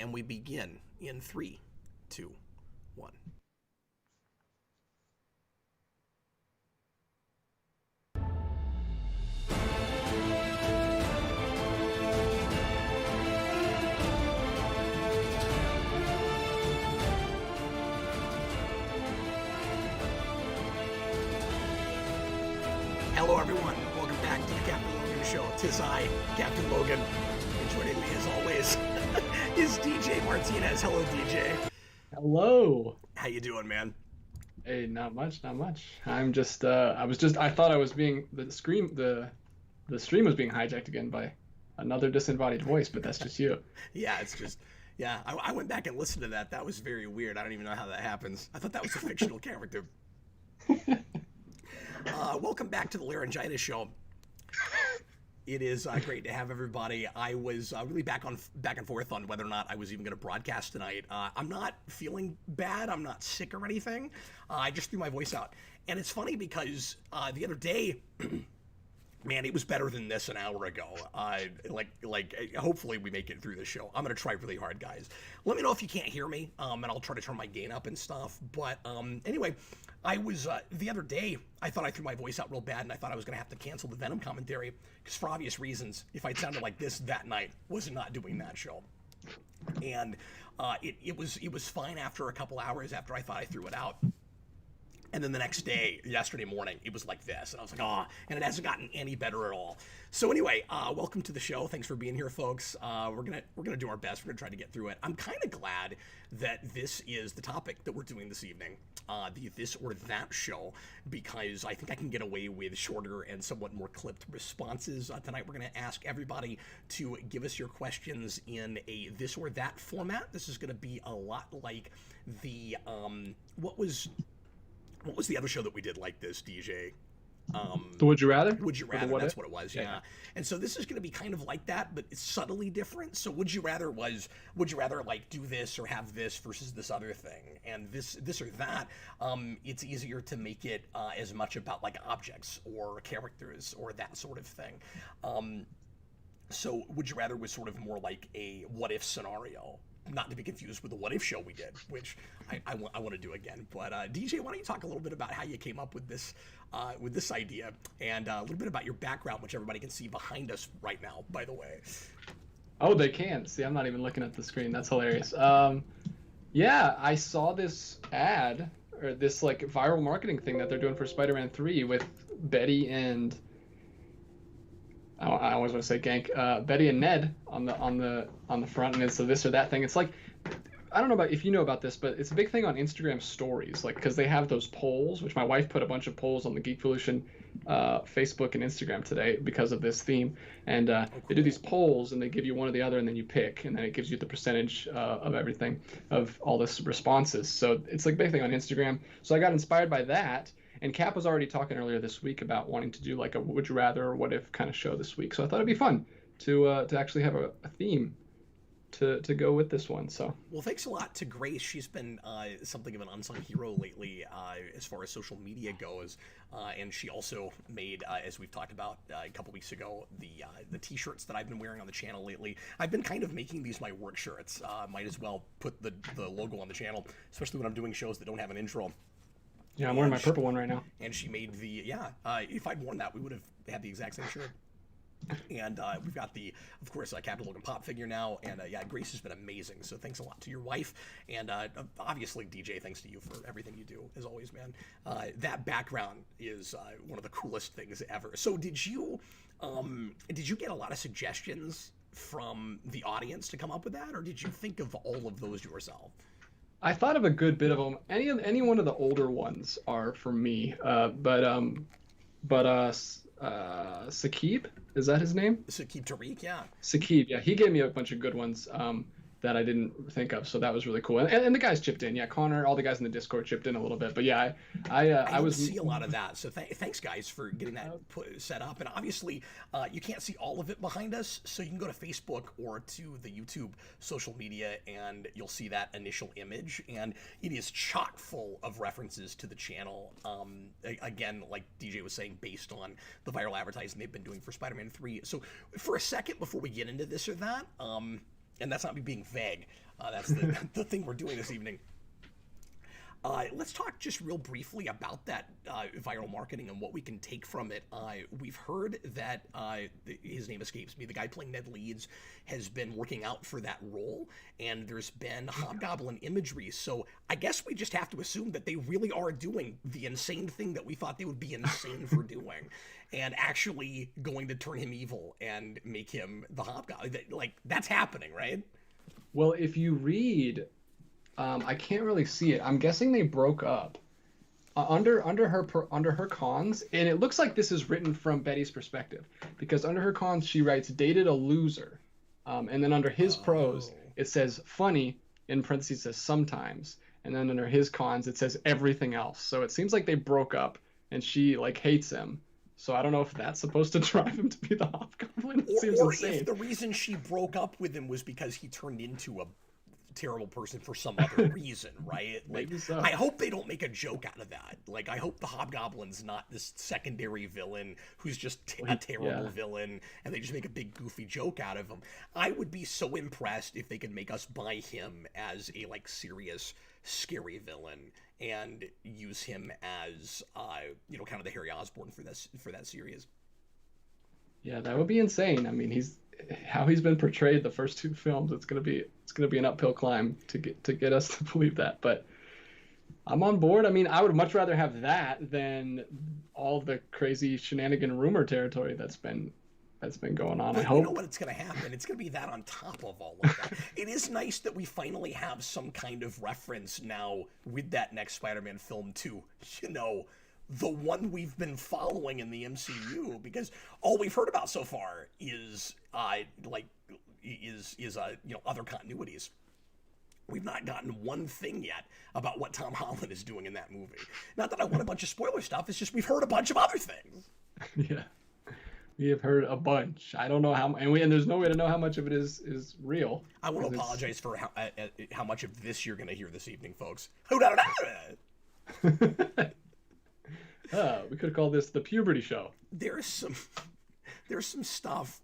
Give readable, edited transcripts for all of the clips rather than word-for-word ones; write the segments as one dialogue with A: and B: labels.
A: And we begin in three, two, one. Hello, everyone. Welcome back to the Captain Logan Show. 'Tis I, Captain Logan. And joining me, as always, is DJ Martinez. Hello, DJ.
B: Hello.
A: How you doing, man?
B: Hey, not much, not much. I thought I was being the stream was being hijacked again by another disembodied voice, but that's just you.
A: Yeah, it's just, yeah. I went back and listened to that. That was very weird. I don't even know how that happens. I thought that was a fictional character. Welcome back to the Laryngitis Show. It is great to have everybody. I was really back and forth on whether or not I was even going to broadcast tonight. I'm not feeling bad. I'm not sick or anything. I just threw my voice out, and it's funny because the other day, man, it was better than this an hour ago. Hopefully we make it through the show. I'm going to try really hard, guys. Let me know if you can't hear me, and I'll try to turn my gain up and stuff. But anyway, I was, the other day, I thought I threw my voice out real bad, and I thought I was going to have to cancel the Venom commentary, because for obvious reasons, if I'd sounded like this that night, was not doing that show. And it was fine after a couple hours after I thought I threw it out. And then the next day, yesterday morning, it was like this. And I was like, and it hasn't gotten any better at all. So anyway, welcome to the show. Thanks for being here, folks. We're gonna do our best. We're gonna try to get through it. I'm kind of glad that this is the topic that we're doing this evening, the This or That show, because I think I can get away with shorter and somewhat more clipped responses. Tonight, we're gonna ask everybody to give us your questions in a This or That format. This is gonna be a lot like the, what was the other show that we did like this, DJ?
B: The Would You Rather?
A: Would You Rather, that's what it was, yeah. And so this is going to be kind of like that, but it's subtly different. So Would You Rather would you rather like do this or have this versus this other thing? And this or that, it's easier to make it as much about like objects or characters or that sort of thing. So Would You Rather was sort of more like a what if scenario. Not to be confused with the What If show we did, which I want to do again. But DJ, why don't you talk a little bit about how you came up with this idea, and a little bit about your background, which everybody can see behind us right now, by the way.
B: Oh, they can. See, I'm not even looking at the screen. That's hilarious. Yeah, I saw this ad, or this like viral marketing thing that they're doing for Spider-Man 3 with Betty and I always want to say Gank, Betty and Ned on the front, and it's a this or that thing. It's like, I don't know about if you know about this, but it's a big thing on Instagram stories, like because they have those polls, which my wife put a bunch of polls on the Geekvolution Facebook and Instagram today because of this theme, and they do these polls and they give you one or the other, and then you pick, and then it gives you the percentage of everything of all this responses. So it's like a big thing on Instagram. So I got inspired by that. And Cap was already talking earlier this week about wanting to do like a Would You Rather or What If kind of show this week. So I thought it'd be fun to actually have a theme to go with this one. So
A: well, thanks a lot to Grace. She's been something of an unsung hero lately as far as social media goes, and she also made, as we've talked about a couple weeks ago, the T-shirts that I've been wearing on the channel lately. I've been kind of making these my work shirts. Might as well put the logo on the channel, especially when I'm doing shows that don't have an intro.
B: Yeah, I'm wearing my purple one right now.
A: And she made if I'd worn that, we would have had the exact same shirt. And we've got of course, Captain Logan pop figure now. And Grace has been amazing. So thanks a lot to your wife. And obviously, DJ, thanks to you for everything you do, as always, man. That background is one of the coolest things ever. So did you get a lot of suggestions from the audience to come up with that? Or did you think of all of those yourself?
B: I thought of a good bit of them. Any one of the older ones are for me. But Saqib, is that his name?
A: Saqib Tariq, yeah.
B: Saqib, yeah. He gave me a bunch of good ones that I didn't think of, so that was really cool. And the guys chipped in. Yeah, Connor, all the guys in the Discord chipped in a little bit. But yeah, I was
A: see a lot of that. So thanks, guys, for getting that set up. And obviously, you can't see all of it behind us, so you can go to Facebook or to the YouTube social media, and you'll see that initial image. And it is chock full of references to the channel. Again, like DJ was saying, based on the viral advertising they've been doing for Spider-Man 3. So for a second, before we get into this or that, and that's not me being vague, That's the thing we're doing this evening. Let's talk just real briefly about that viral marketing and what we can take from it. We've heard that his name escapes me. The guy playing Ned Leeds has been working out for that role, and there's been Hobgoblin imagery. So I guess we just have to assume that they really are doing the insane thing that we thought they would be insane for doing, and actually going to turn him evil and make him the Hobgoblin. Like, that's happening, right?
B: Well, if you read, I can't really see it. I'm guessing they broke up under her cons, and it looks like this is written from Betty's perspective, because under her cons she writes dated a loser, and then under his pros it says funny, in parentheses says sometimes, and then under his cons it says everything else. So it seems like they broke up, and she like hates him. So I don't know if that's supposed to drive him to be the Hobgoblin. It seems insane.
A: If the reason she broke up with him was because he turned into a terrible person for some other reason, right? Like,
B: Maybe so.
A: I hope they don't make a joke out of that. Like, I hope the Hobgoblin's not this secondary villain who's just a terrible villain, and they just make a big goofy joke out of him. I would be so impressed if they could make us buy him as a like serious, scary villain and use him as kind of the Harry Osborn for that series.
B: Yeah, that would be insane. I mean, how he's been portrayed the first two films. It's gonna be an uphill climb to get us to believe that. But I'm on board. I mean, I would much rather have that than all the crazy shenanigan rumor territory that's been going on.
A: But
B: I hope.
A: You know what? It's going to happen. It's going to be that on top of all of that. It is nice that we finally have some kind of reference now with that next Spider-Man film to, the one we've been following in the MCU, because all we've heard about so far is other continuities. We've not gotten one thing yet about what Tom Holland is doing in that movie. Not that I want a bunch of spoiler stuff, it's just we've heard a bunch of other things.
B: Yeah. We have heard a bunch. I don't know how, and there's no way to know how much of it is real.
A: I want to apologize for how much of this you're going to hear this evening, folks.
B: We could call this the puberty show.
A: There's some stuff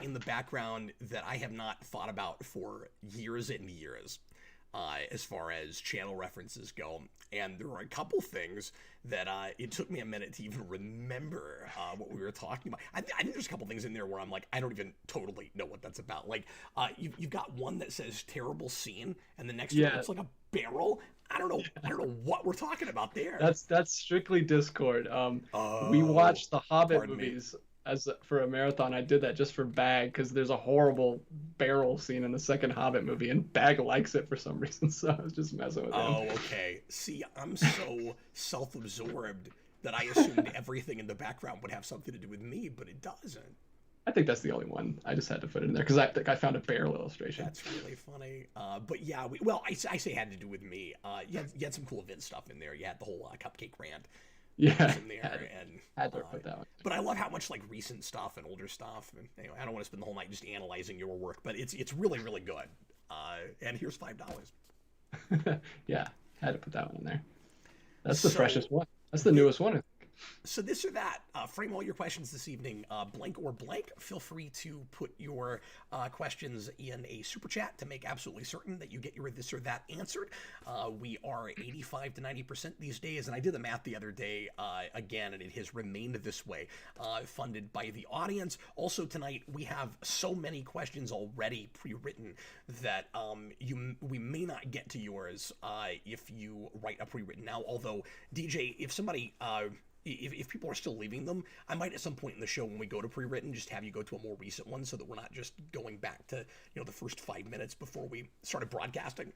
A: in the background that I have not thought about for years and years, as far as channel references go. And there were a couple things that it took me a minute to even remember what we were talking about. I think there's a couple things in there where I'm like, I don't even totally know what that's about. Like, you've got one that says terrible scene, and the next one looks like a barrel. I don't know what we're talking about there.
B: That's strictly Discord. We watched the Hobbit
A: Pardon me.
B: movies for a marathon. I did that just for Bag, because there's a horrible barrel scene in the second Hobbit movie, and Bag likes it for some reason, so I was just messing with him.
A: Oh, okay. See, I'm so self-absorbed that I assumed everything in the background would have something to do with me, but it doesn't.
B: I think that's the only one. I just had to put it in there because I think I found a barrel illustration.
A: That's really funny. But yeah, I say it had to do with me. You had some cool Vince stuff in there. You had the whole cupcake rant.
B: Yeah,
A: In there,
B: had to put that one.
A: But I love how much like recent stuff and older stuff. And anyway, I don't want to spend the whole night just analyzing your work, but it's really, really good. And here's $5.
B: Yeah, had to put that one in there. That's the freshest one. That's the newest one.
A: So this or that, frame all your questions this evening, blank or blank. Feel free to put your questions in a super chat to make absolutely certain that you get your this or that answered. We are 85 to 90% these days, and I did the math the other day again, and it has remained this way, funded by the audience. Also tonight, we have so many questions already pre-written that we may not get to yours if you write a pre-written now, although, DJ, if somebody... If people are still leaving them, I might at some point in the show when we go to pre-written just have you go to a more recent one so that we're not just going back to the first 5 minutes before we started broadcasting.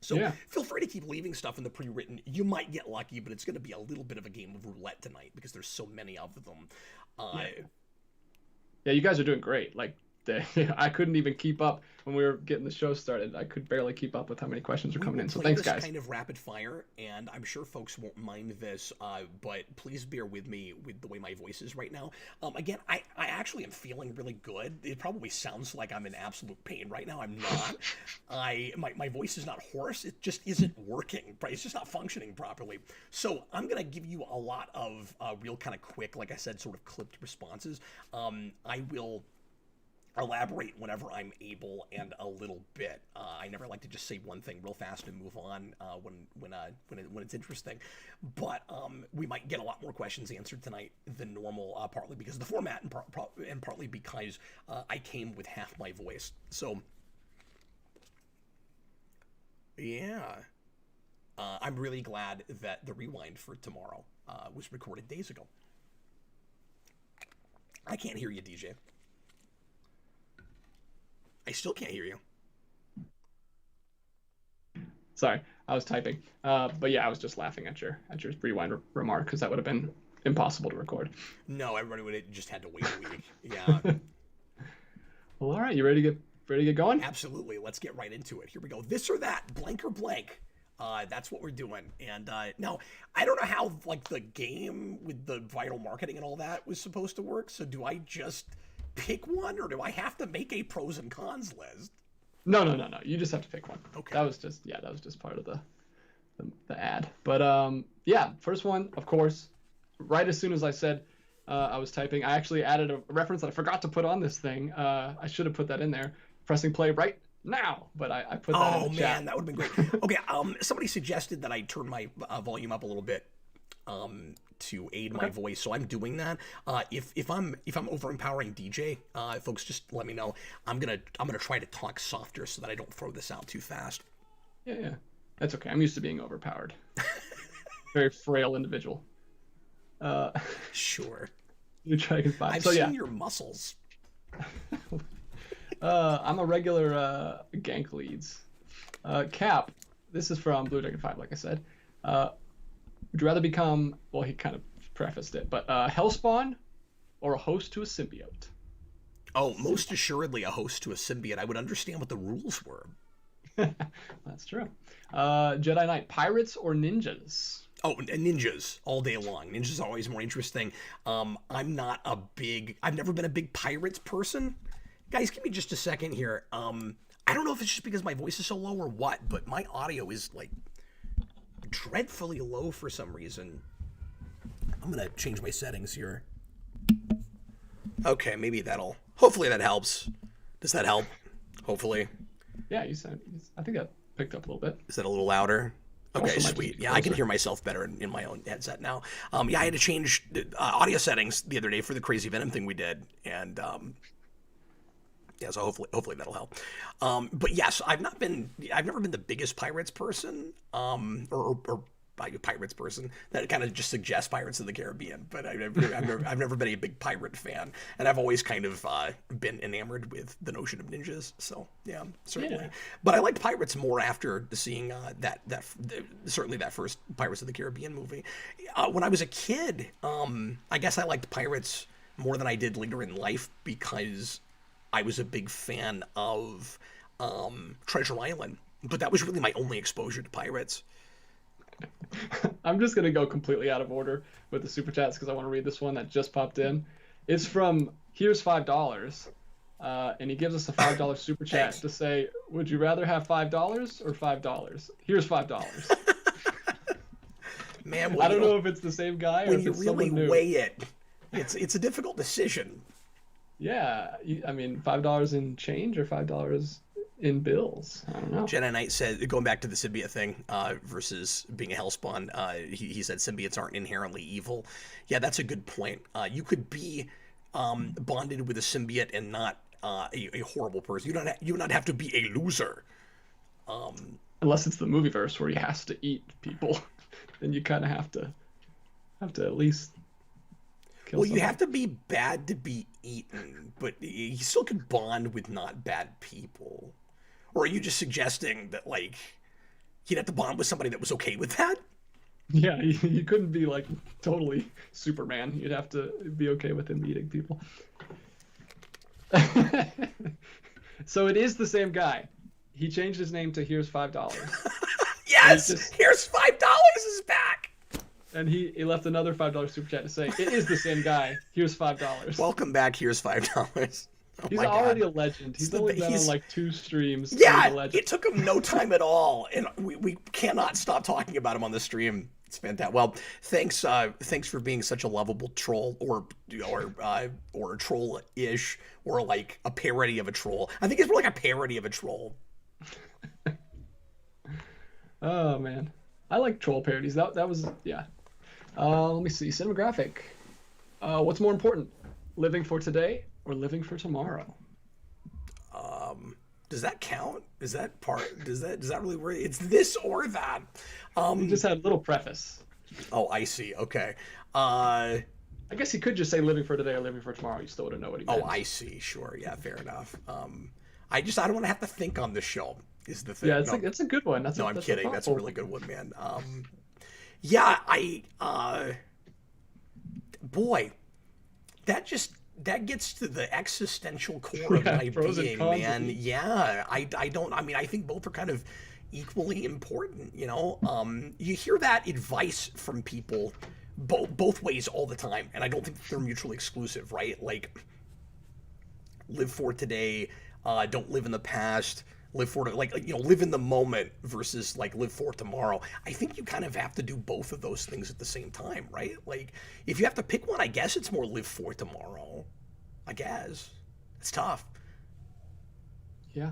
A: So Feel free to keep leaving stuff in the pre-written. You might get lucky, but it's going to be a little bit of a game of roulette tonight because there's so many of them.
B: Yeah, you guys are doing great. Like, I couldn't even keep up when we were getting the show started. I could barely keep up with how many questions are coming in. So thanks, guys.
A: Kind of rapid fire, and I'm sure folks won't mind this, but please bear with me with the way my voice is right now. Again, I actually am feeling really good. It probably sounds like I'm in absolute pain right now. I'm not. My voice is not hoarse. It just isn't working. It's just not functioning properly. So I'm gonna give you a lot of real kind of quick, like I said, sort of clipped responses. elaborate whenever I'm able and a little bit. I never like to just say one thing real fast and move on when it's interesting. But we might get a lot more questions answered tonight than normal, partly because of the format and partly because I came with half my voice. So, yeah. I'm really glad that the rewind for tomorrow was recorded days ago. I can't hear you, DJ. I still can't hear you.
B: Sorry, I was typing. But yeah, I was just laughing at your rewind remark because that would have been impossible to record.
A: No, everybody would have just had to wait a week. Yeah.
B: Well, all right, you ready to get going?
A: Absolutely. Let's get right into it. Here we go. This or that, blank or blank. That's what we're doing. And now, I don't know how like the game with the viral marketing and all that was supposed to work. So do I just pick one, or do I have to make a pros and cons list?
B: No. You just have to pick one.
A: Okay.
B: That was just part of the ad. But yeah, first one, of course. Right as soon as I said I was typing, I actually added a reference that I forgot to put on this thing. I should have put that in there. Pressing play right now, but I put that in the chat.
A: Oh man, that would have been great. Okay, somebody suggested that I turn my volume up a little bit to aid my voice, so I'm doing that. If I'm overempowering DJ, folks, just let me know. I'm gonna try to talk softer so that I don't throw this out too fast.
B: Yeah, that's okay. I'm used to being overpowered. Very frail individual.
A: Sure.
B: You try to find.
A: I've seen your muscles.
B: I'm a regular gank leads. Cap, this is from Blue Dragon 5, like I said. Would you rather become, well, he kind of prefaced it, but Hellspawn or a host to a symbiote?
A: Oh, most assuredly a host to a symbiote. I would understand what the rules were.
B: That's true. Jedi Knight, pirates or ninjas?
A: Oh, ninjas all day long. Ninjas are always more interesting. I've never been a big pirates person. Guys, give me just a second here. I don't know if it's just because my voice is so low or what, but my audio is like dreadfully low for some reason. I'm gonna change my settings here. Okay, hopefully that helps. Does that help? Hopefully.
B: Yeah, I think that picked up a little bit.
A: Is that a little louder? Okay,
B: Also
A: sweet. Yeah, I can hear myself better in my own headset now. Yeah, I had to change audio settings the other day for the Crazy Venom thing we did, and yeah, so hopefully that'll help. But yes, I've never been the biggest Pirates person, or Pirates person. That kind of just suggests Pirates of the Caribbean. But I've never been a big pirate fan, and I've always kind of been enamored with the notion of ninjas. So yeah, certainly. Yeah. But I liked Pirates more after seeing certainly that first Pirates of the Caribbean movie. When I was a kid, I guess I liked Pirates more than I did later in life because I was a big fan of Treasure Island, but that was really my only exposure to pirates.
B: I'm just going to go completely out of order with the super chats because I want to read this one that just popped in. It's from Here's $5, and he gives us a $5 super chat to say, would you rather have $5 or $5? Here's $5.
A: Man,
B: I don't know if it's the same guy or if it's someone new.
A: When you really weigh it, it's a difficult decision.
B: Yeah, I mean, $5 in change or $5 in bills? I don't know.
A: Jedi Knight said, going back to the symbiote thing versus being a Hellspawn, he said symbiotes aren't inherently evil. Yeah, that's a good point. You could be bonded with a symbiote and not a horrible person. You do not have to be a loser.
B: Unless it's the movieverse where he has to eat people, then you kind of have to at least.
A: Well, you have to be bad to be eaten, but you still could bond with not bad people. Or are you just suggesting that, like, he'd have to bond with somebody that was okay with that?
B: Yeah, you couldn't be, like, totally Superman. You'd have to be okay with him eating people. So it is the same guy. He changed his name to Here's $5.
A: Yes! Here's $5 is back!
B: And he left another $5 super chat to say, it is the same guy. Here's $5.
A: Welcome back. Here's $5. Oh
B: He's
A: my
B: already
A: God.
B: a legend. He's
A: the-
B: only been on
A: he's-
B: like 2 streams. and
A: Yeah,
B: he's a legend.
A: it took him no time at all, and we cannot stop talking about him on the stream. It's fantastic. Well, thanks for being such a lovable troll, or a troll-ish, or like a parody of a troll. I think it's more like a parody of a troll.
B: Oh man, I like troll parodies. That was yeah. Let me see. Cinematographic. What's more important, living for today or living for tomorrow?
A: Does that count? Is that part? Does that really work? It's this or that.
B: You just had a little preface.
A: Oh, I see. Okay.
B: I guess he could just say living for today or living for tomorrow. You still wouldn't know what he meant.
A: Oh, I see. Sure. Yeah. Fair enough. I don't want to have to think on the show. Is the thing.
B: Yeah,
A: No.
B: it's a good one.
A: No, I'm
B: that's
A: kidding. That's a
B: thoughtful
A: really good one, man. Yeah, boy, that gets to the existential core of
B: Yeah,
A: my
B: pros and
A: being,
B: cons of
A: man.
B: each.
A: Yeah, I don't. I mean, I think both are kind of equally important. You know, you hear that advice from people both ways all the time, and I don't think they're mutually exclusive, right? Like, live for today, don't live in the past. Live for live in the moment versus like live for tomorrow. I think you kind of have to do both of those things at the same time, right? Like, if you have to pick one, I guess it's more live for tomorrow. I guess it's tough.
B: Yeah,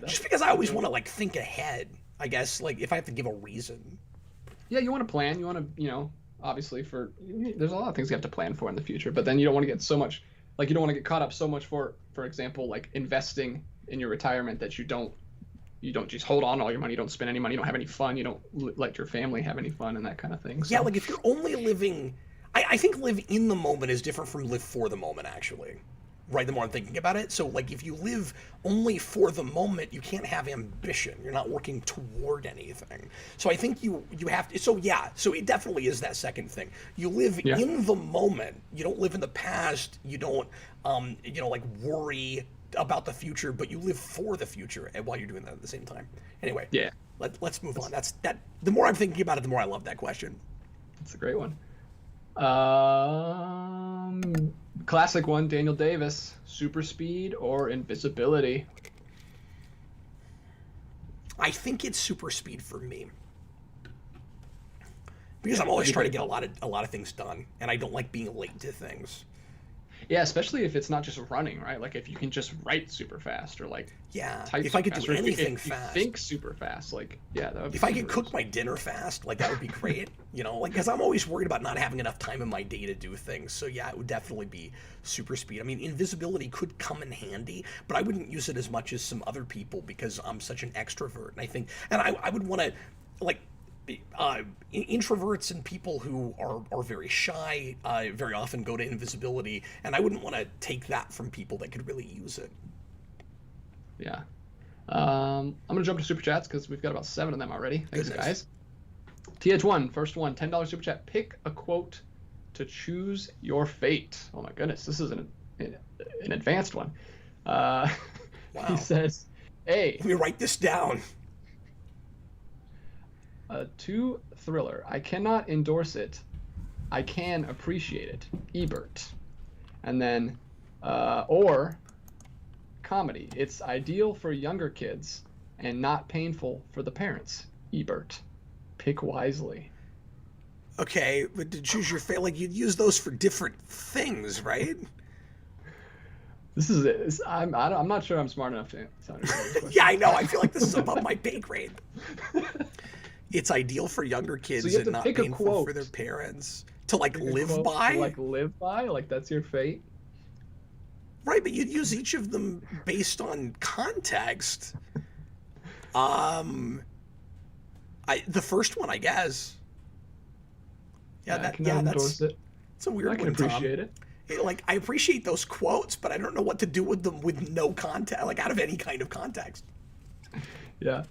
A: Just because I always want to like think ahead. I guess like if I have to give a reason.
B: Yeah, you want to plan. You want to, obviously there's a lot of things you have to plan for in the future, but then you don't want to get so much, like you don't want to get caught up so much for example, like investing in your retirement that you don't just hold on to all your money, you don't spend any money, you don't have any fun, you don't let your family have any fun and that kind of thing. So.
A: Yeah, like if you're only living, I think live in the moment is different from live for the moment, actually. Right, the more I'm thinking about it. So like if you live only for the moment, you can't have ambition. You're not working toward anything. So I think you have to, so it definitely is that second thing. You live in the moment. You don't live in the past. You don't like worry about the future, but you live for the future and while you're doing that at the same time. Anyway, let's move on. The more I'm thinking about it, the more I love that question.
B: That's a great one. Classic one, Daniel Davis, super speed or invisibility?
A: I think it's super speed for me. Because I'm always trying to get a lot of things done, and I don't like being late to things.
B: Yeah, especially if it's not just running, right? Like if you can just write super fast or like type
A: if I could
B: fast,
A: do
B: or
A: anything
B: if
A: fast,
B: you think super fast, like that would be
A: if I could
B: super
A: cook my dinner fast, like that would be great. Like because I'm always worried about not having enough time in my day to do things. So yeah, it would definitely be super speed. I mean, invisibility could come in handy, but I wouldn't use it as much as some other people because I'm such an extrovert, and I think, and I would want to like. Introverts and people who are very shy very often go to invisibility, and I wouldn't want to take that from people that could really use it.
B: Yeah. I'm gonna jump to super chats because we've got about 7 of them already. Thanks, guys. TH1, first one, $10 super chat. Pick a quote to choose your fate. Oh my goodness, this is an advanced one. Wow. He says, "Hey,
A: let me write this down."
B: 2 thriller. I cannot endorse it. I can appreciate it. Ebert. And then, or comedy. It's ideal for younger kids and not painful for the parents. Ebert. Pick wisely.
A: Okay, but to choose your fate, like you'd use those for different things, right?
B: This is it. I'm not sure I'm smart enough to answer this question.
A: Yeah, I know. I feel like this is above my pay grade. It's ideal for younger kids and not painful for their parents to like live by.
B: To, like live by, like that's your fate.
A: Right, but you'd use each of them based on context. The first one, I guess.
B: That's
A: it. It's a weird one. I can
B: appreciate it.
A: Like I appreciate those quotes, but I don't know what to do with them with no context, like out of any kind of context.
B: Yeah.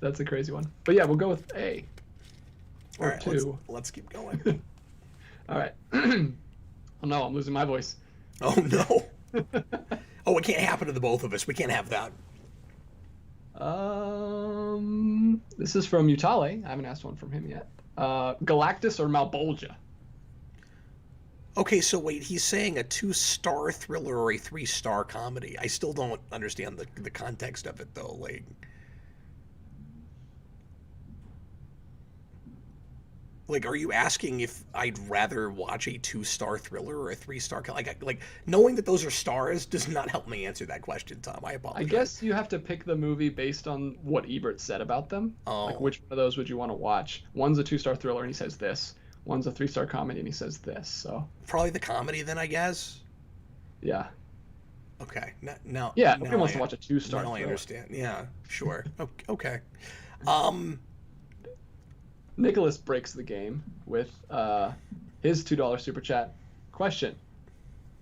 B: That's a crazy one. But yeah, we'll go with A. Or
A: all right,
B: 2.
A: Let's keep going.
B: All right. Oh no, I'm losing my voice.
A: Oh no. Oh, it can't happen to the both of us. We can't have that.
B: This is from Utale. I haven't asked one from him yet. Galactus or Malbolgia?
A: Okay, so wait, he's saying a 2-star thriller or a 3-star comedy. I still don't understand the context of it though. Like, are you asking if I'd rather watch a 2-star thriller or a 3-star? Like knowing that those are stars does not help me answer that question, Tom. I
B: I
A: apologize.
B: guess you have to pick the movie based on what Ebert said about them. Like,
A: Oh,
B: which one of those would you want to watch? One's a 2-star thriller and he says this. One's a 3-star comedy and he says this. So,
A: probably the comedy then, I guess.
B: yeah.
A: Okay, now
B: Yeah,
A: now
B: nobody wants to
A: I
B: watch a 2-star
A: now I
B: thriller.
A: understand. Yeah, sure. Okay. Um,
B: Nicholas breaks the game with his $2 super chat question.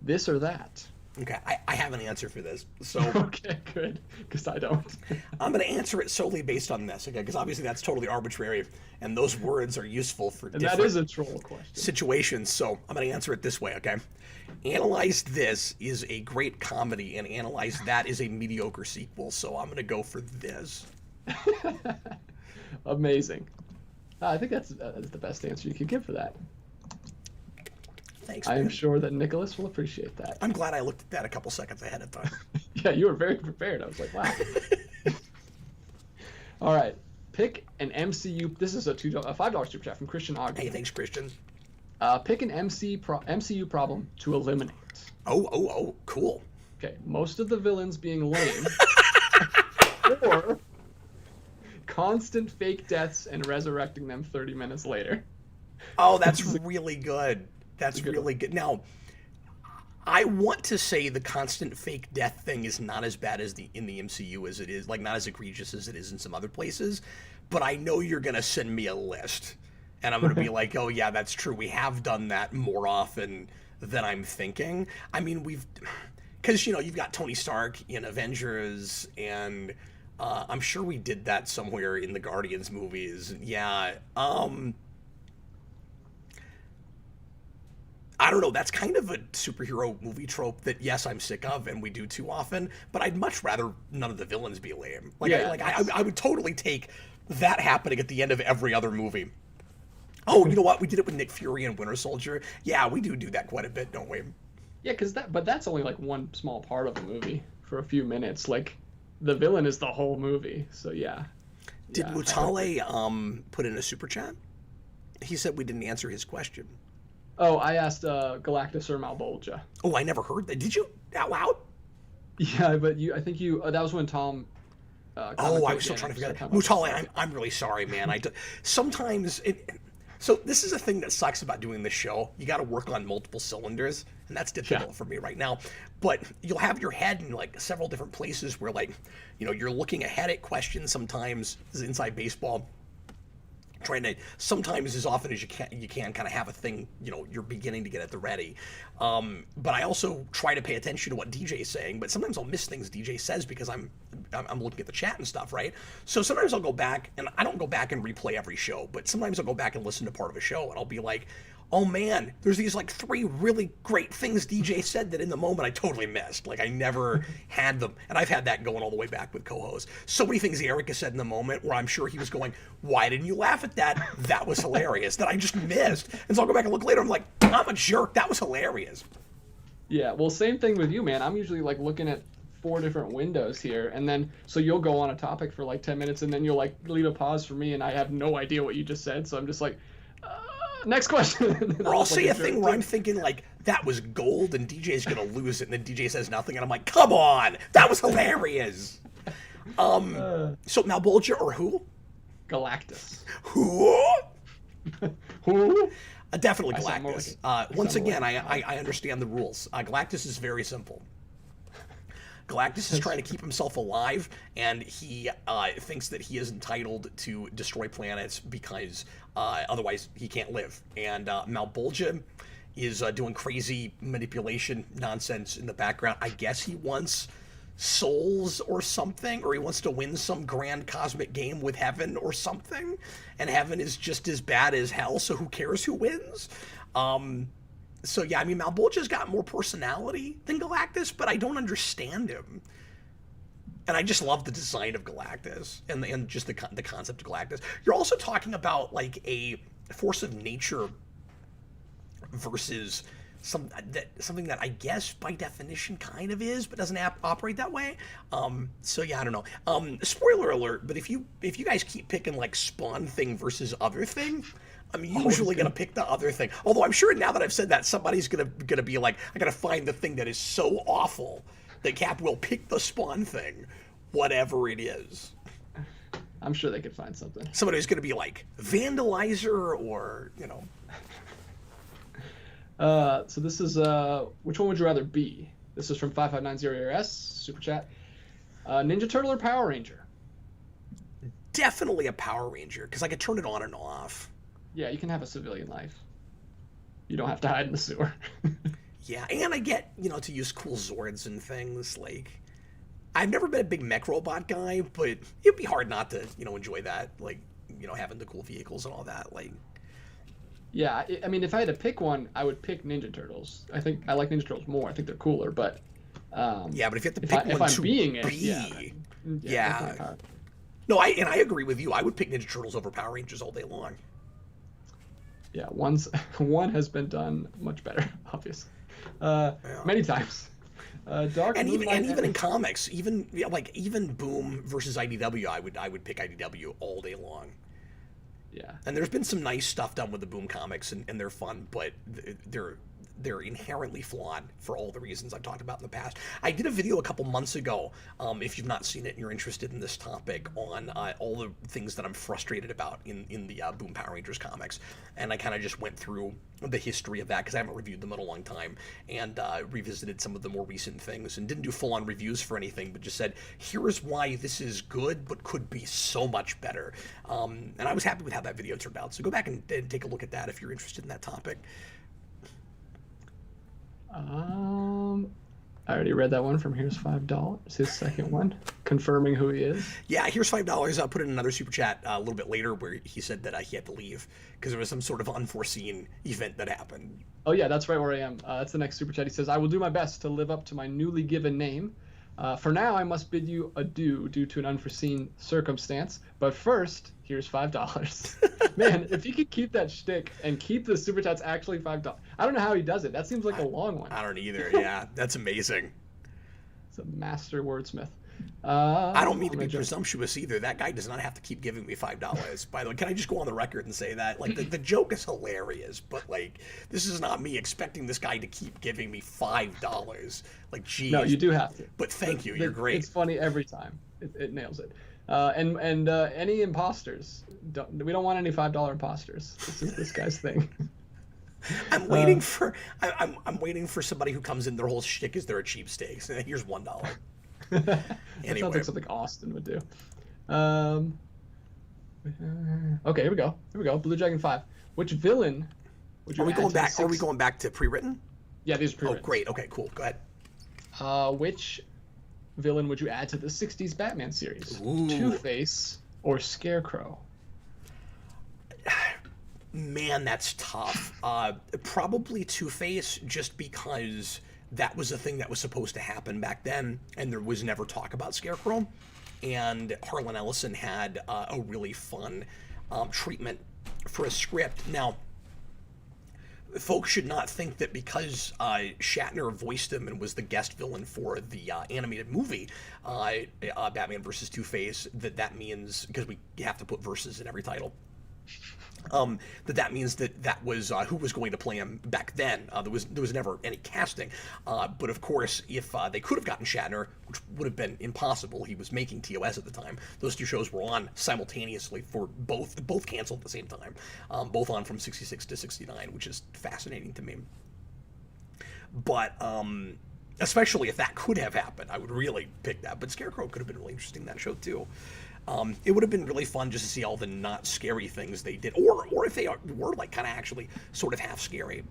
B: This or that?
A: okay. I have an answer for this, so
B: Okay, good. Because I don't.
A: I'm going to answer it solely based on this. Okay, because obviously that's totally arbitrary, and those words are useful for
B: And
A: different
B: that is a troll question.
A: situations. So I'm going to answer it this way. Okay, Analyze This is a great comedy, and Analyze That is a mediocre sequel. So I'm going to go for this.
B: Amazing. I think that's the best answer you could give for that.
A: Thanks,
B: I am
A: man.
B: sure that Nicholas will appreciate that.
A: I'm glad I looked at that a couple seconds ahead of time.
B: Yeah, you were very prepared. I was like, wow. All right. Pick an MCU. This is a $5 super chat from Christian Ogden.
A: Hey, thanks, Christian.
B: Pick an MCU problem to eliminate.
A: Oh, cool.
B: Okay, most of the villains being lame, or constant fake deaths and resurrecting them 30 minutes later.
A: Oh, that's really good. That's
B: good
A: really good. Now, I want to say the constant fake death thing is not as bad as in the MCU as it is, like not as egregious as it is in some other places. But I know you're gonna send me a list, and I'm gonna be like, oh yeah, that's true. We have done that more often than I'm thinking. I mean, because you've got Tony Stark in Avengers, and I'm sure we did that somewhere in the Guardians movies. Yeah. I don't know. That's kind of a superhero movie trope that, yes, I'm sick of, and we do too often. But I'd much rather none of the villains be lame. I would totally take that happening at the end of every other movie. Oh, you know what? We did it with Nick Fury and Winter Soldier. Yeah, we do that quite a bit, don't we?
B: Yeah, but that's only like one small part of the movie for a few minutes. Like, the villain is the whole movie. So yeah.
A: Did
B: Yeah,
A: Mutale put in a super chat? He said we didn't answer his question.
B: Oh, I asked Galactus or Malbolgia.
A: Oh, I never heard that. Did you? Out loud?
B: Yeah, but I think that was when Tom.
A: Oh, I was still trying to figure out. Mutale, I'm really sorry, man. Sometimes so this is a thing that sucks about doing this show. You got to work on multiple cylinders, and that's difficult for me right now. But you'll have your head in like several different places where, like, you're looking ahead at questions sometimes. This is inside baseball. Trying to sometimes as often as you can kind of have a thing you're beginning to get at the ready, but I also try to pay attention to what DJ's saying, but sometimes I'll miss things DJ says because I'm looking at the chat and stuff, right? So sometimes I'll go back, and I don't go back and replay every show, but sometimes I'll go back and listen to part of a show, and I'll be like, oh man, there's these like 3 really great things DJ said that in the moment I totally missed. Like I never had them. And I've had that going all the way back with co-hosts. So many things Erica said in the moment where I'm sure he was going, why didn't you laugh at that? That was hilarious. That I just missed. And so I'll go back and look later. I'm like, I'm a jerk. That was hilarious.
B: Yeah, well, same thing with you, man. I'm usually like looking at 4 different windows here, and then so you'll go on a topic for like 10 minutes, and then you'll like leave a pause for me, and I have no idea what you just said, so I'm just like, next question.
A: Or I'll say a thing where I'm thinking like, that was gold, and DJ's gonna lose it, and then DJ says nothing, and I'm like, come on, that was hilarious. So Malbolgia or who?
B: Galactus.
A: Who?
B: Who?
A: Definitely
B: I sound more
A: Galactus.
B: like
A: Once again, I understand the rules. Galactus is very simple. Galactus is trying to keep himself alive, and he thinks that he is entitled to destroy planets because otherwise he can't live. And Malbolgia is doing crazy manipulation nonsense in the background. I guess he wants souls or something, or he wants to win some grand cosmic game with heaven or something, and heaven is just as bad as hell, so who cares who wins? So yeah, I mean, Malbolgia's got more personality than Galactus, but I don't understand him. And I just love the design of Galactus and just the concept of Galactus. You're also talking about like a force of nature versus something that I guess by definition kind of is, but doesn't operate that way. So yeah, I don't know. Spoiler alert, but if you guys keep picking like Spawn thing versus other thing, I'm usually gonna pick the other thing. Although I'm sure now that I've said that, somebody's gonna be like, I gotta find the thing that is so awful that Cap will pick the Spawn thing, whatever it is.
B: I'm sure they could find something.
A: Somebody who's gonna be like Vandalizer or
B: So this is which one would you rather be? This is from 5590s Super Chat. Ninja Turtle or Power Ranger?
A: Definitely a Power Ranger, because I could turn it on and off.
B: Yeah, you can have a civilian life. You don't have to hide in the sewer.
A: Yeah, and I get, to use cool Zords and things. Like, I've never been a big mech robot guy, but it'd be hard not to, enjoy that. Like, having the cool vehicles and all that. Like,
B: yeah, I mean, if I had to pick one, I would pick Ninja Turtles. I think I like Ninja Turtles more. I think they're cooler, but
A: yeah, but if you have to pick one
B: if I'm
A: to
B: being
A: be,
B: it,
A: yeah. No, I agree with you. I would pick Ninja Turtles over Power Rangers all day long.
B: Yeah, one has been done much better, obviously, many times. Dark
A: and
B: Moonlight
A: even in comics, even Boom versus IDW, I would pick IDW all day long.
B: Yeah,
A: and there's been some nice stuff done with the Boom comics, and they're fun, but they're inherently flawed for all the reasons I've talked about in the past. I did a video a couple months ago, if you've not seen it and you're interested in this topic, on all the things that I'm frustrated about in the Boom Power Rangers comics, and I kind of just went through the history of that, because I haven't reviewed them in a long time, and revisited some of the more recent things, and didn't do full-on reviews for anything, but just said, here's why this is good, but could be so much better. And I was happy with how that video turned out, so go back and take a look at that if you're interested in that topic.
B: I already read that one from Here's $5. His second one, confirming who he is.
A: Yeah, here's $5. I'll put in another super chat a little bit later where he said that he had to leave because there was some sort of unforeseen event that happened.
B: Oh yeah, that's right where I am. That's the next super chat. He says, I will do my best to live up to my newly given name. For now, I must bid you adieu due to an unforeseen circumstance. But first, here's $5. Man, if he could keep that shtick and keep the super chats actually $5, I don't know how he does it. That seems like a long one.
A: I don't either. Yeah, that's amazing.
B: It's a master wordsmith.
A: I don't mean to be presumptuous either. That guy does not have to keep giving me $5. By the way, can I just go on the record and say that? Like, the joke is hilarious, but like, this is not me expecting this guy to keep giving me $5. Like, geez.
B: No, you do have to.
A: But thank you. You're great.
B: It's funny every time. It nails it. And any imposters, we don't want any $5 imposters. This is this guy's thing.
A: I'm waiting I'm waiting for somebody who comes in, their whole shtick is they're a cheapskate. So here's $1.
B: That
A: Anyway.
B: sounds like something Austin would do. Okay, here we go. Blue Dragon 5. Which villain would you
A: Are we going back? Are we
B: six...
A: going back to pre-written?
B: Yeah, these are pre-written.
A: Oh, great. Okay, cool. Go ahead.
B: Which villain would you add to the 60s Batman series?
A: Ooh.
B: Two-Face or Scarecrow?
A: Man, that's tough. Probably Two-Face, just because that was a thing that was supposed to happen back then, and there was never talk about Scarecrow. And Harlan Ellison had a really fun treatment for a script. Now, folks should not think that because Shatner voiced him and was the guest villain for the animated movie, Batman vs. Two-Face, that means, because we have to put verses in every title, that means that was who was going to play him back then. There was never any casting, but of course, if they could have gotten Shatner, which would have been impossible, he was making TOS at the time. Those two shows were on simultaneously for both canceled at the same time, both on from 66 to 69, which is fascinating to me. But especially if that could have happened, I would really pick that. But Scarecrow could have been really interesting in that show too. It would have been really fun just to see all the not scary things they did, or if they were like kind of actually sort of half scary.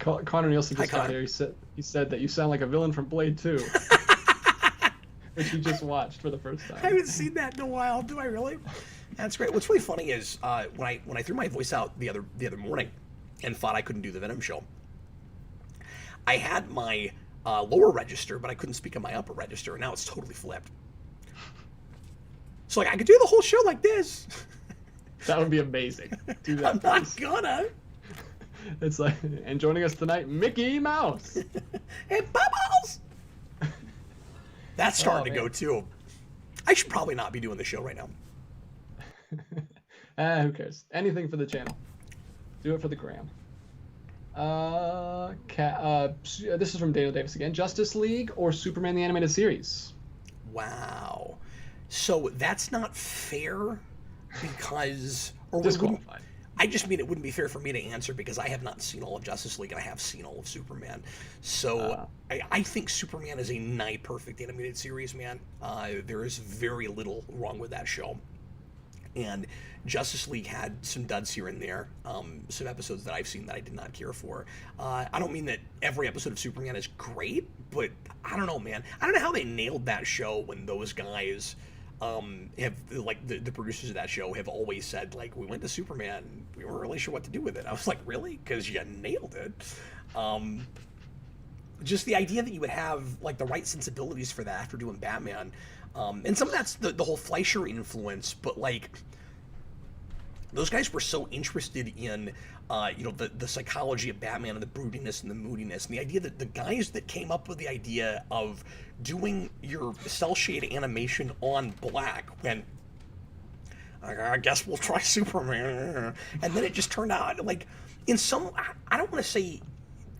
B: Connor Nielsen just got here. He said that you sound like a villain from Blade 2, which you just watched for the first time.
A: I haven't seen that in a while. Do I really? That's great. What's really funny is when I threw my voice out the other morning and thought I couldn't do the Venom show, I had my lower register, but I couldn't speak on my upper register, and now it's totally flipped. So like I could do the whole show like this.
B: That would be amazing. Do that.
A: I'm not gonna.
B: It's like, and joining us tonight, Mickey Mouse.
A: Hey, Bubbles! That's starting to go too. I should probably not be doing the show right now.
B: Who cares? Anything for the channel. Do it for the gram. This is from Daniel Davis again. Justice League or Superman the Animated Series?
A: Wow. So that's not fair because...
B: Disqualified.
A: I just mean it wouldn't be fair for me to answer because I have not seen all of Justice League and I have seen all of Superman. So I think Superman is a nigh perfect animated series, man. There is very little wrong with that show. And Justice League had some duds here and there, some episodes that I've seen that I did not care for. I don't mean that every episode of Superman is great, but I don't know, man. I don't know how they nailed that show when those guys... have like the producers of that show have always said, like, we went to Superman, we weren't really sure what to do with it. I was like, really? Because you nailed it. Just the idea that you would have like the right sensibilities for that after doing Batman, and some of that's the whole Fleischer influence, but like those guys were so interested in the psychology of Batman and the broodiness and the moodiness, and the idea that the guys that came up with the idea of doing your cell shade animation on black when I guess we'll try Superman, and then it just turned out like in some, I don't want to say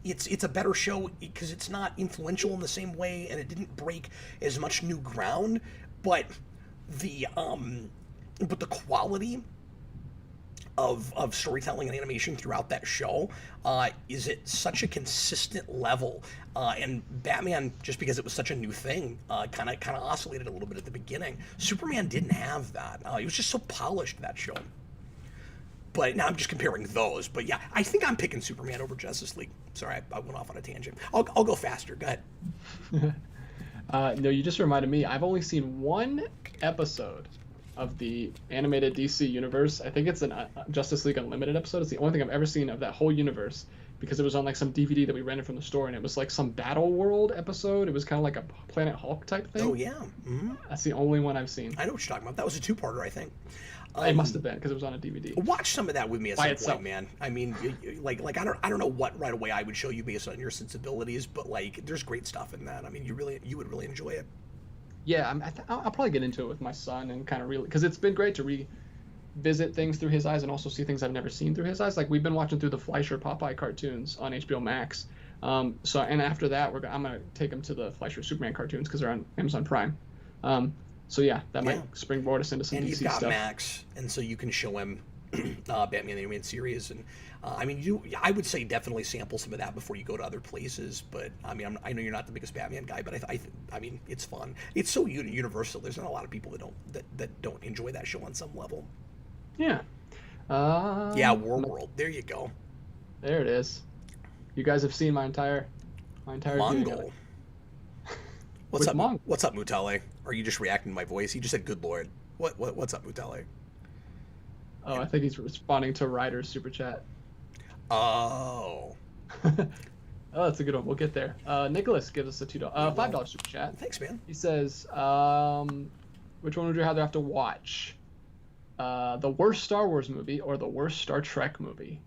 A: it's a better show because it's not influential in the same way and it didn't break as much new ground, but the quality of storytelling and animation throughout that show is at such a consistent level, and Batman, just because it was such a new thing, kind of oscillated a little bit at the beginning. Superman didn't have that. It was just so polished, that show. But now I'm just comparing those. But yeah, I think I'm picking Superman over Justice League. Sorry, I went off on a tangent. I'll go faster. Go ahead.
B: No, you just reminded me. I've only seen one episode of the animated DC universe. I think it's an Justice League Unlimited episode. It's the only thing I've ever seen of that whole universe because it was on like some DVD that we rented from the store, and it was like some Battle World episode. It was kind of like a Planet Hulk type thing.
A: Oh yeah. Mm-hmm.
B: That's the only one I've seen.
A: I know what you're talking about. That was a two-parter, I think.
B: It must have been because it was on a DVD.
A: Watch some of that with me at some point, man. I mean, like I don't know what right away I would show you based on your sensibilities, but like there's great stuff in that. I mean, you would really enjoy it.
B: Yeah, I'll probably get into it with my son and kind of really, because it's been great to revisit things through his eyes and also see things I've never seen through his eyes. Like we've been watching through the Fleischer Popeye cartoons on HBO Max. So and after that, I'm gonna take him to the Fleischer Superman cartoons because they're on Amazon Prime. So yeah, that might springboard us into some DC stuff. And you've got
A: Max, and so you can show him Batman the Animated Series, and I mean, I would say definitely sample some of that before you go to other places. But I mean, I know you're not the biggest Batman guy, but I mean, it's fun. It's so universal. There's not a lot of people that don't enjoy that show on some level.
B: Yeah.
A: Yeah, World. There you go.
B: There it is. You guys have seen my entire
A: Mongol. What's up,
B: Mongol?
A: What's up, Mutale? Are you just reacting to my voice? He just said, "Good Lord." What's up, Mutale?
B: Oh, I think he's responding to Ryder's super chat.
A: Oh.
B: Oh, that's a good one. We'll get there. Nicholas gives us a $5 super chat.
A: Thanks, man.
B: He says, which one would you rather have to watch? The worst Star Wars movie or the worst Star Trek movie?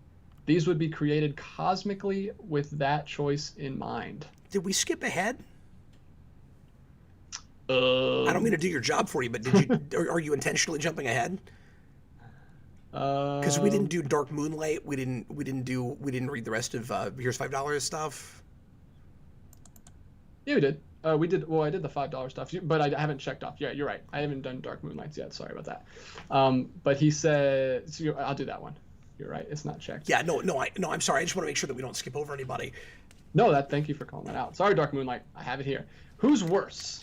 B: These would be created cosmically with that choice in mind.
A: Did we skip ahead? I don't mean to do your job for you, but are you intentionally jumping ahead? Because we didn't do Dark Moonlight. We didn't read the rest of Here's $5 stuff.
B: Yeah, we did. We did. Well, I did the $5 stuff, but I haven't checked off. Yeah, you're right. I haven't done Dark Moonlights yet. Sorry about that. But he said, so I'll do that one. You're right. It's not checked.
A: Yeah. No. I'm sorry. I just want to make sure that we don't skip over anybody.
B: No. Thank you for calling that out. Sorry, Dark Moonlight. I have it here. Who's worse,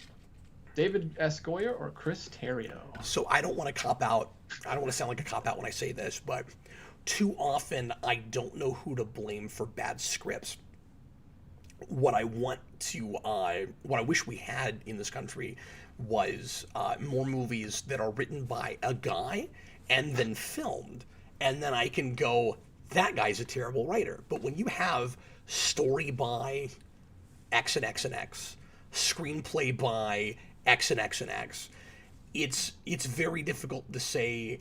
B: David S. Goyer or Chris Terrio?
A: So I don't want to cop out. I don't want to sound like a cop out when I say this, but too often I don't know who to blame for bad scripts. What I wish we had in this country was more movies that are written by a guy and then filmed, and then I can go, that guy's a terrible writer. But when you have story by X and X and X, screenplay by X and X and X, it's very difficult to say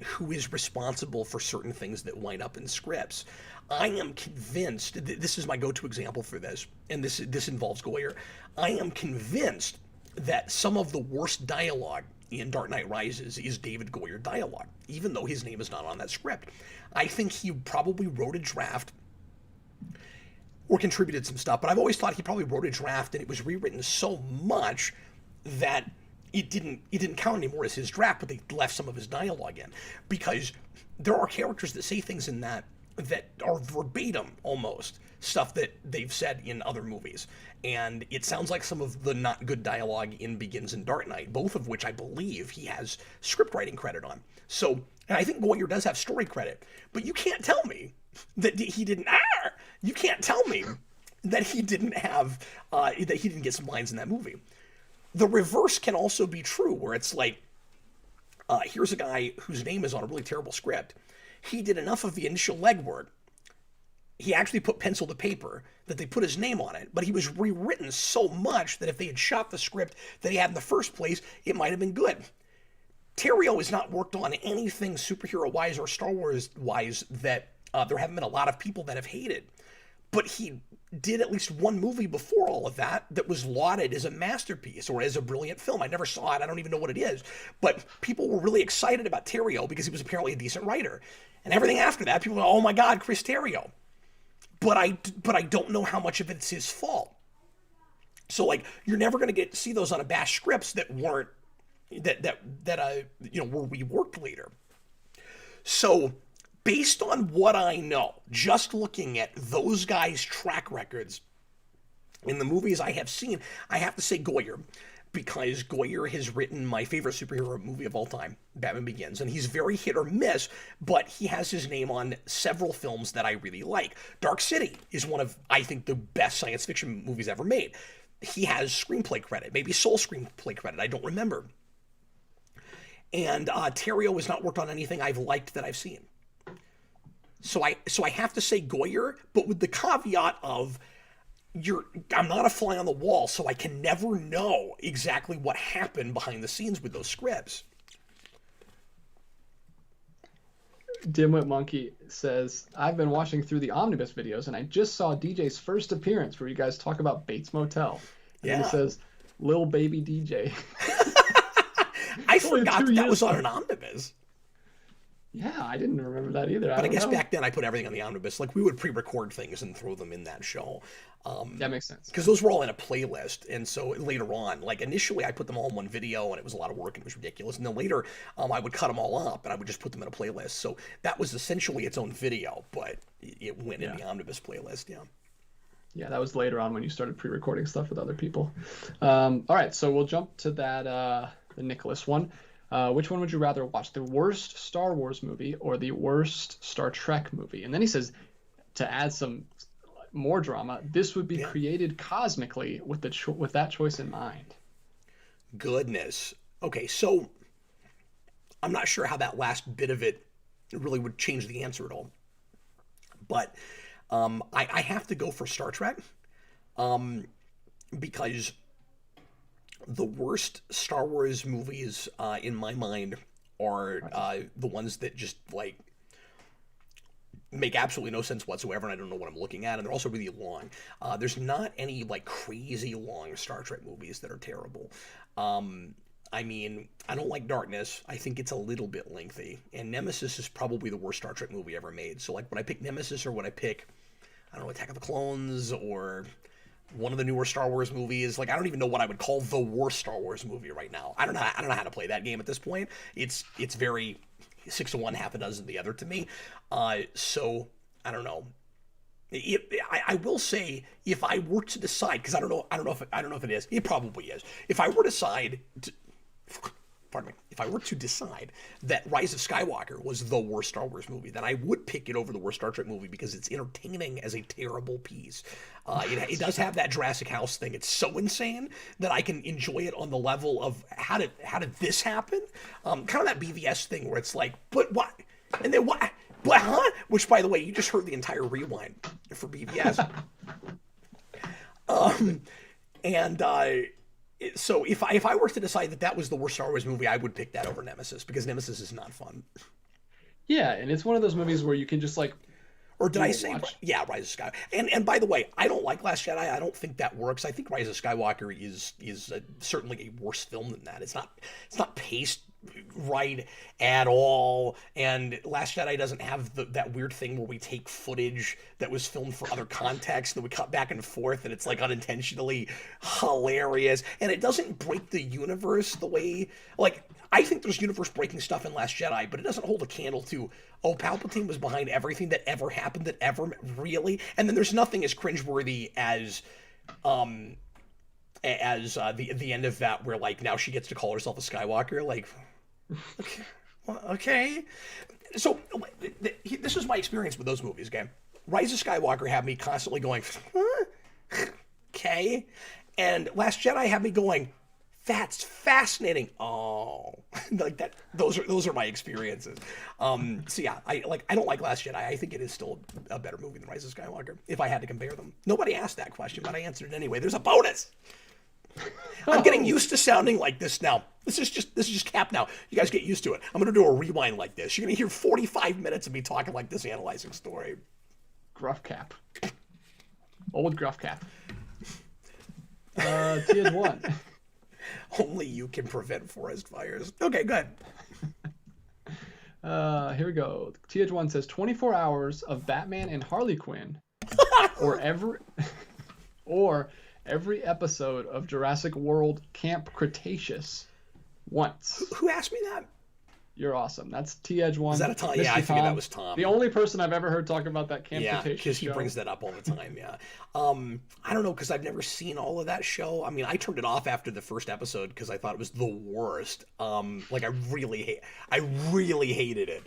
A: who is responsible for certain things that wind up in scripts. I am convinced, this is my go-to example for this, and this involves Goyer. I am convinced that some of the worst dialogue in Dark Knight Rises is David Goyer dialogue, even though his name is not on that script. I think he probably wrote a draft or contributed some stuff, but I've always thought he probably wrote a draft and it was rewritten so much that it didn't count anymore as his draft, but they left some of his dialogue in, because there are characters that say things in that are verbatim almost stuff that they've said in other movies, and it sounds like some of the not good dialogue in Begins and Dark Knight, both of which I believe he has script writing credit on. So, and I think Goyer does have story credit, but you can't tell me that he didn't. You can't tell me that he didn't have that he didn't get some lines in that movie. The reverse can also be true, where it's like, here's a guy whose name is on a really terrible script. He did enough of the initial legwork. He actually put pencil to paper that they put his name on it, but he was rewritten so much that if they had shot the script that he had in the first place, it might have been good. Terrio has not worked on anything superhero-wise or Star Wars-wise that there haven't been a lot of people that have hated. But he did at least one movie before all of that was lauded as a masterpiece or as a brilliant film. I never saw it. I don't even know what it is. But people were really excited about Terrio because he was apparently a decent writer. And everything after that, people were, oh my God, Chris Terrio. But I don't know how much of it's his fault. So like, you're never going to see those unabashed scripts that weren't were reworked later. So based on what I know, just looking at those guys' track records in the movies I have seen, I have to say Goyer, because Goyer has written my favorite superhero movie of all time, Batman Begins, and he's very hit or miss, but he has his name on several films that I really like. Dark City is one of, I think, the best science fiction movies ever made. He has screenplay credit, maybe sole screenplay credit, I don't remember. And Terrio has not worked on anything I've liked that I've seen. So I have to say Goyer, but with the caveat of I'm not a fly on the wall, so I can never know exactly what happened behind the scenes with those scripts.
B: Dimwit Monkey says, I've been watching through the Omnibus videos, and I just saw DJ's first appearance where you guys talk about Bates Motel. And
A: yeah.
B: He says, Lil Baby DJ.
A: I forgot that was on an Omnibus.
B: Yeah, I didn't remember that either.
A: But I guess back then I put everything on the Omnibus. Like, we would pre-record things and throw them in that show.
B: That makes sense.
A: Because those were all in a playlist. And so later on, like, initially I put them all in one video and it was a lot of work and it was ridiculous. And then later I would cut them all up and I would just put them in a playlist. So that was essentially its own video, but it went in the Omnibus playlist, yeah.
B: Yeah, that was later on when you started pre-recording stuff with other people. All right, so we'll jump to that, the Nicholas one. Which one would you rather watch, the worst Star Wars movie or the worst Star Trek movie? And then he says, to add some more drama, this would be created cosmically with that choice in mind. Goodness.
A: Okay, so I'm not sure how that last bit of it really would change the answer at all. But I have to go for Star Trek because the worst Star Wars movies in my mind are the ones that just like make absolutely no sense whatsoever, and I don't know what I'm looking at, and they're also really long. There's not any like crazy long Star Trek movies that are terrible. I mean, I don't like Darkness. I think it's a little bit lengthy, and Nemesis is probably the worst Star Trek movie ever made. So like, when I pick Nemesis or when I pick, I don't know, Attack of the Clones or one of the newer Star Wars movies, like, I don't even know what I would call the worst Star Wars movie right now. I don't know how to play that game at this point. It's very 6 to 1, half a dozen the other to me. So I don't know. I will say, if I were to decide, because I don't know if it is. It probably is. If I were to decide, if I were to decide that Rise of Skywalker was the worst Star Wars movie, then I would pick it over the worst Star Trek movie because it's entertaining as a terrible piece. It does have that Jurassic House thing. It's so insane that I can enjoy it on the level of how did this happen? Kind of that BVS thing where it's like, but what? And then what? But huh? Which, by the way, you just heard the entire rewind for BVS. So if I were to decide that that was the worst Star Wars movie, I would pick that over Nemesis because Nemesis is not fun.
B: Yeah, and it's one of those movies where you can just like
A: Or did
B: you
A: I
B: won't
A: say,
B: watch.
A: yeah, Rise of Skywalker? And by the way, I don't like Last Jedi. I don't think that works. I think Rise of Skywalker is certainly a worse film than that. It's not paced right at all. And Last Jedi doesn't have that weird thing where we take footage that was filmed for other context and we cut back and forth, and it's like unintentionally hilarious. And it doesn't break the universe the way like. I think there's universe breaking stuff in Last Jedi, but it doesn't hold a candle to, oh, Palpatine was behind everything that ever happened, that ever really. And then there's nothing as cringeworthy as the end of that, where like now she gets to call herself a Skywalker. Like, okay, well, okay. So this is my experience with those movies. Okay, Rise of Skywalker had me constantly going, huh? Okay, and Last Jedi had me going, that's fascinating. Oh, like that. Those are my experiences. So yeah, I don't like Last Jedi. I think it is still a better movie than Rise of Skywalker if I had to compare them. Nobody asked that question, but I answered it anyway. There's a bonus. I'm getting used to sounding like this now. This is just cap now. You guys get used to it. I'm gonna do a rewind like this. You're gonna hear 45 minutes of me talking like this, analyzing story.
B: Gruff Cap. Old Gruff Cap. TH1.
A: Only you can prevent forest fires. Okay, good.
B: Here we go. TH1 says 24 hours of Batman and Harley Quinn, or every episode of Jurassic World Camp Cretaceous once.
A: Who asked me that?
B: You're awesome. That's TH1.
A: Is that a Tom? Yeah, I figured that was Tom.
B: The only person I've ever heard talk about that Camp
A: Yeah,
B: Cretaceous
A: because he
B: show.
A: brings that up all the time. Yeah. I don't know, because I've never seen all of that show. I mean, I turned it off after the first episode because I thought it was the worst. Like I really hated it.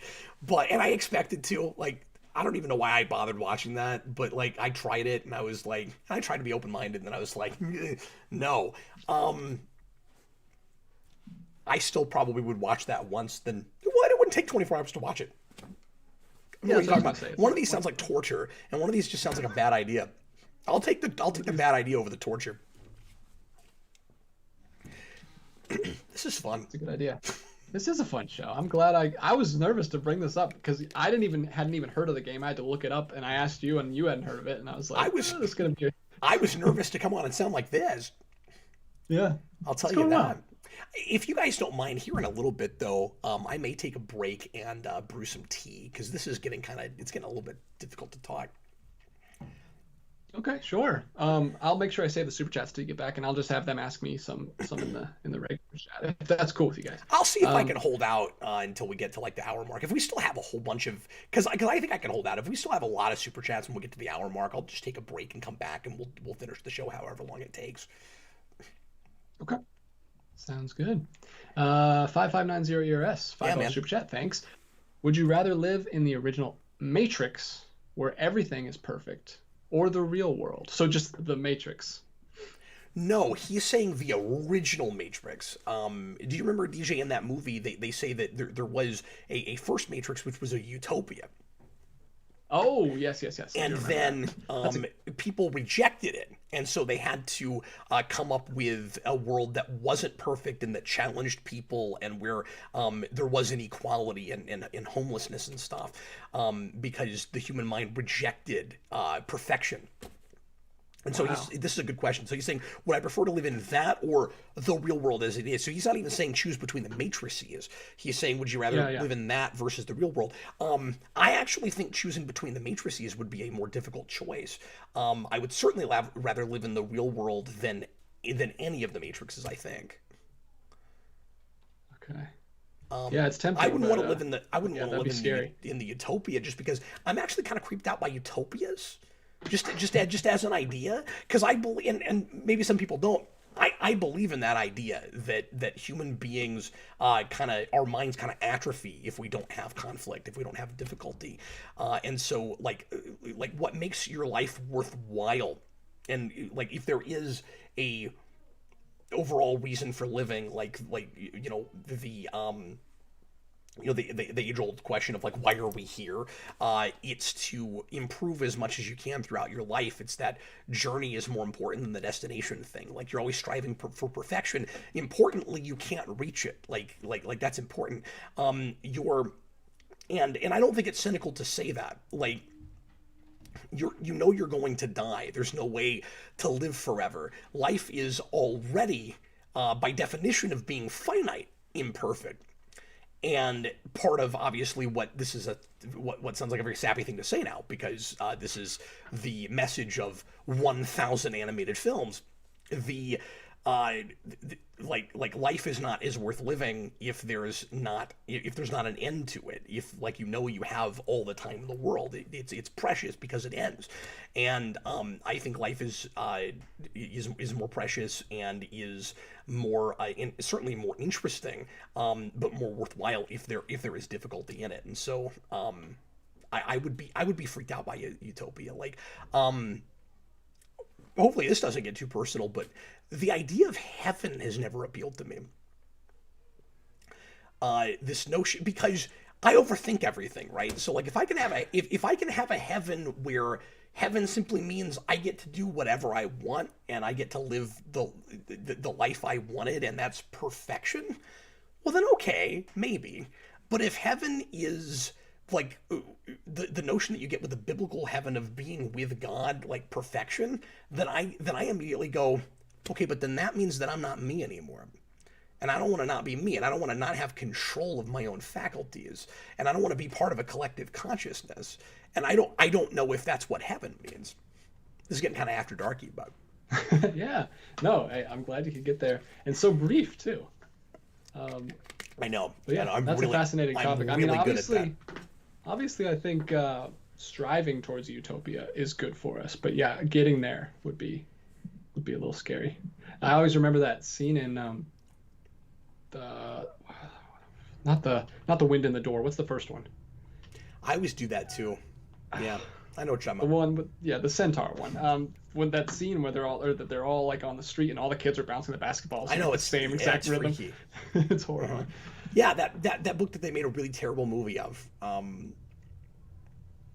A: And I expected to. Like, I don't even know why I bothered watching that, but like I tried it and I was like, I tried to be open minded, and then I was like, no. I still probably would watch that once. Then what? It wouldn't take 24 hours to watch it.
B: Yeah,
A: What are you talking
B: about?
A: One of these sounds like torture, and one of these just sounds like a bad idea. I'll take the bad idea over the torture. This is fun.
B: It's a good idea. This is a fun show. I'm glad I was nervous to bring this up because I hadn't even heard of the game. I had to look it up, and I asked you, and you hadn't heard of it, and I was like, this is gonna be.
A: I was nervous to come on and sound like this.
B: Yeah,
A: I'll tell you that. If you guys don't mind, here in a little bit though, I may take a break and brew some tea because this is getting it's getting a little bit difficult to talk.
B: Okay, sure. I'll make sure I save the super chats till you get back, and I'll just have them ask me some in the regular chat if that's cool with you guys.
A: I'll see if I can hold out until we get to like the hour mark. If we still have a whole bunch of, because I think I can hold out. If we still have a lot of super chats when we get to the hour mark, I'll just take a break and come back, and we'll finish the show however long it takes.
B: Okay. Sounds good. 5590 ERS, $5 super chat, thanks. Would you rather live in the original Matrix, where everything is perfect, or the real world? So just the Matrix.
A: No, he's saying the original Matrix. Do you remember, DJ, in that movie, they say that there was a first Matrix, which was a utopia.
B: Oh, yes.
A: And then people rejected it. And so they had to come up with a world that wasn't perfect and that challenged people, and where there was inequality and homelessness and stuff, because the human mind rejected perfection. And so this is a good question. So he's saying, would I prefer to live in that or the real world as it is? So he's not even saying choose between the matrices. He's saying, would you rather live in that versus the real world? I actually think choosing between the matrices would be a more difficult choice. I would certainly rather live in the real world than any of the matrices, I think.
B: Okay. Yeah, it's tempting.
A: I wouldn't want to live in the. I wouldn't want to live
B: in
A: the utopia, just because I'm actually kind of creeped out by utopias. Just as an idea, because I believe, and maybe some people don't. I believe in that idea that human beings our minds kind of atrophy if we don't have conflict, if we don't have difficulty, and so like what makes your life worthwhile, and like if there is a overall reason for living, like the the age-old question of like, why are we here? It's to improve as much as you can throughout your life. It's that journey is more important than the destination thing. Like, you're always striving for perfection. Importantly, you can't reach it. Like that's important. You're and I don't think it's cynical to say that. Like, you're going to die. There's no way to live forever. Life is already, by definition of being finite, imperfect. And part of obviously what this is what sounds like a very sappy thing to say now, because this is the message of 1,000 animated films. The like life is worth living if there's not an end to it. If, like, you have all the time in the world, it's precious because it ends. And I think life is more precious and is more certainly more interesting, but more worthwhile if there is difficulty in it. And so I would be freaked out by Utopia. Like, hopefully this doesn't get too personal, but the idea of heaven has never appealed to me. This notion, because I overthink everything, right? So, like, if I can have a heaven where heaven simply means I get to do whatever I want and I get to live the life I wanted, and that's perfection, well then okay, maybe. But if heaven is like the notion that you get with the biblical heaven of being with God, like perfection, then I immediately go, okay, but then that means that I'm not me anymore. And I don't want to not be me, and I don't want to not have control of my own faculties, and I don't want to be part of a collective consciousness. And I don't know if that's what heaven means. This is getting kind of after darky, but
B: yeah, no, I'm glad you could get there, and so brief too.
A: I know.
B: But yeah, that's a fascinating topic.
A: I'm really
B: obviously, I think striving towards utopia is good for us, but yeah, getting there would be a little scary. I always remember that scene in not the Wind in the Door. What's the first one?
A: I always do that too. Yeah, I know what you're talking about.
B: The one with, the centaur one. When that scene where they're all like on the street and all the kids are bouncing the basketballs.
A: I know,
B: it's the same exact rhythm.
A: Freaky.
B: It's horrifying.
A: Yeah, that book that they made a really terrible movie of.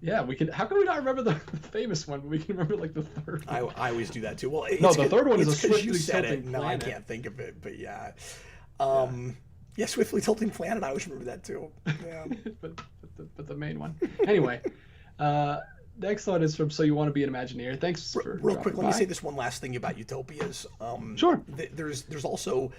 B: Yeah, we can. How can we not remember the famous one? But we can remember like the third one.
A: I always do that too. Well,
B: no, the third one is a
A: swiftly
B: swiftly tilting planet.
A: No, I can't think of it, but yeah. Yeah, swiftly tilting planet. I always remember that too. Yeah.
B: but the main one. Anyway, next thought is from So You Want to Be an Imagineer. Thanks for
A: real quick. Let me say this one last thing about utopias.
B: Sure.
A: There's also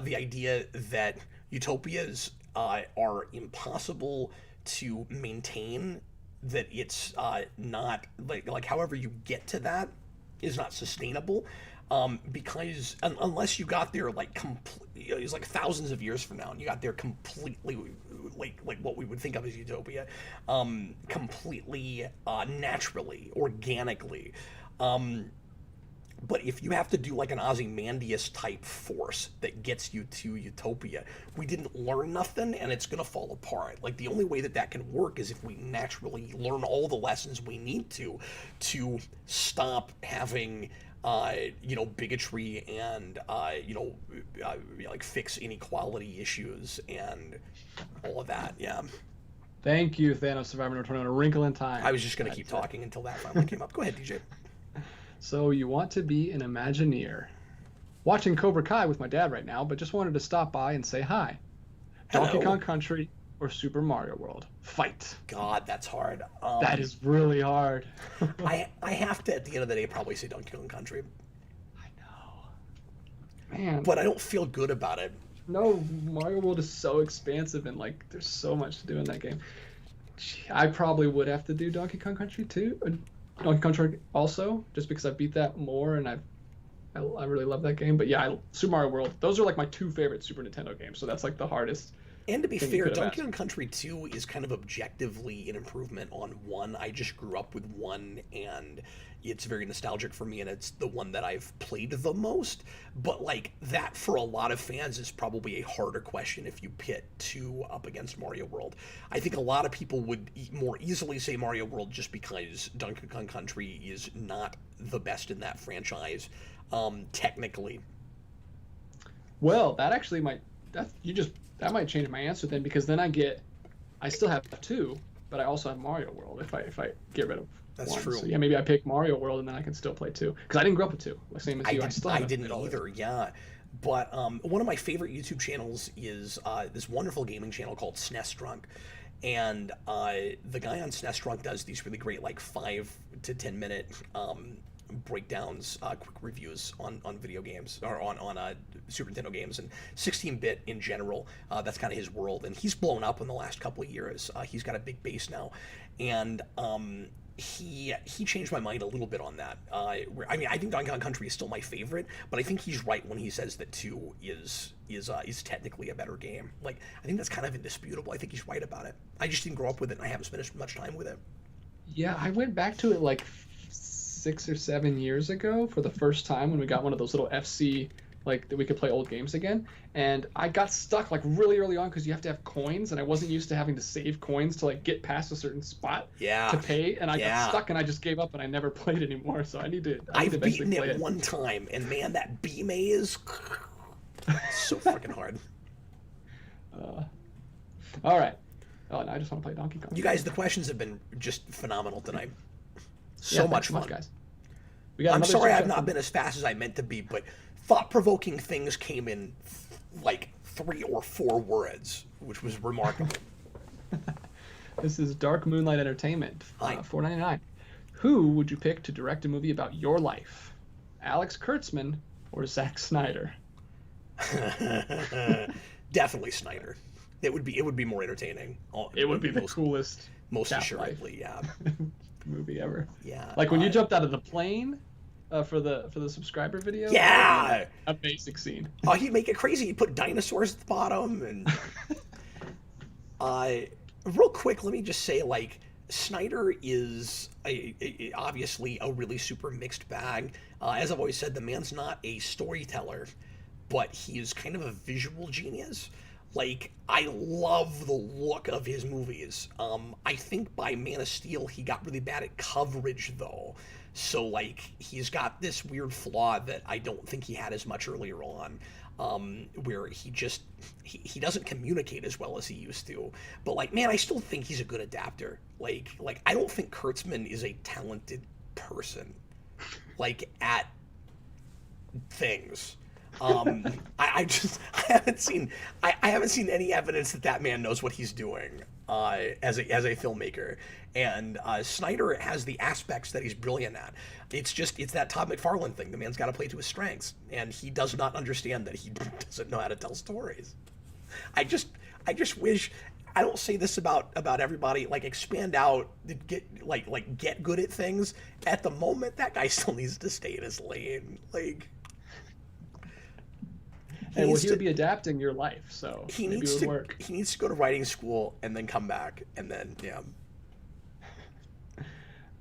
A: the idea that utopias are impossible to maintain. That it's not like however you get to that is not sustainable, because unless you got there like it's like thousands of years from now and you got there completely like what we would think of as utopia, completely naturally, organically. But if you have to do like an Ozymandias type force that gets you to utopia, we didn't learn nothing and it's going to fall apart. Like, the only way that can work is if we naturally learn all the lessons we need to stop having, bigotry and, like fix inequality issues and all of that. Yeah.
B: Thank you, Thanos Survivor No Tornado. A Wrinkle in Time.
A: I was just going to keep talking until that finally came up. Go ahead, DJ.
B: So you want to be an Imagineer. Watching Cobra Kai with my dad right now, but just wanted to stop by and say hi.
A: Hello.
B: Donkey Kong Country or Super Mario World? Fight.
A: God, that's hard.
B: That is really hard.
A: I have to, at the end of the day, probably say Donkey Kong Country.
B: I know. Man.
A: But I don't feel good about it.
B: No, Mario World is so expansive and like there's so much to do in that game. I probably would have to do Donkey Kong Country too. Donkey Kong Country also, just because I beat that more and I really love that game. But yeah, Super Mario World, those are like my two favorite Super Nintendo games. So that's like the hardest.
A: And to be fair, Donkey Kong Country 2 is kind of objectively an improvement on 1. I just grew up with 1 and it's very nostalgic for me and it's the one that I've played the most. But like that for a lot of fans is probably a harder question if you pit 2 up against Mario World. I think a lot of people would more easily say Mario World just because Donkey Kong Country is not the best in that franchise, technically.
B: Well, that actually you just that might change my answer then, because then I still have two, but I also have Mario World if I get rid of
A: That's
B: one.
A: true.
B: So yeah, maybe I pick Mario World and then I can still play two, because I didn't grow up with two. Like same as you,
A: I didn't either. Yeah, but one of my favorite YouTube channels is this wonderful gaming channel called SNES Drunk, and the guy on SNES Drunk does these really great like 5 to 10 minute breakdowns, quick reviews on video games or on Super Nintendo games and 16-bit in general. That's kind of his world, and he's blown up in the last couple of years. He's got a big base now, and he changed my mind a little bit on that. I mean, I think Donkey Kong Country is still my favorite, but I think he's right when he says that 2 is technically a better game. Like, I think that's kind of indisputable. I think he's right about it. I just didn't grow up with it, and I haven't spent much time with it.
B: Yeah, I went back to it like 6 or 7 years ago for the first time when we got one of those little FC, like that we could play old games again, and I got stuck like really early on because you have to have coins, and I wasn't used to having to save coins to like get past a certain spot to pay, and I got stuck and I just gave up and I never played anymore. So I need to
A: I've beaten it one time, and man, that B maze so freaking hard.
B: All right. Oh, now I just want to play Donkey Kong.
A: You guys, the questions have been just phenomenal tonight. So much fun,
B: guys.
A: I'm sorry I've not been as fast as I meant to be, but thought-provoking things came in like 3 or 4 words, which was remarkable.
B: This is Dark Moonlight Entertainment, $4.99. Who would you pick to direct a movie about your life? Alex Kurtzman or Zack Snyder?
A: Definitely Snyder. It would be more entertaining.
B: It would be the coolest,
A: most assuredly, yeah.
B: movie ever.
A: Yeah.
B: Like when you jumped out of the plane for the subscriber video.
A: Yeah.
B: A basic scene.
A: Oh, he'd make it crazy. He'd put dinosaurs at the bottom, and real quick, let me just say, like, Snyder is obviously a really super mixed bag. As I've always said, the man's not a storyteller, but he is kind of a visual genius. Like, I love the look of his movies. I think by Man of Steel, he got really bad at coverage, though. So, like, he's got this weird flaw that I don't think he had as much earlier on, where he doesn't communicate as well as he used to. But, like, man, I still think he's a good adapter. Like I don't think Kurtzman is a talented person, like, at things. I haven't seen any evidence that man knows what he's doing as a filmmaker, and Snyder has the aspects that he's brilliant at. It's that Todd McFarlane thing. The man's got to play to his strengths, and he does not understand that he doesn't know how to tell stories. I just wish. I don't say this about everybody. Like, expand out, get good at things. At the moment, that guy still needs to stay in his lane. Like.
B: He would be adapting your life, so
A: he
B: maybe
A: needs
B: it would work.
A: He needs to go to writing school and then come back, and then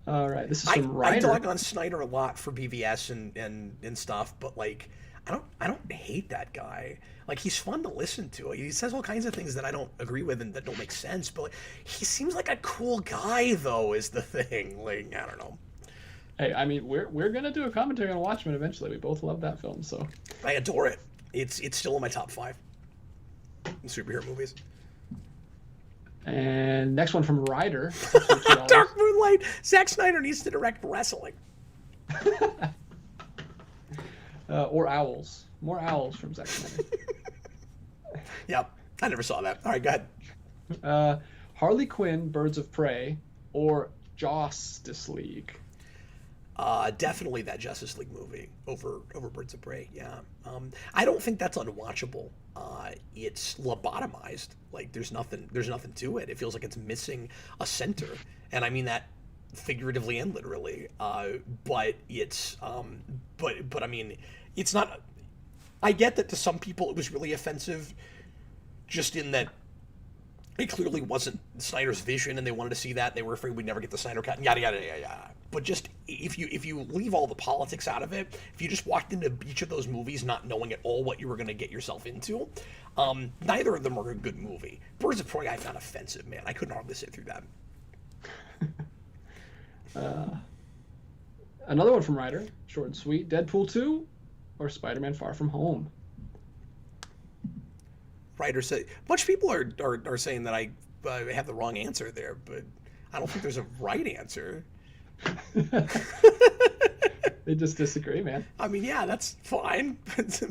B: All right, this is from Ryder.
A: I dog on Snyder a lot for BVS and stuff, but like I don't hate that guy. Like, he's fun to listen to. He says all kinds of things that I don't agree with and that don't make sense, but like, he seems like a cool guy, though, is the thing. Like, I don't know.
B: Hey, I mean, we're gonna do a commentary on Watchmen eventually. We both love that film, so
A: I adore it. It's still in my top 5 superhero movies.
B: And next one from Ryder.
A: Dark Moonlight. Zack Snyder needs to direct wrestling.
B: Or owls. More owls from Zack Snyder.
A: Yep. I never saw that. All right, go ahead.
B: Harley Quinn, Birds of Prey, or Justice League.
A: Definitely that Justice League movie over Birds of Prey. Yeah. I don't think that's unwatchable. It's lobotomized. Like, there's nothing to it. It feels like it's missing a center, and I mean that figuratively and literally. But it's but I mean, it's not. I get that to some people it was really offensive, just in that it clearly wasn't Snyder's vision, and they wanted to see that. And they were afraid we'd never get the Snyder cut, and yada yada yada yada. But just if you leave all the politics out of it, if you just walked into each of those movies not knowing at all what you were going to get yourself into, neither of them are a good movie. Birds of Prey I found offensive, man. I couldn't hardly sit through that.
B: Another one from Ryder, short and sweet. Deadpool 2 or Spider-Man Far From Home?
A: Ryder said, a bunch of people are saying that I have the wrong answer there, but I don't think there's a right answer.
B: They just disagree, man.
A: I mean, yeah, that's fine. It's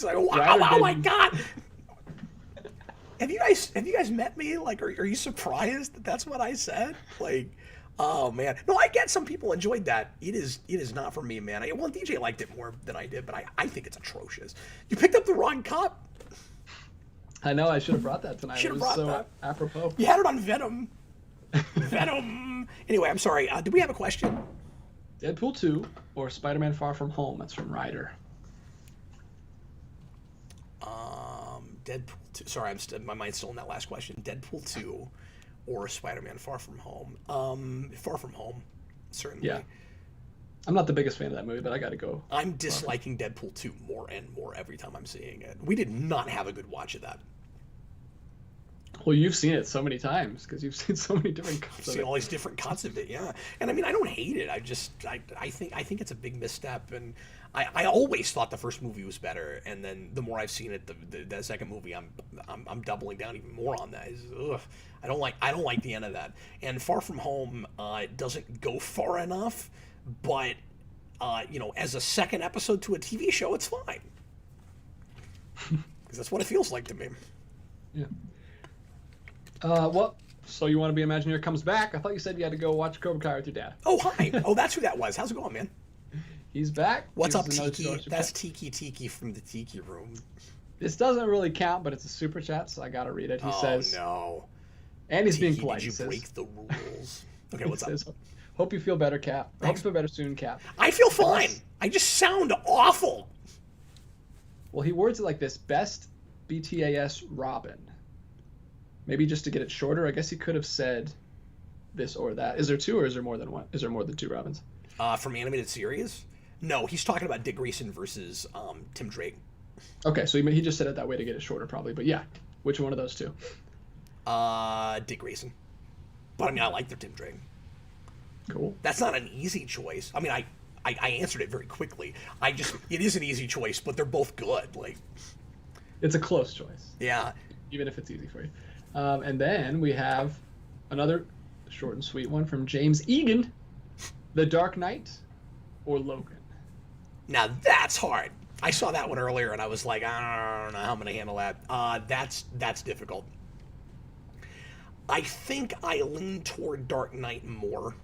A: like, wow, oh my God. Have you guys met me? Like, are you surprised that that's what I said? Like, oh man, no, I get some people enjoyed that. It is not for me, man. Well, DJ liked it more than I did, but I think it's atrocious. You picked up the wrong cup.
B: I know. I should have brought that tonight.
A: Should have
B: it was
A: brought
B: so
A: that.
B: apropos.
A: You had it on Venom. Venom. Anyway, I'm sorry. Do we have a question?
B: Deadpool 2 or Spider-Man Far From Home? That's from Ryder.
A: Deadpool 2. Sorry, my mind's still in that last question. Deadpool 2 or Spider-Man Far From Home? Far From Home, certainly.
B: Yeah. I'm not the biggest fan of that movie, but I got to go.
A: I'm disliking Deadpool 2 more and more every time I'm seeing it. We did not have a good watch of that.
B: Well, you've seen it so many times because you've seen so many different cuts
A: I've
B: of
A: seen
B: it.
A: all these different cuts of it, yeah. And I mean, I don't hate it. I think it's a big misstep, and I always thought the first movie was better, and then the more I've seen it, the second movie, I'm doubling down even more on that. Ugh, I don't like the end of that. And Far From Home doesn't go far enough, but as a second episode to a TV show, it's fine because that's what it feels like to me.
B: Yeah. So you want to be Imagineer comes back? I thought you said you had to go watch Cobra Kai with your dad.
A: Oh, hi. Oh, that's who that was. How's it going, man?
B: He's back.
A: What's
B: Gives
A: up,
B: us another
A: Tiki?
B: super
A: That's
B: chat.
A: Tiki from the Tiki Room.
B: This doesn't really count, but it's a super chat, so I got to read it. He says,
A: no.
B: and he's
A: Tiki,
B: being polite.
A: did you
B: He says,
A: break the rules? Okay,
B: he
A: what's
B: says,
A: up?
B: hope you feel better, Cap. Hope
A: Thanks.
B: you feel better soon, Cap.
A: I feel fine. I just sound awful.
B: Well, he words it like this: best BTAS Robin. Maybe just to get it shorter. I guess he could have said this or that. Is there two, or is there more than one? Is there more than two Robins?
A: From animated series? No, he's talking about Dick Grayson versus Tim Drake.
B: Okay, so he just said it that way to get it shorter, probably. But yeah, which one of those two?
A: Dick Grayson. But I mean, I like their Tim Drake.
B: Cool.
A: That's not an easy choice. I mean, I answered it very quickly. It is an easy choice, but they're both good. Like,
B: it's a close choice.
A: yeah.
B: Even if it's easy for you. And then we have another short and sweet one from James Egan. The Dark Knight or Logan?
A: Now that's hard. I saw that one earlier, and I was like, I don't know how I'm gonna handle that. That's difficult. I think I lean toward Dark Knight more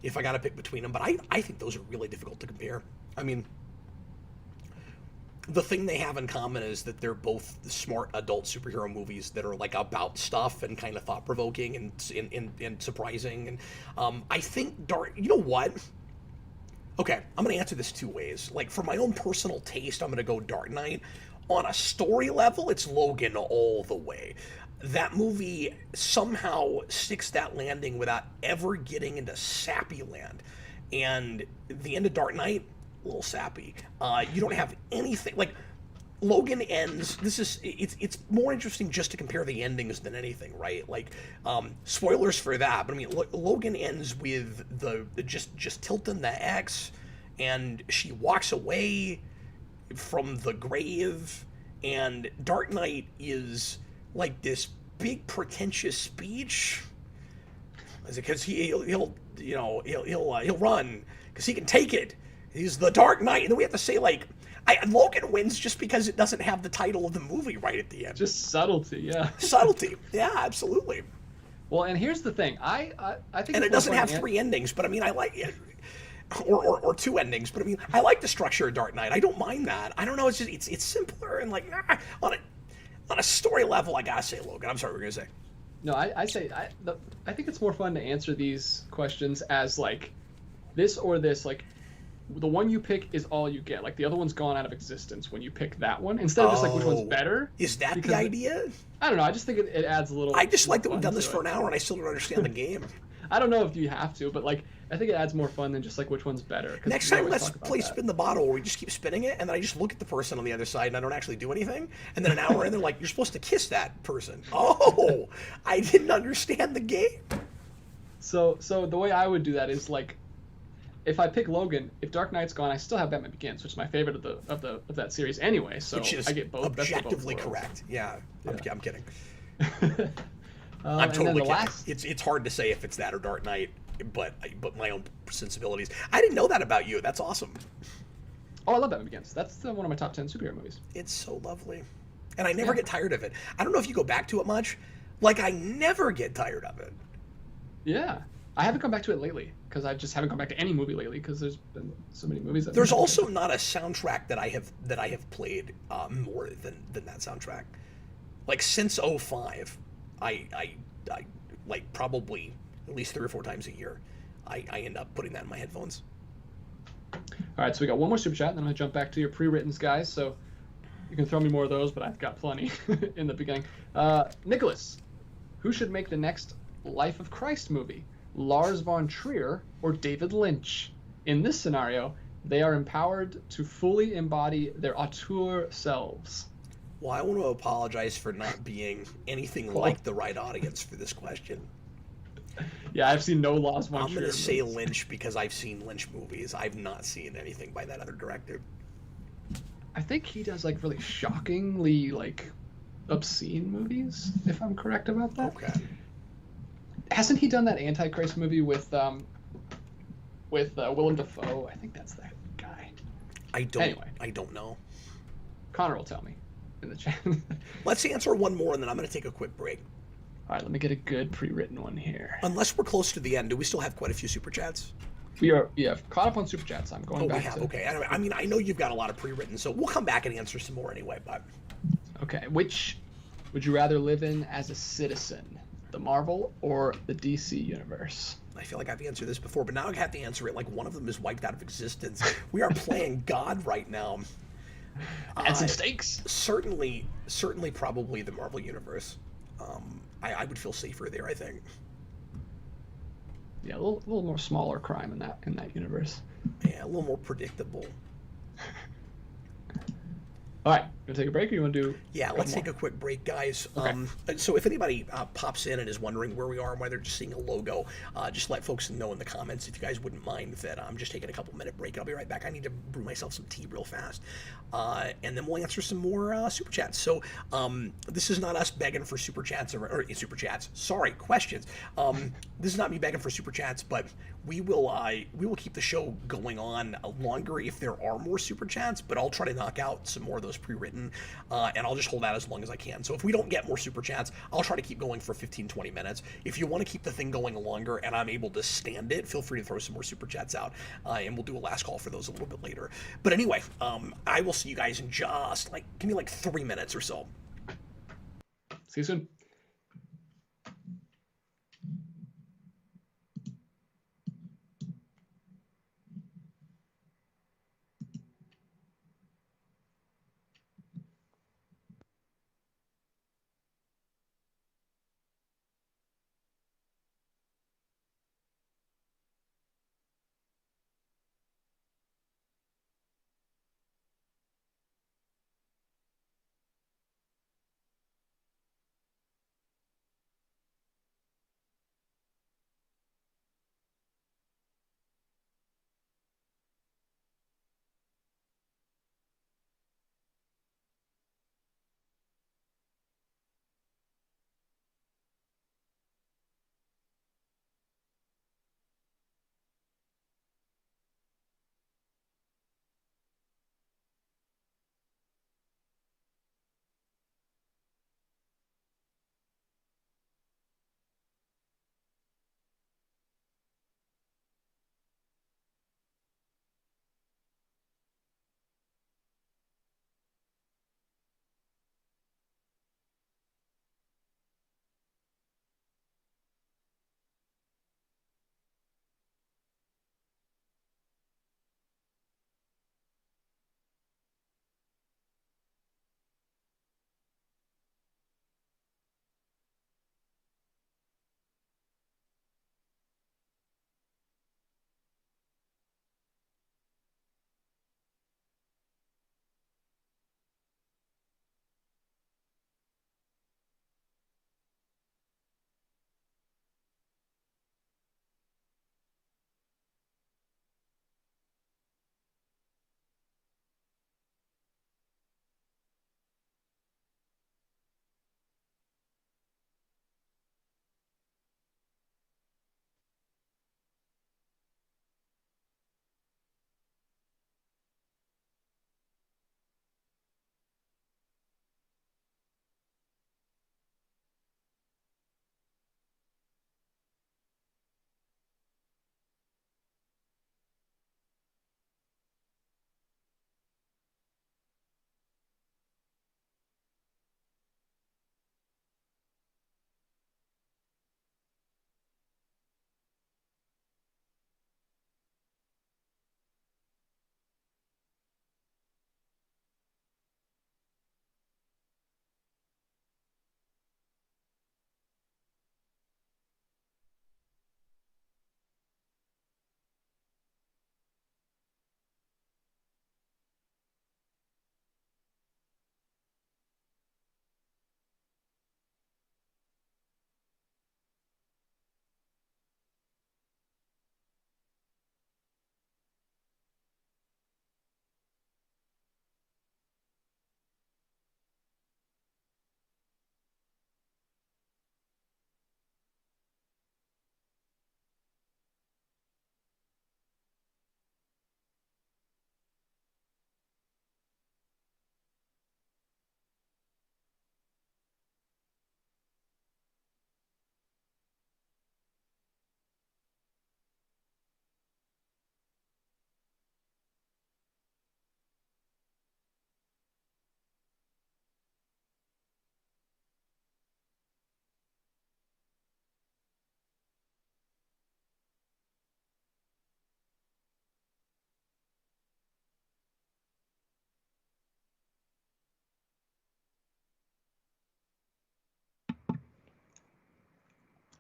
A: if I gotta pick between them, but I think those are really difficult to compare. I mean, the thing they have in common is that they're both smart adult superhero movies that are like about stuff and kind of thought-provoking and surprising. And I think you know what? Okay, I'm going to answer this two ways. Like, for my own personal taste, I'm going to go Dark Knight. On a story level, it's Logan all the way. That movie somehow sticks that landing without ever getting into sappy land. And the end of Dark Knight, a little sappy. You don't have anything like Logan ends. It's more interesting just to compare the endings than anything, right? Like, spoilers for that, but I mean, Logan ends with the just tilting the X, and she walks away from the grave, and Dark Knight is like this big pretentious speech. Is it because he'll run because he can take it. He's the Dark Knight, and then we have to say like, Logan wins just because it doesn't have the title of the movie right at the end.
B: Just subtlety, yeah.
A: Subtlety, yeah, absolutely.
B: Well, and here's the thing, I think,
A: And it doesn't have three endings, but I mean, I like it, or two endings, but I mean, I like the structure of Dark Knight. I don't mind that. I don't know, it's just it's simpler and like on a story level, I gotta say Logan. I'm sorry, what were you gonna say?
B: No, I think it's more fun to answer these questions as like this or this, like. The one you pick is all you get. Like, the other one's gone out of existence when you pick that one. Instead of just, like, which one's better.
A: Is that the idea?
B: I don't know. I just think it adds a little...
A: I just like that we've done this
B: to
A: for an hour and I still don't understand the game.
B: I don't know if you have to, but, like, I think it adds more fun than just, like, which one's better.
A: Next time, let's play Spin the Bottle, where we just keep spinning it, and then I just look at the person on the other side and I don't actually do anything. And then an hour in, they're like, you're supposed to kiss that person. Oh, I didn't understand the game.
B: So the way I would do that is, like, if I pick Logan, if Dark Knight's gone, I still have Batman Begins, which is my favorite of that series anyway. So
A: Which is
B: I get both.
A: objectively correct. Yeah, I'm kidding. I'm
B: And then
A: totally
B: the
A: kidding.
B: last.
A: It's hard to say if it's that or Dark Knight, but my own sensibilities. I didn't know that about you. That's awesome.
B: Oh, I love Batman Begins. That's one of my top 10 superhero movies.
A: It's so lovely, and I never get tired of it. I don't know if you go back to it much. Like I never get tired of it.
B: Yeah, I haven't come back to it lately because I just haven't come back to any movie lately because there's been so many movies.
A: There's also not a soundtrack that I have played more than that soundtrack. Like since '05, I like probably at least 3 or 4 times a year, I end up putting that in my headphones.
B: All right, so we got one more super chat, and then I'm gonna jump back to your pre-writtens, guys. So you can throw me more of those, but I've got plenty in the beginning. Nicholas, who should make the next Life of Christ movie? Lars von Trier or David Lynch? In this scenario, they are empowered to fully embody their auteur selves.
A: Well, I want to apologize for not being anything like the right audience for this question.
B: Yeah, I've seen no Lars von Trier.
A: I'm going to say Lynch because I've seen Lynch movies. I've not seen anything by that other director.
B: I think he does like really shockingly like obscene movies, if I'm correct about that.
A: Okay.
B: Hasn't he done that Antichrist movie with Willem Dafoe? I think that's that guy.
A: I don't.
B: Anyway.
A: I don't know.
B: Connor will tell me in the chat.
A: Let's answer one more, and then I'm going to take a quick break.
B: All right, let me get a good pre-written one here.
A: Unless we're close to the end, do we still have quite a few super chats?
B: We are, yeah, caught up on super chats. I'm going back.
A: We have. Okay. I mean, I know you've got a lot of pre-written, so we'll come back and answer some more anyway. But
B: okay, which would you rather live in as a citizen, the Marvel or the DC universe?
A: I feel like I've answered this before, but now I have to answer it like one of them is wiped out of existence. We are playing God right now.
B: Add some stakes.
A: Certainly, probably the Marvel universe. I would feel safer there, I think.
B: Yeah, a little more smaller crime in that universe.
A: Yeah, a little more predictable.
B: All right, gonna take a break, or you want to do?
A: Yeah, let's take a quick break, guys.
B: Okay.
A: So if anybody pops in and is wondering where we are and why they're just seeing a logo, just let folks know in the comments if you guys wouldn't mind that I'm just taking a couple-minute break. I'll be right back. I need to brew myself some tea real fast, and then we'll answer some more super chats. So this is not us begging for super chats or super chats. Sorry, questions. This is not me begging for super chats, but we will keep the show going on longer if there are more super chats. But I'll try to knock out some more of those pre-written, and I'll just hold out as long as I can. So if we don't get more super chats, I'll try to keep going for 15-20 minutes. If you want to keep the thing going longer and I'm able to stand it, feel free to throw some more super chats out, and we'll do a last call for those a little bit later. But anyway, I will see you guys in just give me 3 minutes or so.
B: See you soon.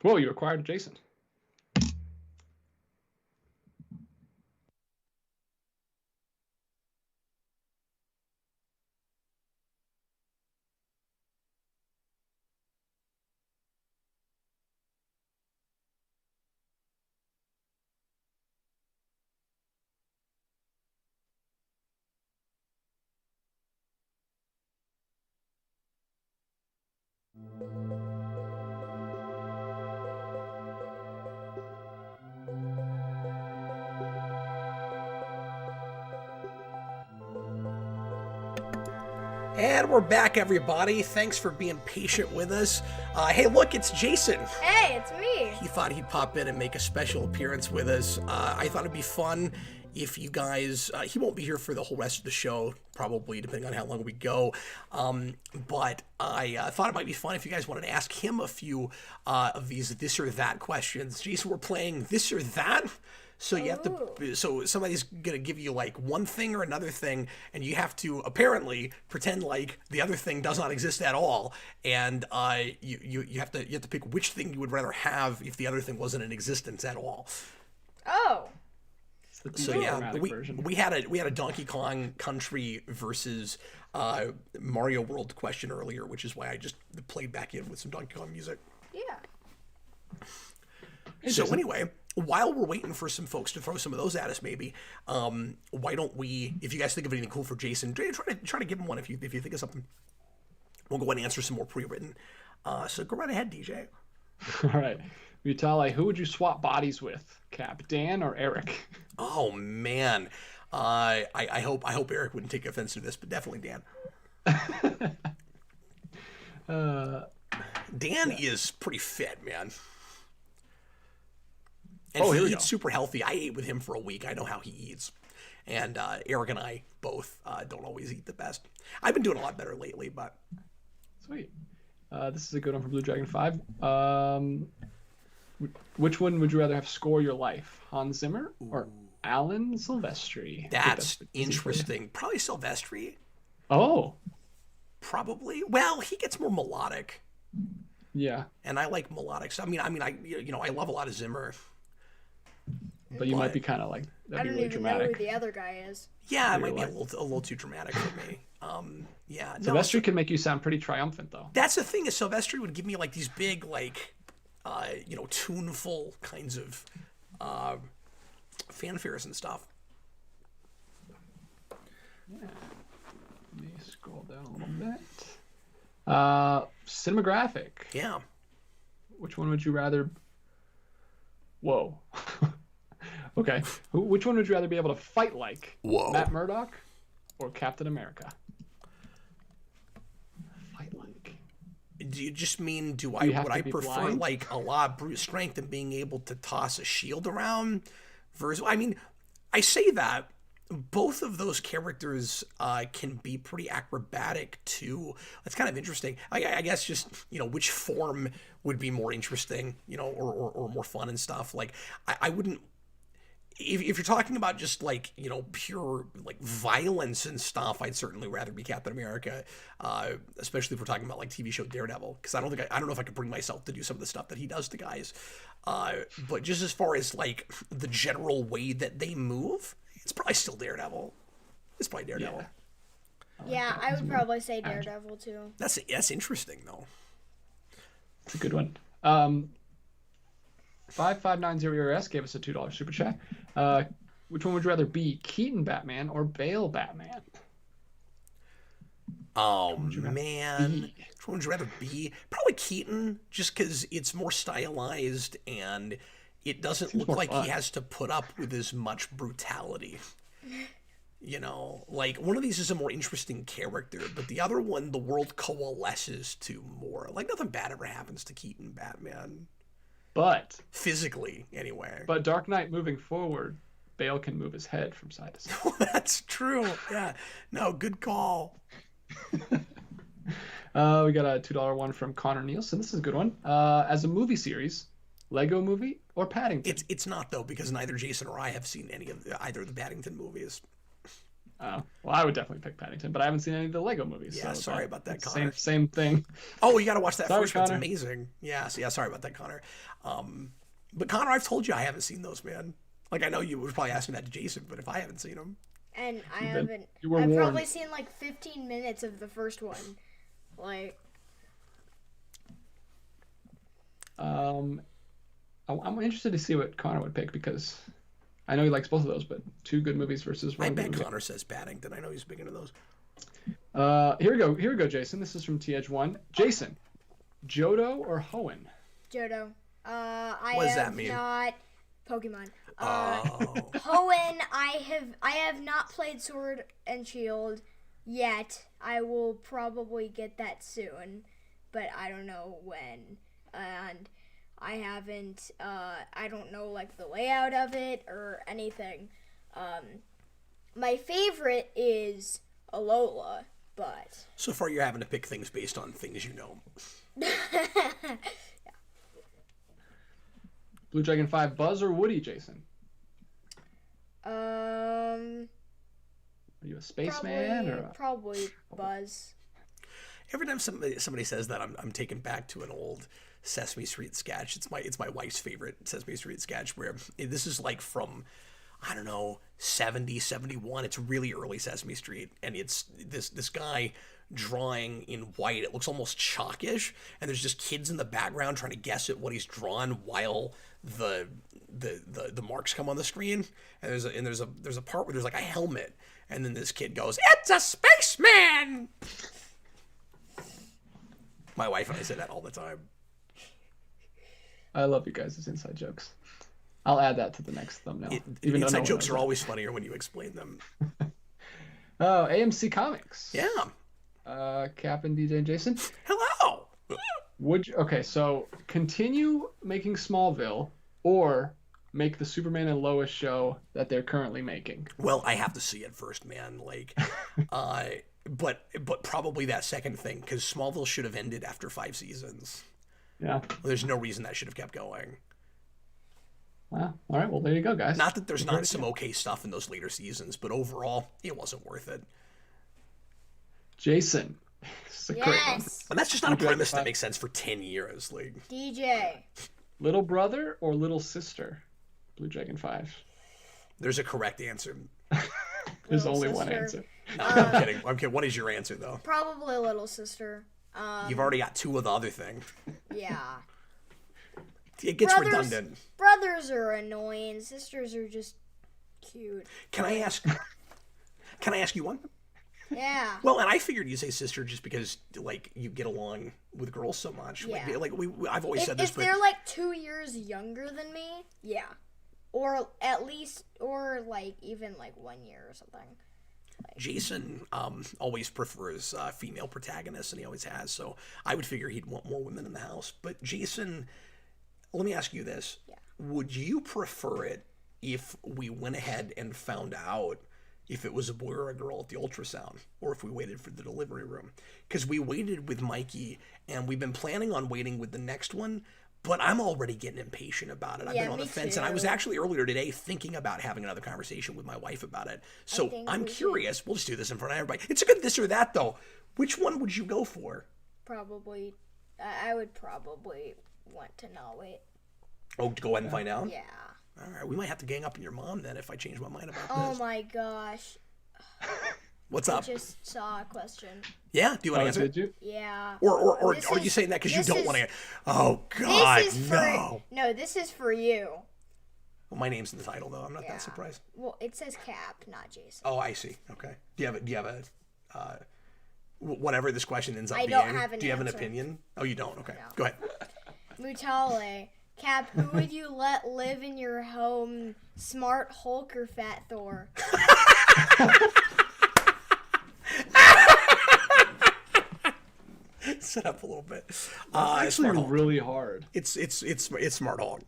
B: Whoa, you acquired Jason.
A: And we're back, everybody. Thanks for being patient with us. Hey, look, it's Jason.
C: Hey, it's me.
A: He thought he'd pop in and make a special appearance with us. I thought it'd be fun if you guys... he won't be here for the whole rest of the show, probably, depending on how long we go. But I thought it might be fun if you guys wanted to ask him a few of these this or that questions. Jason, we're playing this or that. So you have to, so somebody's gonna give you like one thing or another thing, and you have to apparently pretend like the other thing does not exist at all, and you have to pick which thing you would rather have if the other thing wasn't in existence at all.
C: Oh.
A: So yeah, we had a Donkey Kong Country versus Mario World question earlier, which is why I just played back in with some Donkey Kong music.
C: Yeah.
A: So anyway, while we're waiting for some folks to throw some of those at us, maybe, why don't we, if you guys think of anything cool for Jason, try to give him one if you think of something. We'll go ahead and answer some more pre-written. So go right ahead, DJ.
B: All right. Vitali, who would you swap bodies with? Cap, Dan or Eric?
A: Oh man, I hope Eric wouldn't take offense to this, but definitely Dan. Dan is pretty fit, man. And he eats super healthy. I ate with him for a week. I know how he eats. And Eric and I both don't always eat the best. I've been doing a lot better lately, but...
B: Sweet. This is a good one for Blue Dragon 5. Which one would you rather have score your life? Hans Zimmer or Alan Silvestri?
A: That's interesting. Probably Silvestri.
B: Oh.
A: Probably. Well, he gets more melodic.
B: Yeah.
A: And I like melodic stuff. I love a lot of Zimmer.
B: But you might be kind of like, that'd be really dramatic.
C: I don't even know who the other guy is.
A: Yeah, it might be a little too dramatic for me. Yeah.
B: Silvestri can make you sound pretty triumphant, though.
A: That's the thing, is Silvestri would give me like these big, like, tuneful kinds of fanfares and stuff.
B: Yeah. Let me scroll down a little bit. Cinematographic.
A: Yeah.
B: Which one would you rather... Whoa. Okay. Which one would you rather be able to fight like?
A: Whoa.
B: Matt Murdock or Captain America? Fight like.
A: Do you just mean, would I prefer blind? Like a lot of brute strength and being able to toss a shield around? Versus, I say that both of those characters can be pretty acrobatic too. That's kind of interesting. I guess just, which form would be more interesting, or more fun and stuff. Like, I wouldn't, if you're talking about just like, pure like violence and stuff, I'd certainly rather be Captain America, especially if we're talking about like TV show Daredevil, because I don't know if I could bring myself to do some of the stuff that he does to guys. But just as far as like the general way that they move, it's probably still Daredevil. It's probably Daredevil.
C: Yeah, I would probably say Daredevil too.
A: That's interesting though.
B: It's a good one. 5590ERS gave us a $2 super chat. Which one would you rather be, Keaton Batman or Bale Batman?
A: Oh man, which one would you rather be? Probably Keaton, just because it's more stylized and it doesn't look like he has to put up with as much brutality. Like one of these is a more interesting character, but the other one, the world coalesces to more. Like nothing bad ever happens to Keaton Batman.
B: But
A: physically, anyway.
B: But Dark Knight moving forward, Bale can move his head from side to side.
A: That's true. Yeah. No, good call.
B: We got a $2 one from Connor Nielsen. This is a good one. As a movie series, Lego Movie or Paddington?
A: It's not though, because neither Jason or I have seen either of the Paddington movies.
B: Well, I would definitely pick Paddington, but I haven't seen any of the Lego movies.
A: Yeah,
B: so
A: sorry about that,
B: it's
A: Connor.
B: Same thing.
A: Oh, you got to watch that
B: Sorry,
A: first one. It's
B: Connor.
A: amazing. Yeah, sorry about that, Connor. But Connor, I've told you I haven't seen those, man. Like, I know you were probably asking that to Jason, but if I haven't seen them.
C: And I
B: You
C: haven't.
B: were
C: I've
B: warned.
C: probably seen like 15 minutes of the first one. Like,
B: I'm interested to see what Connor would pick because I know he likes both of those, but two good movies versus one
A: I
B: good
A: bet
B: movie.
A: Connor says Paddington. I know he's big into those.
B: Here we go, Jason. This is from TH1. Jason, Johto or Hoenn?
C: Johto. I
A: What does
C: have
A: that mean?
C: not Pokemon.
A: Oh.
C: Hoenn, I have not played Sword and Shield yet. I will probably get that soon, but I don't know when. And I haven't. I don't know like the layout of it or anything. My favorite is Alola, but
A: So far, you're having to pick things based on things you know.
B: Blue Dragon 5, Buzz or Woody, Jason? Are you a spaceman or a...
C: probably Buzz.
A: Every time somebody says that, I'm taken back to an old Sesame Street sketch. It's my wife's favorite Sesame Street sketch where this is like from, I don't know, 70, 71. It's really early Sesame Street. And it's this guy drawing in white. It looks almost chalkish. And there's just kids in the background trying to guess at what he's drawn while the marks come on the screen. And there's a part where there's like a helmet. And then this kid goes, "It's a spaceman!" My wife and I say that all the time.
B: I love you guys' inside jokes. I'll add that to the next thumbnail. Even though no
A: Inside
B: one
A: jokes
B: knows
A: are always funnier when you explain them.
B: Oh, AMC Comics.
A: Yeah.
B: Cap and DJ and Jason.
A: Hello.
B: Okay, so continue making Smallville or make the Superman and Lois show that they're currently making.
A: Well, I have to see it first, man. Like, but probably that second thing, because Smallville should have ended after 5 seasons.
B: Yeah.
A: There's no reason that should have kept going.
B: Well, all right. Well, there you go, guys.
A: Not that there's not some okay stuff in those later seasons, but overall, it wasn't worth it.
B: Jason. This is a great one.
C: Yes.
A: And that's just not a
B: Blue
A: premise
B: Dragon
A: that makes sense for 10 years. Like,
C: DJ.
B: Little brother or little sister? Blue Dragon 5.
A: there's a correct answer.
B: There's
C: Little
B: only one
C: sister.
B: answer.
A: No, I'm kidding. I'm kidding. What is your answer, though?
C: Probably little sister.
A: You've already got 2 of the other thing.
C: Yeah.
A: It gets
C: Brothers-
A: redundant.
C: Brothers are annoying. Sisters are just cute.
A: Can I ask you one?
C: Yeah.
A: Well, and I figured you'd say sister just because, like, you get along with girls so much.
C: Yeah.
A: I've always said this,
C: If
A: but
C: they're like 2 years younger than me, yeah. Or at least, or like even like 1 year or something.
A: Jason always prefers female protagonists, and he always has. So I would figure he'd want more women in the house. But Jason, let me ask you this: Would you prefer it if we went ahead and found out if it was a boy or a girl at the ultrasound, or if we waited for the delivery room? Because we waited with Mikey, and we've been planning on waiting with the next one. But I'm already getting impatient about it. I've been on the fence, and I was actually earlier today thinking about having another conversation with my wife about it. So I'm curious. We'll just do this in front of everybody. It's a good this or that, though. Which one would you go for?
C: Probably, I would probably want to not wait.
A: Oh, to go ahead and find out?
C: Yeah.
A: All right, we might have to gang up on your mom then if I change my mind about
C: Oh
A: this.
C: my gosh.
A: What's
C: I
A: up?
C: just saw a question.
A: Yeah, do you want to answer?
B: Did you?
C: Yeah.
A: Or
C: This
A: are you
C: is-
A: saying that because you
C: this
A: don't
C: is-
A: want to? Oh God,
C: This is for
A: no!
C: no. This is for you.
A: Well, my name's in the title, though. I'm not
C: Yeah.
A: that surprised.
C: Well, it says Cap, not Jason.
A: Oh, I see. Okay. Do you have a whatever this question ends up
C: I
A: being?
C: don't have an
A: Do you have an
C: answer.
A: opinion? Oh, you don't. Okay,
C: No.
A: go ahead.
C: Mutale. Cap, who would you let live in your home? Smart Hulk or Fat Thor?
A: Set up a little bit.
B: Actually,
A: Smart Hulk.
B: really hard.
A: It's Smart Hulk,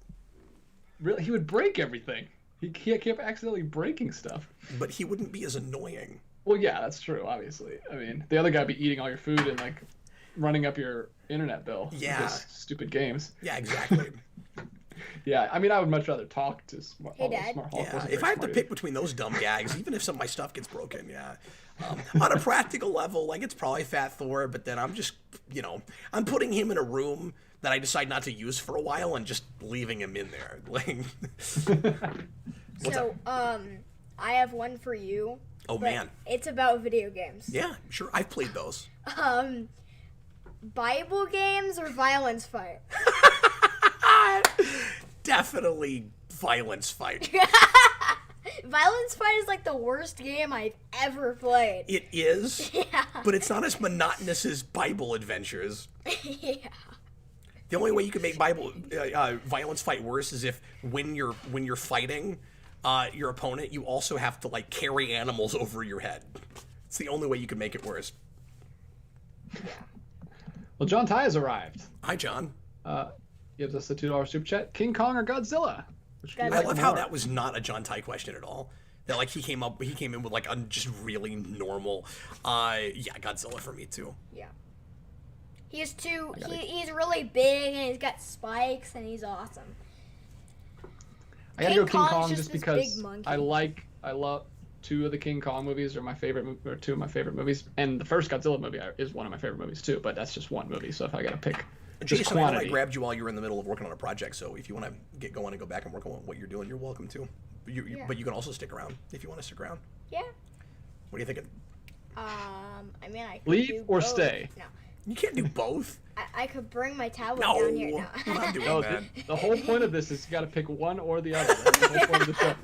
B: Really, he would break everything. He kept accidentally breaking stuff.
A: but he wouldn't be as annoying.
B: Well, yeah, that's true. Obviously, I mean, the other guy would be eating all your food and like running up your internet bill. with
A: Yeah.
B: his stupid games.
A: Yeah, exactly.
B: Yeah, I mean, I would much rather talk to Smart,
C: Hey, Dad.
B: Smart Hulk.
A: Yeah,
B: wasn't
A: if
B: very
A: I have to
B: smart
A: pick between those dumb gags, even if some of my stuff gets broken, yeah. On a practical level, like it's probably Fat Thor, but then I'm just, I'm putting him in a room that I decide not to use for a while and just leaving him in there. Like,
C: So, I have one for you.
A: oh
C: but
A: man,
C: It's about video games.
A: yeah, sure, I've played those.
C: Bible games or violence fight?
A: Definitely violence fight.
C: Violence fight is like the worst game I've ever played.
A: It is,
C: Yeah.
A: but it's not as monotonous as Bible adventures.
C: Yeah.
A: The only way you can make Bible violence fight worse is if when you're fighting your opponent, you also have to like carry animals over your head. It's the only way you can make it worse.
B: Well, John Ty has arrived.
A: Hi, John.
B: Gives us a $2 super chat. King Kong or Godzilla? Which do you
C: Godzilla.
A: I
B: like
A: love how
B: more?
A: that was not a John Ty question at all. That like he came in with like a just really normal. Yeah, Godzilla for me too.
C: Yeah. He's he's really big and he's got spikes and he's awesome.
B: I gotta
C: King
B: go King
C: Kong's
B: Kong
C: just
B: just
C: this
B: because
C: big monkey.
B: I love two of the King Kong movies are my favorite, or two of my favorite movies, and the first Godzilla movie is one of my favorite movies too. But that's just one movie, so if I gotta pick just
A: Jason, I know I
B: quantity,
A: grabbed you while you were in the middle of working on a project, so if you want to get going and go back and work on what you're doing, you're welcome to. But you can also stick around if you want to stick around.
C: Yeah.
A: What are you thinking?
C: I mean, I could
B: Leave
C: do
B: or
C: both.
B: stay?
C: No.
A: You can't do both.
C: I could bring my tablet
A: No,
C: down here. No.
A: we're not doing
B: no,
A: that.
B: the whole point of this is you gotta pick one or the other. That's the whole point of the show.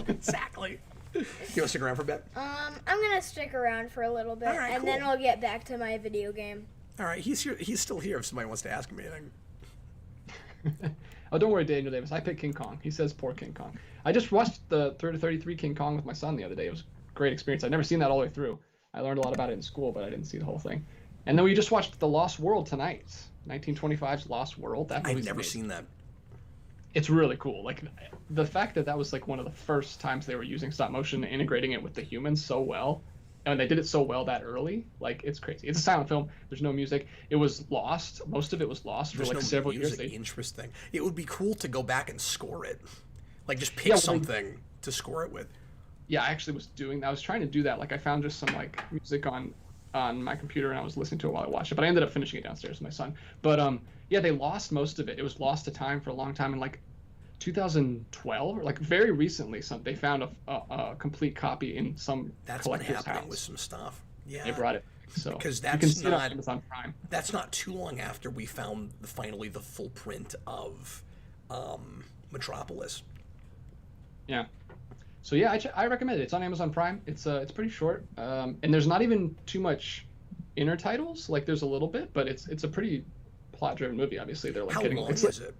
A: Exactly. You want to stick around for a bit?
C: I'm gonna stick around for a little bit,
A: All right,
C: and then
A: cool.
C: I'll get back to my video game.
A: All right, he's here. He's still here. If somebody wants to ask him anything.
B: Oh, don't worry, Daniel Davis. I picked King Kong. He says poor King Kong. I just watched the 30 to 33 King Kong with my son the other day. It was a great experience. I'd never seen that all the way through. I learned a lot about it in school, but I didn't see the whole thing. And then we just watched The Lost World tonight. 1925's Lost World. That
A: I've
B: movie's
A: never
B: amazing.
A: seen that.
B: It's really cool. Like the fact that was like one of the first times they were using stop motion and integrating it with the humans so well. And they did it so well that early. Like it's crazy. It's a silent film. There's no music. It was lost. Most of it was lost
A: There's
B: for like
A: no
B: several
A: music.
B: years.
A: Interesting. It would be cool to go back and score it. Like just pick
B: Yeah, well,
A: something to score it with.
B: Yeah, I actually was doing that. I was trying to do that. Like I found just some like music on my computer and I was listening to it while I watched it. But I ended up finishing it downstairs with my son. But yeah, they lost most of it. It was lost to time for a long time. And like 2012 or like very recently, they found a complete copy in some
A: That's been
B: collector's
A: happening
B: house.
A: with some stuff. Yeah.
B: They brought it. So
A: Because
B: you can
A: that's
B: see it on
A: not
B: Amazon Prime.
A: that's not too long after we found finally the full print of Metropolis.
B: Yeah. So yeah, I recommend it. It's on Amazon Prime. It's pretty short, and there's not even too much inner titles. Like there's a little bit, but it's a pretty plot-driven movie. Obviously, they're like
A: How
B: getting.
A: long
B: It's
A: is it?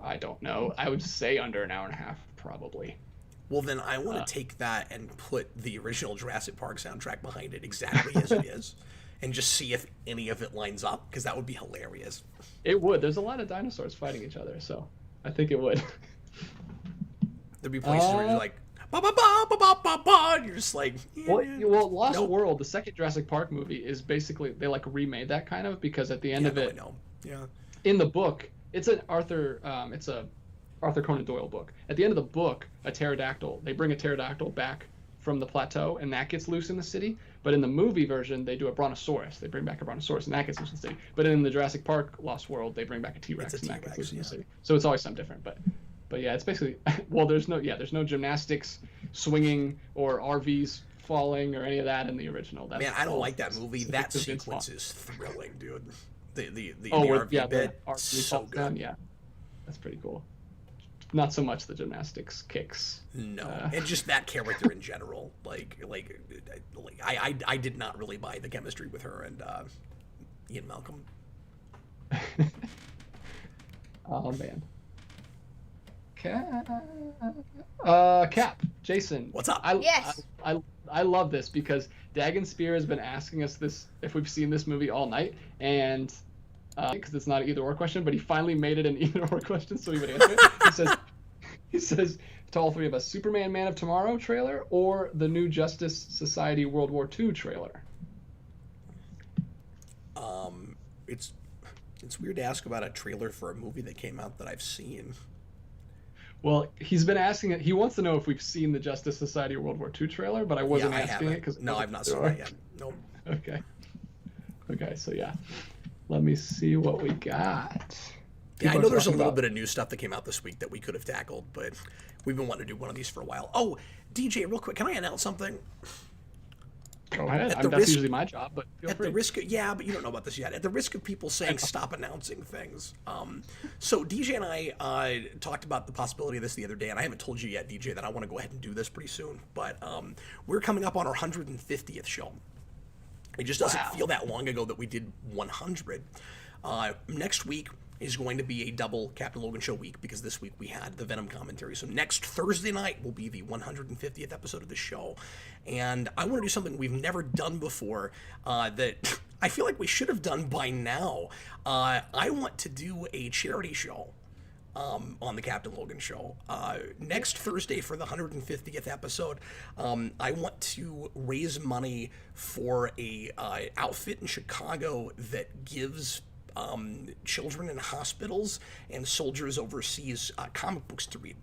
B: I don't know. I would say under an hour and a half, probably.
A: Well, then I want to take that and put the original Jurassic Park soundtrack behind it exactly as it is, and just see if any of it lines up, because that would be hilarious.
B: It would. There's a lot of dinosaurs fighting each other, so I think it would.
A: There'd be places where you're like, ba ba ba ba ba ba ba, and you're just like, yeah,
B: Well, Lost
A: Nope.
B: World, the second Jurassic Park movie, is basically they like remade that kind of because at the end
A: yeah,
B: of
A: no,
B: it,
A: I know. Yeah.
B: in the book, it's a Arthur Conan Doyle book. At the end of the book, they bring a pterodactyl back from the plateau, and that gets loose in the city. But in the movie version, they do a brontosaurus. They bring back a brontosaurus, and that gets loose in the city. But in the Jurassic Park Lost World, they bring back a T-Rex,
A: It's a
B: and that gets
A: T-Rex,
B: loose in the
A: yeah.
B: city. So it's always something different. But yeah, it's basically well, there's no gymnastics, swinging, or RVs falling, or any of that in the original. That's
A: Man, I don't
B: all
A: like that movie.
B: specific
A: That
B: to Vince
A: sequence
B: Vaughn.
A: is thrilling, dude. The
B: where-
A: RV
B: yeah,
A: bit,
B: the RV
A: so
B: falls
A: good.
B: down, yeah, that's pretty cool. Not so much the gymnastics kicks.
A: No, and just that character in general, like I did not really buy the chemistry with her and Ian Malcolm.
B: Oh man. Cap, Jason.
A: What's up?
C: Yes.
B: I love this because Dagon Spear has been asking us this if we've seen this movie all night, and because it's not an either or question, but he finally made it an either or question, so he would answer it. He says to all three of us, Superman Man of Tomorrow trailer or the new Justice Society World War II trailer?
A: It's weird to ask about a trailer for a movie that came out that I've seen.
B: Well, he's been asking it. He wants to know if we've seen the Justice Society World War II trailer, but I wasn't asking it because
A: no, I've not seen that yet. Nope.
B: Okay. Okay, so yeah, let me see what we got.
A: Yeah, I know there's a little bit of new stuff that came out this week that we could have tackled, but we've been wanting to do one of these for a while. Oh, DJ, real quick, can I announce something?
B: Go ahead. That's usually my job, but feel free.
A: The risk of, yeah, but you don't know about this yet. At the risk of people saying stop announcing things. So DJ and I talked about the possibility of this the other day, and I haven't told you yet, DJ, that I want to go ahead and do this pretty soon. But we're coming up on our 150th show. It just doesn't feel that long ago that we did 100. Next week is going to be a double Captain Logan show week because this week we had the Venom commentary. So next Thursday night will be the 150th episode of the show. And I want to do something we've never done before that I feel like we should have done by now. I want to do a charity show on the Captain Logan show. Next Thursday for the 150th episode, I want to raise money for a outfit in Chicago that gives children in hospitals and soldiers overseas comic books to read.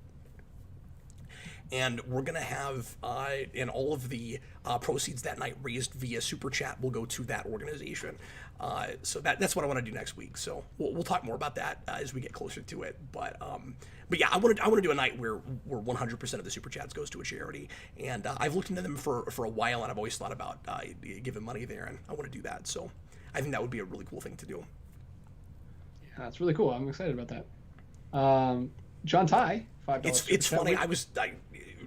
A: And we're going to have, and all of the proceeds that night raised via Super Chat will go to that organization. So that's what I want to do next week. So we'll talk more about that as we get closer to it. But yeah, I want to do a night where 100% of the Super Chats goes to a charity. And I've looked into them for a while, and I've always thought about giving money there, and I want to do that. So I think that would be a really cool thing to do.
B: Yeah, that's really cool. I'm excited about that. John Ty, $5.
A: It's funny. I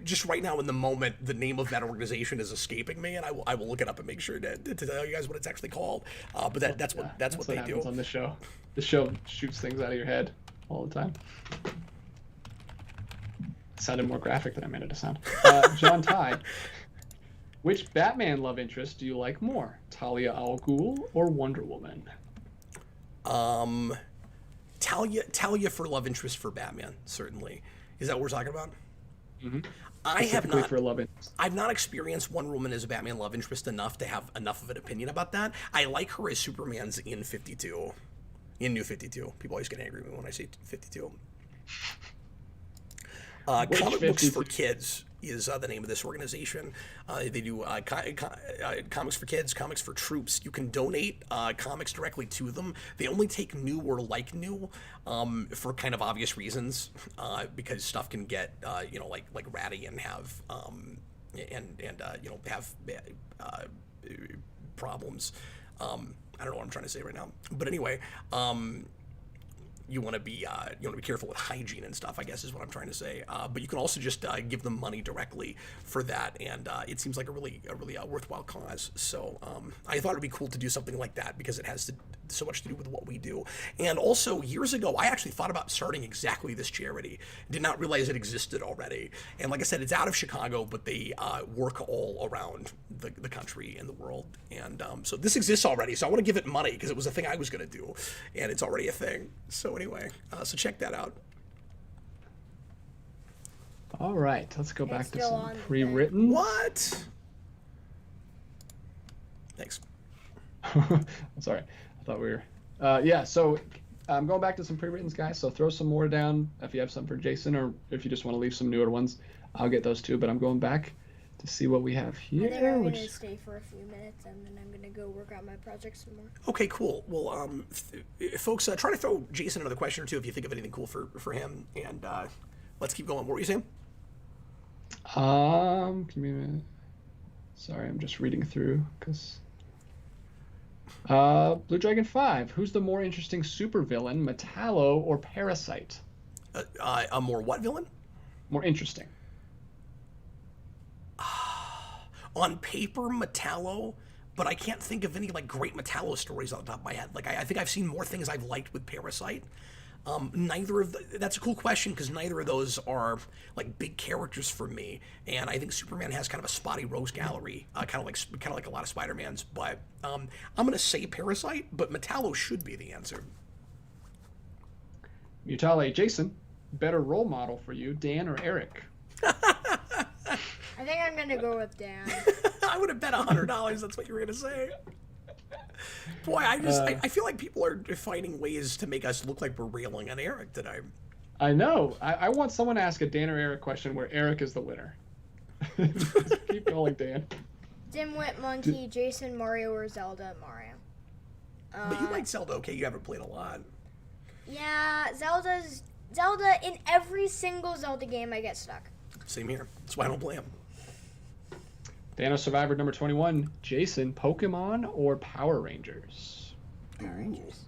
A: just right now in the moment, the name of that organization is escaping me, and I will look it up and make sure to tell you guys what it's actually called. But that's what they do
B: on the show. The show shoots things out of your head all the time. It sounded more graphic than I meant it to sound. John Ty, which Batman love interest do you like more, Talia al Ghul or Wonder Woman?
A: Talia for love interest for Batman, certainly. Is that what we're talking about?
B: Mm-hmm.
A: I've not experienced Wonder Woman as a Batman love interest enough to have enough of an opinion about that. I like her as Superman's in 52. In New 52. People always get angry at me when I say 52. Comic Books for Kids is the name of this organization. They do comics for kids, comics for troops. You can donate comics directly to them. They only take new or like new for kind of obvious reasons because stuff can get like ratty and have have problems. I don't know what I'm trying to say right now, but anyway. You want to be careful with hygiene and stuff, I guess is what I'm trying to say. But you can also just give them money directly for that, and it seems like a really worthwhile cause. So I thought it'd be cool to do something like that because it has so much to do with what we do. And also years ago, I actually thought about starting exactly this charity. Did not realize it existed already. And like I said, it's out of Chicago, but they work all around the country and the world. And so this exists already. So I want to give it money because it was a thing I was going to do, and it's already a thing. So anyway, so check that out.
B: All right, let's go back to some pre-written.
A: What? Thanks.
B: I'm sorry. I thought we were... so I'm going back to some pre-written, guys, so throw some more down if you have some for Jason, or if you just want to leave some newer ones, I'll get those too, but I'm going back to see what we have here.
C: I think I'm going to stay for a few minutes, and then I'm going to go work on my project some more.
A: Okay, cool. Well, folks, try to throw Jason another question or two if you think of anything cool for him, and let's keep going. What were you saying?
B: Give me a minute. Sorry, I'm just reading through, because... Blue Dragon 5. Who's the more interesting supervillain, Metallo or Parasite?
A: A more what villain?
B: More interesting.
A: On paper, Metallo, but I can't think of any great Metallo stories on the top of my head. I think I've seen more things I've liked with Parasite. That's a cool question because neither of those are big characters for me, and I think Superman has kind of a spotty rogues gallery, kind of like a lot of Spider-Mans. But I'm gonna say Parasite, but Metallo should be the answer.
B: Mutale, Jason, better role model for you, Dan or Eric?
C: I think I'm gonna go with Dan.
A: I would have bet $100 that's what you were gonna say. Boy, I feel like people are finding ways to make us look like we're railing on Eric today.
B: I know. I want someone to ask a Dan or Eric question where Eric is the winner. Just keep going, Dan.
C: Dimwit Monkey, Jason, Mario, or Zelda? Mario.
A: But you like Zelda, okay? You haven't played a lot.
C: Yeah, Zelda. In every single Zelda game, I get stuck.
A: Same here. That's why I don't play them.
B: Dano Survivor number 21. Jason, Pokemon or Power Rangers?
C: Power Rangers.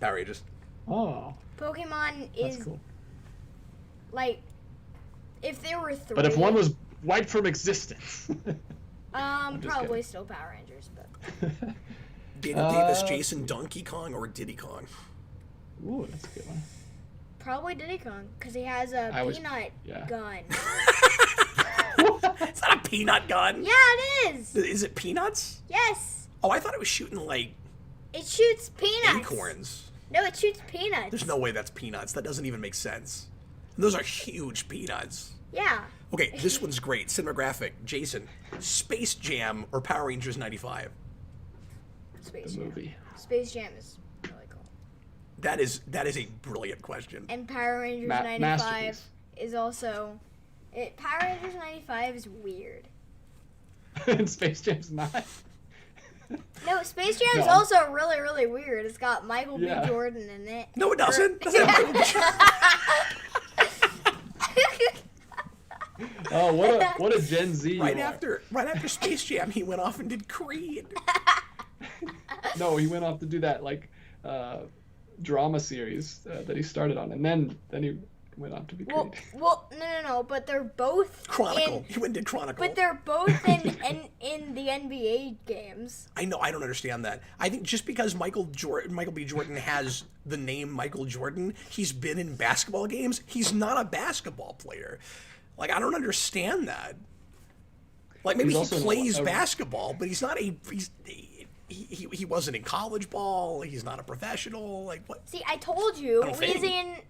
A: Power Rangers.
B: Oh,
C: Pokemon
B: that's
C: is
B: cool.
C: like, if there were 3.
B: But if one was wiped from existence.
C: probably
B: kidding.
C: still Power Rangers, but
A: Dana Davis, Jason, Donkey Kong, or Diddy Kong?
B: Ooh, that's a good one.
C: probably Diddy Kong because he has a peanut gun.
A: It's not a peanut gun.
C: Yeah, it is.
A: Is it peanuts?
C: Yes.
A: Oh, I thought it was shooting like
C: It shoots peanuts.
A: acorns.
C: No, it shoots peanuts.
A: There's no way that's peanuts. That doesn't even make sense. And those are huge peanuts.
C: Yeah.
A: Okay, this one's great. Cinematographic. Jason, Space Jam or Power Rangers 95?
C: Space
B: The
C: Jam.
B: movie.
C: Space Jam is really cool.
A: That is a brilliant question.
C: And Power Rangers 95
B: masterpiece.
C: is also. Power Rangers 95 is weird.
B: And Space Jam's not.
C: No, Space Jam is
B: No.
C: also really, really weird. It's got Michael B.
B: Yeah.
C: Jordan in it.
A: No, it doesn't. It doesn't have Michael
B: Oh, what a Gen Z.
A: right
B: you are.
A: after Space Jam, he went off and did Creed.
B: No, he went off to do that drama series that he started on, and then he went on to be Creed.
C: Well, no, but they're both
A: Chronicle. He went and did Chronicle.
C: But they're both in the NBA games.
A: I know. I don't understand that. I think just because Michael B. Jordan has the name Michael Jordan, he's been in basketball games. He's not a basketball player. Like, I don't understand that. Like, maybe he plays basketball, but he's not he wasn't in college ball. He's not a professional. Like, what?
C: See, I told you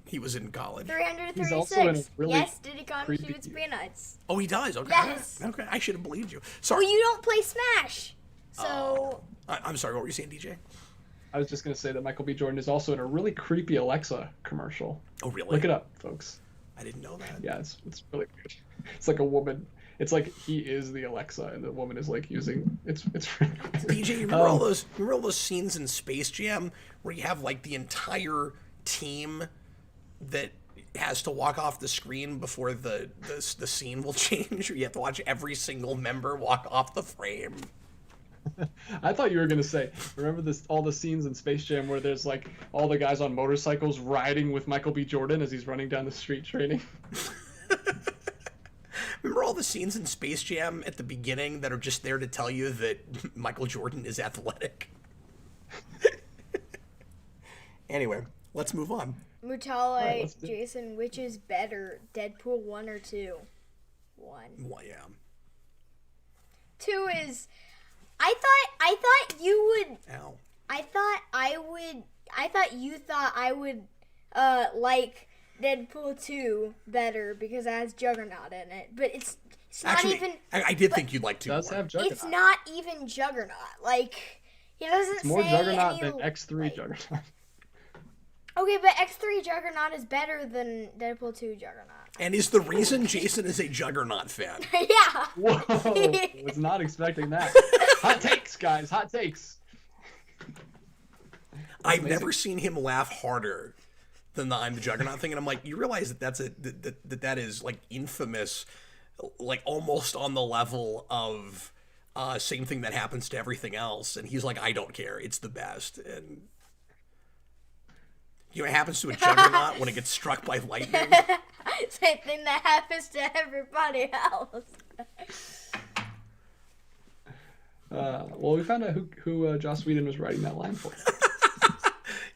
A: He was in college.
C: 336.
B: He's also in a really
C: yes, Diddy Kong
B: creepy-
C: shoots peanuts.
A: Oh, he does? Okay.
C: Yes.
A: Okay, I should have believed you.
C: Well,
A: Sorry.
C: you don't play Smash, so.
A: I'm sorry, what were you saying, DJ?
B: I was just gonna say that Michael B. Jordan is also in a really creepy Alexa commercial.
A: Oh, really?
B: Look it up, folks.
A: I didn't know that.
B: Yeah, it's really weird. It's like a woman. It's like he is the Alexa, and the woman is like using. It's really weird.
A: DJ, you remember all those scenes in Space Jam where you have like the entire team that has to walk off the screen before the scene will change, or you have to watch every single member walk off the frame?
B: I thought you were gonna say, remember all the scenes in Space Jam where there's like all the guys on motorcycles riding with Michael B. Jordan as he's running down the street training.
A: Remember all the scenes in Space Jam at the beginning that are just there to tell you that Michael Jordan is athletic? Anyway, let's move on.
C: Mutala,
B: Alright, let's do-
C: Jason, which is better, Deadpool 1 or 2? 1.
A: Well, yeah.
C: 2 is. I thought you would.
A: Ow.
C: I thought you thought I would like Deadpool 2 better because it has Juggernaut in it, but it's not
A: Actually,
C: even.
A: I did think you'd like to.
B: Does
A: more.
B: have Juggernaut.
C: It's not even Juggernaut. Like he doesn't
B: It's more
C: say
B: Juggernaut
C: any,
B: than X3
C: like-
B: Juggernaut.
C: Okay, but X3 Juggernaut is better than Deadpool 2 Juggernaut.
A: And is the reason Jason is a Juggernaut fan.
C: Yeah.
B: Whoa! Was not expecting that. Hot takes, guys. Hot takes.
A: I've
B: amazing.
A: never seen him laugh harder than the "I'm the Juggernaut" thing, and I'm like, you realize that is like infamous, like almost on the level of same thing that happens to everything else, and he's like, I don't care, it's the best. And you know what happens to a Juggernaut when it gets struck by lightning?
C: Same thing that happens to everybody else.
B: Well, we found out who Joss Whedon was writing that line for.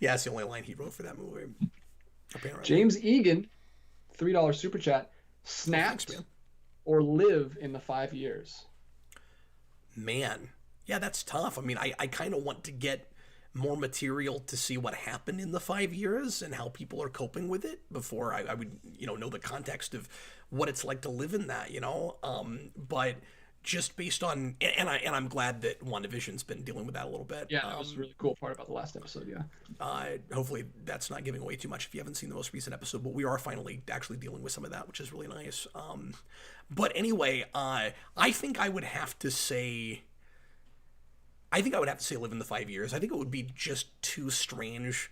A: Yeah, it's the only line he wrote for that movie. Apparently.
B: James Egan, $3 super chat. Snapped
A: Thanks, man.
B: or live in the 5 years?
A: Man, yeah, that's tough. I mean, I kind of want to get more material to see what happened in the 5 years and how people are coping with it before I would, know the context of what it's like to live in that, But just based on, I'm glad that WandaVision's been dealing with that a little bit.
B: Yeah, that was a really cool part about the last episode. Yeah.
A: Hopefully that's not giving away too much if you haven't seen the most recent episode, but we are finally actually dealing with some of that, which is really nice. But anyway, I think I would have to say Live in the 5 Years. I think it would be just too strange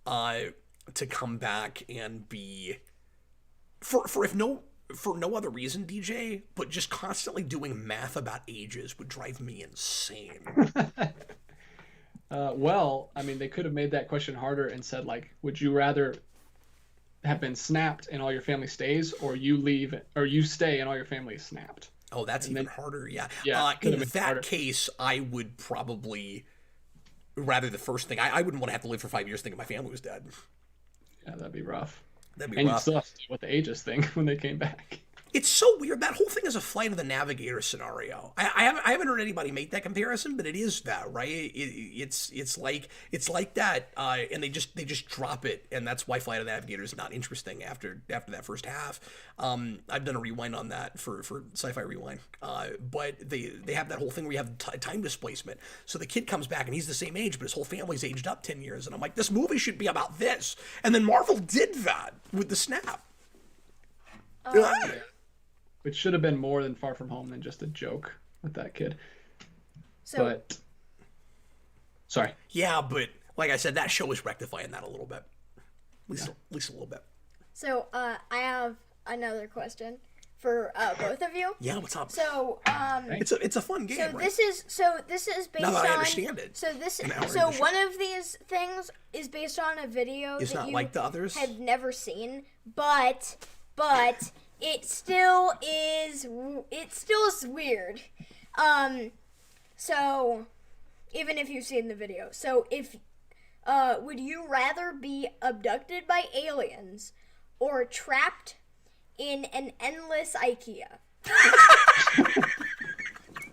A: to come back and be for no other reason, DJ, but just constantly doing math about ages would drive me insane.
B: Well, I mean, they could have made that question harder and said, like, would you rather have been snapped and all your family stays, or you stay and all your family is snapped?
A: Oh, that's even harder. Yeah.
B: In
A: that
B: harder.
A: case, I would probably rather the first thing. I wouldn't want to have to live for 5 years thinking my family was dead.
B: Yeah, that'd be rough.
A: That'd be
B: And
A: rough.
B: you still have to deal with the ages thing when they came back.
A: It's so weird. That whole thing is a Flight of the Navigator scenario. I haven't heard anybody make that comparison, but it is that, right? It's like that, and they just drop it, and that's why Flight of the Navigator is not interesting after that first half. I've done a rewind on that for Sci-Fi Rewind, but they have that whole thing where you have time displacement. So the kid comes back and he's the same age, but his whole family's aged up 10 years, and I'm like, this movie should be about this. And then Marvel did that with the snap.
B: Which should have been more than Far From Home than just a joke with that kid.
C: So
B: Sorry.
A: Yeah, but like I said, that show is rectifying that a little bit. At least a little bit.
C: So I have another question for both of you.
A: Yeah, what's up?
C: So
A: It's a fun game,
C: so
A: right?
C: this is based
A: Now that I
C: on.
A: understand it.
C: So this
A: An hour
C: so
A: into
C: one of these things is based on a video
A: It's
C: that
A: not
C: you
A: like the others?
C: have never seen, but it still is weird. So even if you've seen the video, so if would you rather be abducted by aliens or trapped in an endless IKEA?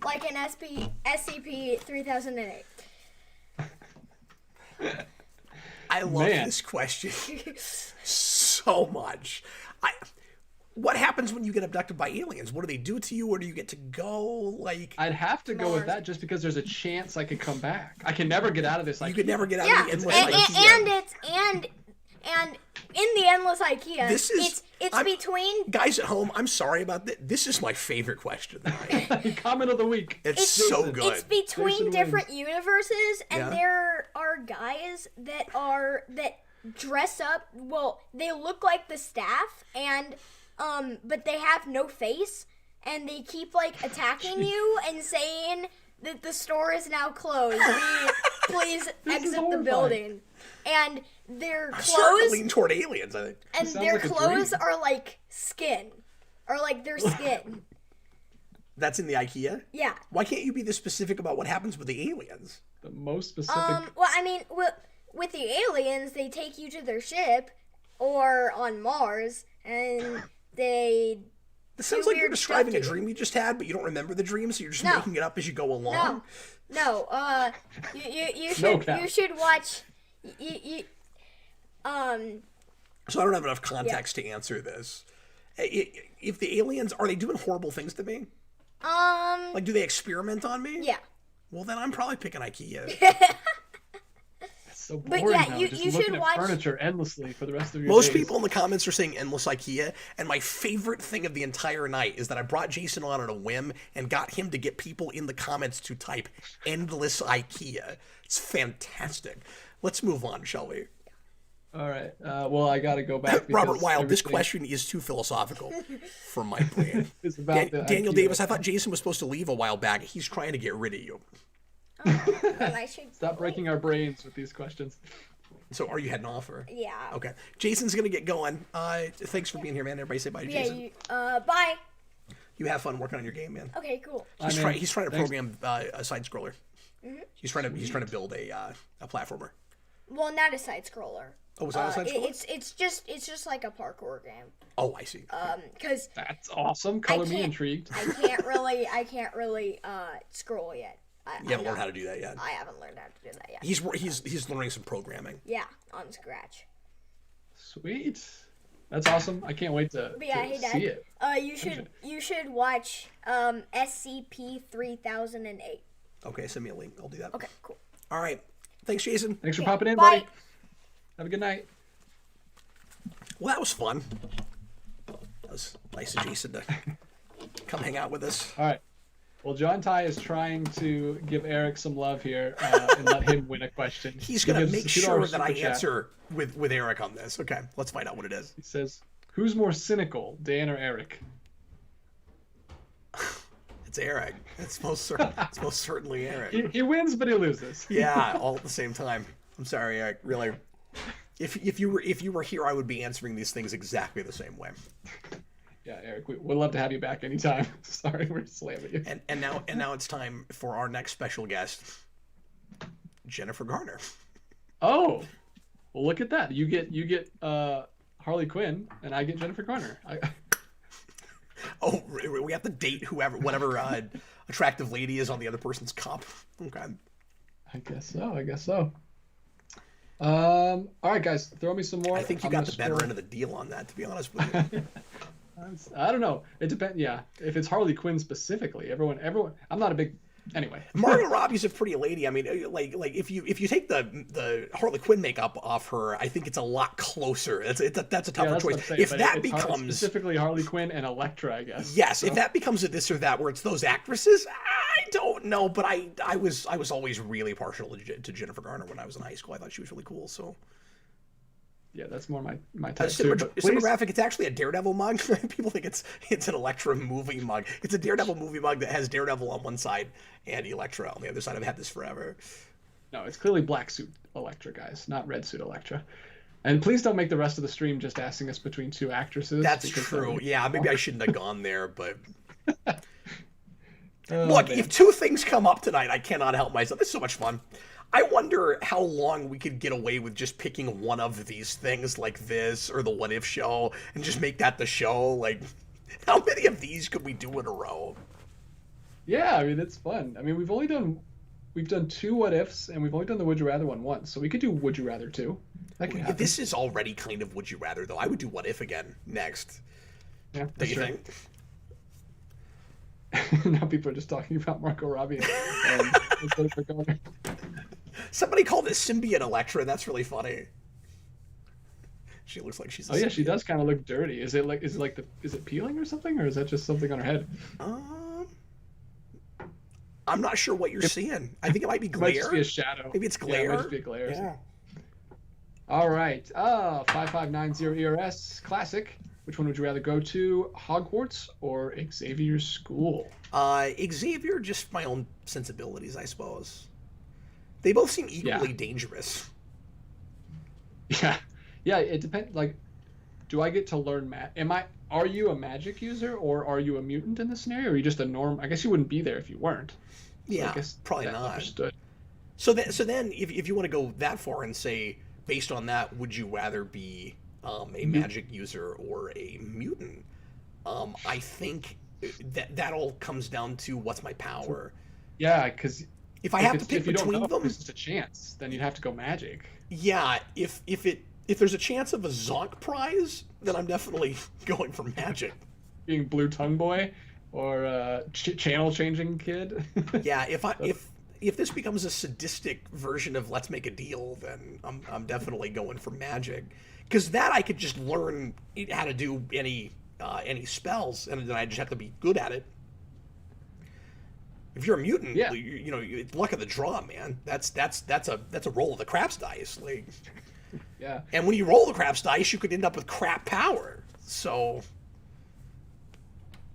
C: Like an SCP-3008.
A: I love
B: Man.
A: this question so much. What happens when you get abducted by aliens? What do they do to you? Where do you get to go? Like,
B: I'd have to go with
C: Mars.
B: that just because there's a chance I could come back. I can never get out of this.
A: you could never get out
C: Yeah,
A: of the endless
C: and
A: IKEA.
C: and in the endless IKEA,
A: This is-
C: it's between.
A: Guys at home, I'm sorry about this. This is my favorite question tonight.
B: Comment of the week.
A: It's so good.
C: It's between
B: Jason
C: different universes, and
A: Yeah.
C: there are guys that dress up. Well, they look like the staff, and but they have no face, and they keep like attacking you and saying that the store is now closed. Please
B: is
C: exit the
B: horrifying.
C: building. And their
A: I'm starting to
C: clothes
A: lean toward aliens, I think.
C: and
B: sounds
C: their
B: like a
C: clothes
B: dream.
C: are like skin, or like their skin.
A: That's in the IKEA?
C: Yeah.
A: Why can't you be this specific about what happens with the aliens?
B: The most specific.
C: Well, I mean, with the aliens, they take you to their ship, or on Mars, and they.
A: This sounds like you're
C: weird
A: describing a
C: stuff to you.
A: dream you just had, but you don't remember the dream, so you're just
C: No.
A: making it up as you go along.
C: No. You should
B: No cap.
C: you should watch.
A: So I don't have enough context to answer this. If the aliens, are they doing horrible things to me? Like, do they experiment on me?
C: Yeah.
A: Well, then I'm probably picking IKEA.
B: It's so
C: but
B: boring
C: yeah,
B: now.
C: you-
B: Just
C: you
B: looking
C: should
B: at
C: watch-
B: furniture endlessly for the rest of your
A: Most
B: days.
A: people in the comments are saying endless IKEA, and my favorite thing of the entire night is that I brought Jason on a whim and got him to get people in the comments to type endless IKEA. It's fantastic. Let's move on, shall we?
B: All right. Well, I got to go back.
A: Robert
B: because
A: Wilde, this
B: everything
A: question is too philosophical for my brain.
B: is about the
A: Daniel
B: IKEA.
A: Davis, I thought Jason was supposed to leave a while back. He's trying to get rid of you.
C: And I should
B: Stop breaking our brains with these questions.
A: So are you heading off or?
C: Yeah.
A: Okay. Jason's going to get going. Thanks for being here, man. Everybody say bye to
C: Yeah.
A: Jason.
C: Bye.
A: You have fun working on your game, man.
C: Okay. Cool.
A: He's
B: man,
A: trying to
B: thanks.
A: program a side scroller. He's trying to build a platformer.
C: Well, not a side scroller.
A: Oh, was that a side scroller?
C: It's just like a parkour game.
A: Oh, I see.
C: Cause
B: That's awesome. Color me
C: can't-
B: intrigued.
C: I can't really scroll yet.
A: You haven't learned how to do that yet.
C: I haven't learned how to do that yet.
A: He's learning some programming.
C: Yeah, on Scratch.
B: Sweet. That's awesome. I can't wait to,
C: But yeah,
B: to
C: hey
B: see
C: Dad.
B: it.
C: You should watch SCP 3008.
A: Okay, send me a link. I'll do that.
C: Okay, cool.
A: All right. Thanks, Jason.
B: Thanks for popping in,
C: Bye.
B: buddy. Have a good night.
A: Well, that was fun. That was nice of Jason to come hang out with us.
B: All right. Well, John Ty is trying to give Eric some love here and let him win a question.
A: He's
B: He
A: going to
B: gives
A: make
B: $2
A: sure that I
B: super chat.
A: answer with Eric on this. Okay, let's find out what it is.
B: He says, "Who's more cynical, Dan or Eric?"
A: It's Eric. It's most certainly Eric.
B: He wins, but he loses.
A: Yeah, all at the same time. I'm sorry, Eric. Really, if you were here, I would be answering these things exactly the same way.
B: Yeah, Eric, we'd love to have you back anytime. Sorry, we're slamming you.
A: And now it's time for our next special guest, Jennifer Garner.
B: Oh, well, look at that. You get Harley Quinn, and I get Jennifer Garner.
A: Oh, we have to date whatever attractive lady is on the other person's cup. Okay.
B: I guess so. All right, guys, throw me some more.
A: I think you got the better end of the deal on that, to be honest with you.
B: I don't know. It depends. Yeah, if it's Harley Quinn specifically, everyone. I'm not a big. Anyway,
A: Margot Robbie's a pretty lady. I mean, like if you take the Harley Quinn makeup off her, I think it's a lot closer. That's a tougher
B: that's
A: choice.
B: what I'm saying,
A: If
B: but
A: that
B: it's
A: becomes
B: specifically Harley Quinn and Elektra, I guess.
A: yes,
B: So,
A: if that becomes a this or that where it's those actresses, I don't know. But I was always really partial to Jennifer Garner when I was in high school. I thought she was really cool. So.
B: yeah, that's more my type too. But please,
A: Cinematographic, it's actually a Daredevil mug. People think it's an Elektra movie mug. It's a Daredevil movie mug that has Daredevil on one side and Elektra on the other side. I've had this forever.
B: no, it's clearly black suit Elektra, guys, not red suit Elektra. And please don't make the rest of the stream just asking us between two actresses.
A: That's
B: because
A: true. Yeah, maybe I shouldn't have gone there, but
B: Oh,
A: look,
B: man.
A: if two things come up tonight, I cannot help myself. It's so much fun. I wonder how long we could get away with just picking one of these things like this or the What If show and just make that the show. Like, how many of these could we do in a row?
B: Yeah, I mean it's fun. I mean we've done two What Ifs and we've only done the Would You Rather one once, so we could do Would You Rather too. That can happen.
A: This is already kind of Would You Rather, though. I would do What If again next.
B: Yeah,
A: Do
B: that's
A: you
B: true.
A: think?
B: Now people are just talking about Margot Robbie and Jennifer Garner.
A: Somebody called it Symbiont Elektra. That's really funny. She looks like she's.
B: Oh yeah, she does kind of look dirty. Is it peeling or something, or is that just something on her head?
A: I'm not sure what you're seeing. I think it might be
B: It might just
A: glare.
B: be a shadow.
A: Maybe it's
B: Yeah,
A: glare.
B: it might just be a glare. or
A: Yeah.
B: something. All right. 5590 ERS Classic. Which one would you rather go to, Hogwarts or Xavier's school?
A: Xavier, just my own sensibilities, I suppose. They both seem equally dangerous.
B: Yeah, yeah. It depends. Like, do I get to learn Are you a magic user or are you a mutant in this scenario? Or are you just a norm? I guess you wouldn't be there if you weren't. So
A: Yeah,
B: I guess
A: probably
B: that's
A: not.
B: Understood.
A: So then, if you want to go that far and say, based on that, would you rather be a magic user or a mutant? I think that all comes down to what's my power.
B: Yeah, because
A: If I have to pick
B: if you don't
A: between
B: know,
A: them,
B: it's just a chance. Then you'd have to go magic.
A: yeah. If there's a chance of a Zonk prize, then I'm definitely going for magic.
B: Being Blue Tongue Boy or channel changing kid.
A: Yeah, if this becomes a sadistic version of Let's Make a Deal, then I'm definitely going for magic, because that I could just learn how to do any spells, and then I just have to be good at it. If you're a mutant,
B: Yeah.
A: you know, it's luck of the draw, man. That's a roll of the craps dice, like.
B: Yeah.
A: And when you roll the craps dice, you could end up with crap power. So.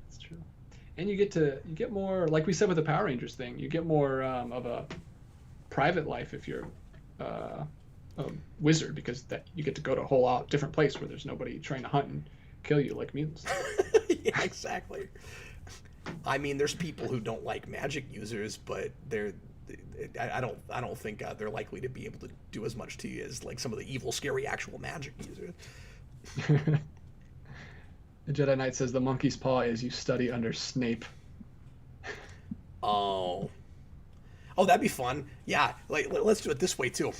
B: That's true. And you get more, like we said with the Power Rangers thing, you get more of a private life if you're a wizard, because that you get to go to a whole lot different place where there's nobody trying to hunt and kill you like mutants.
A: Yeah, exactly. I mean, there's people who don't like magic users, but I don't think they're likely to be able to do as much to you as like some of the evil, scary, actual magic users.
B: The Jedi Knight says the monkey's paw is you study under Snape.
A: Oh, that'd be fun. Yeah, like let's do it this way too.